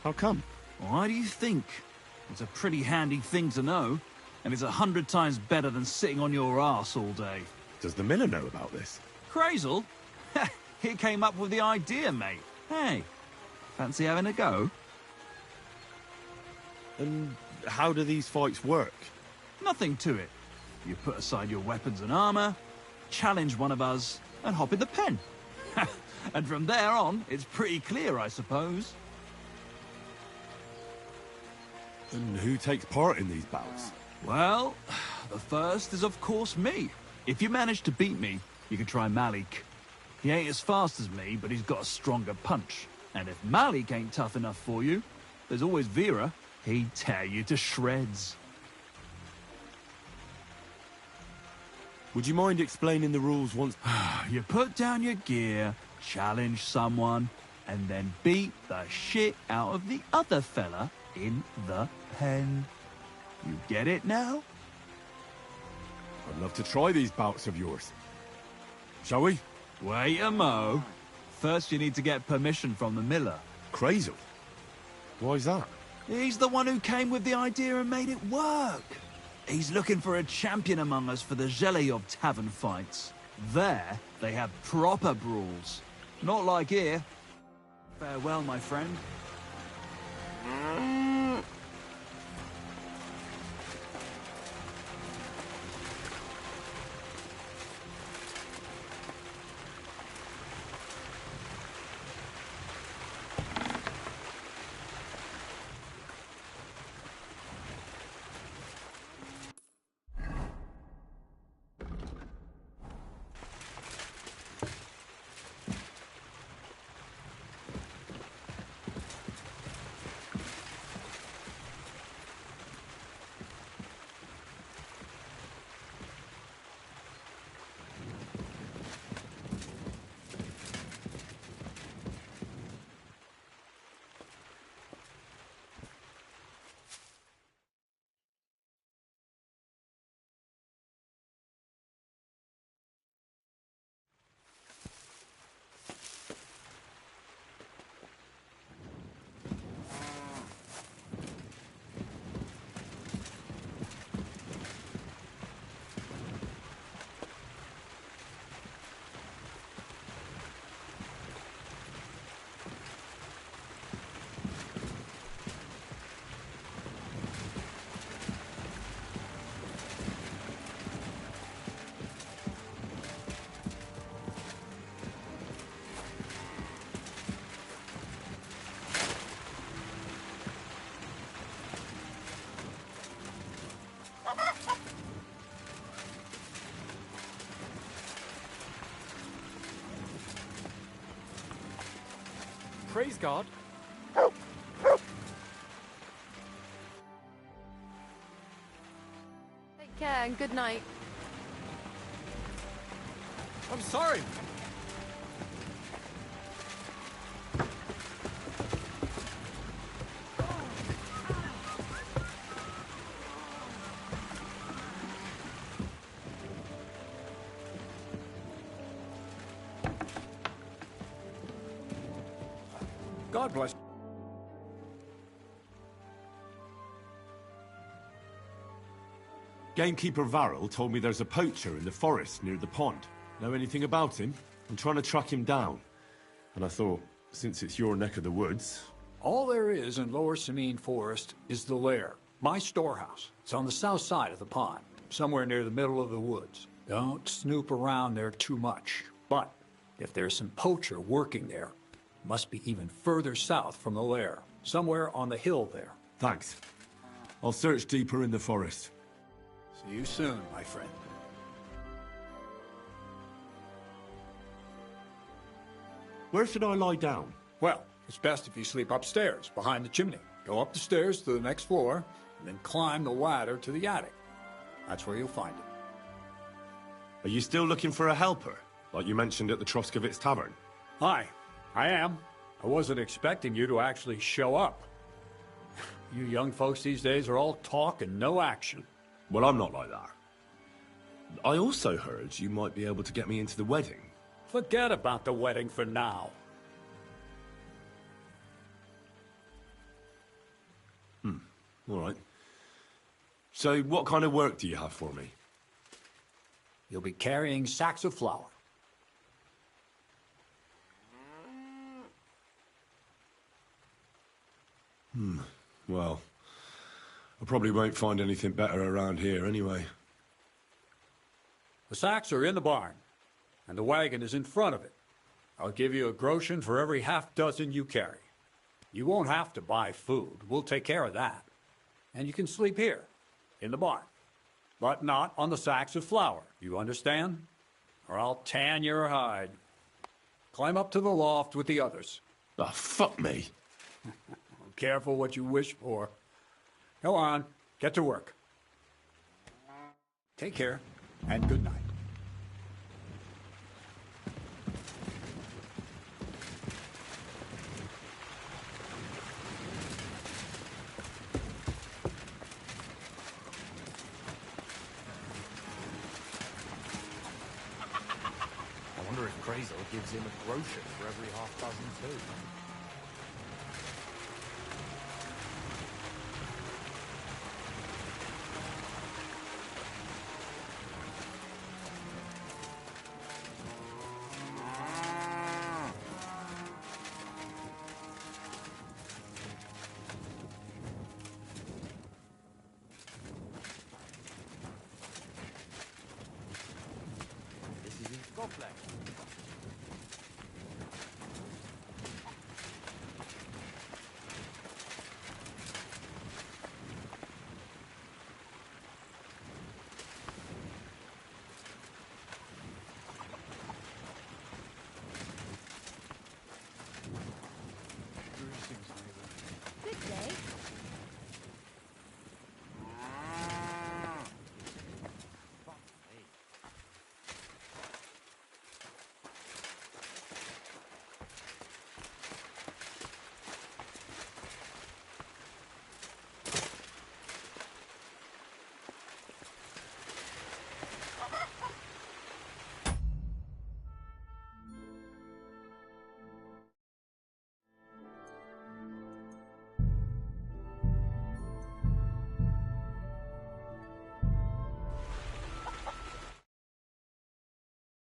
How come? Why do you think? It's a pretty handy thing to know, and it's 100 times better than sitting on your arse all day. Does the miller know about this? Crazel? He came up with the idea, mate. Hey, fancy having a go? And how do these fights work? Nothing to it. You put aside your weapons and armor, challenge one of us, and hop in the pen. And from there on, it's pretty clear, I suppose. And who takes part in these bouts? Well, the first is of course me. If you manage to beat me, you can try Malik. He ain't as fast as me, but he's got a stronger punch. And if Malik ain't tough enough for you, there's always Vera. He'd tear you to shreds. Would you mind explaining the rules once? You put down your gear, challenge someone, and then beat the shit out of the other fella in the pen. You get it now? I'd love to try these bouts of yours. Shall we? Wait a mo. First you need to get permission from the miller. Crazel? Why's that? He's the one who came with the idea and made it work. He's looking for a champion among us for the Zheleyov tavern fights. There, they have proper brawls. Not like here. Farewell, my friend. Thanks, God. Take care and good night. I'm sorry. God bless. Gamekeeper Varrel told me there's a poacher in the forest near the pond. Know anything about him? I'm trying to track him down. And I thought, since it's your neck of the woods... All there is in Lower Samine Forest is the lair, my storehouse. It's on the south side of the pond, somewhere near the middle of the woods. Don't snoop around there too much. But if there's some poacher working there, it must be even further south from the lair, somewhere on the hill there. Thanks. I'll search deeper in the forest. See you soon, my friend. Where should I lie down? Well, it's best if you sleep upstairs, behind the chimney. Go up the stairs to the next floor, and then climb the ladder to the attic. That's where you'll find it. Are you still looking for a helper? Like you mentioned at the Troskovitz Tavern? Hi, I am. I wasn't expecting you to actually show up. You young folks these days are all talk and no action. Well, I'm not like that. I also heard you might be able to get me into the wedding. Forget about the wedding for now. All right. So what kind of work do you have for me? You'll be carrying sacks of flour. Well, I probably won't find anything better around here anyway. The sacks are in the barn, and the wagon is in front of it. I'll give you a groschen for every half dozen you carry. You won't have to buy food. We'll take care of that. And you can sleep here, in the barn. But not on the sacks of flour, you understand? Or I'll tan your hide. Climb up to the loft with the others. Oh, fuck me. Careful what you wish for. Go on, get to work. Take care, and good night. I wonder if Crazel gives him a groschen for every half dozen too.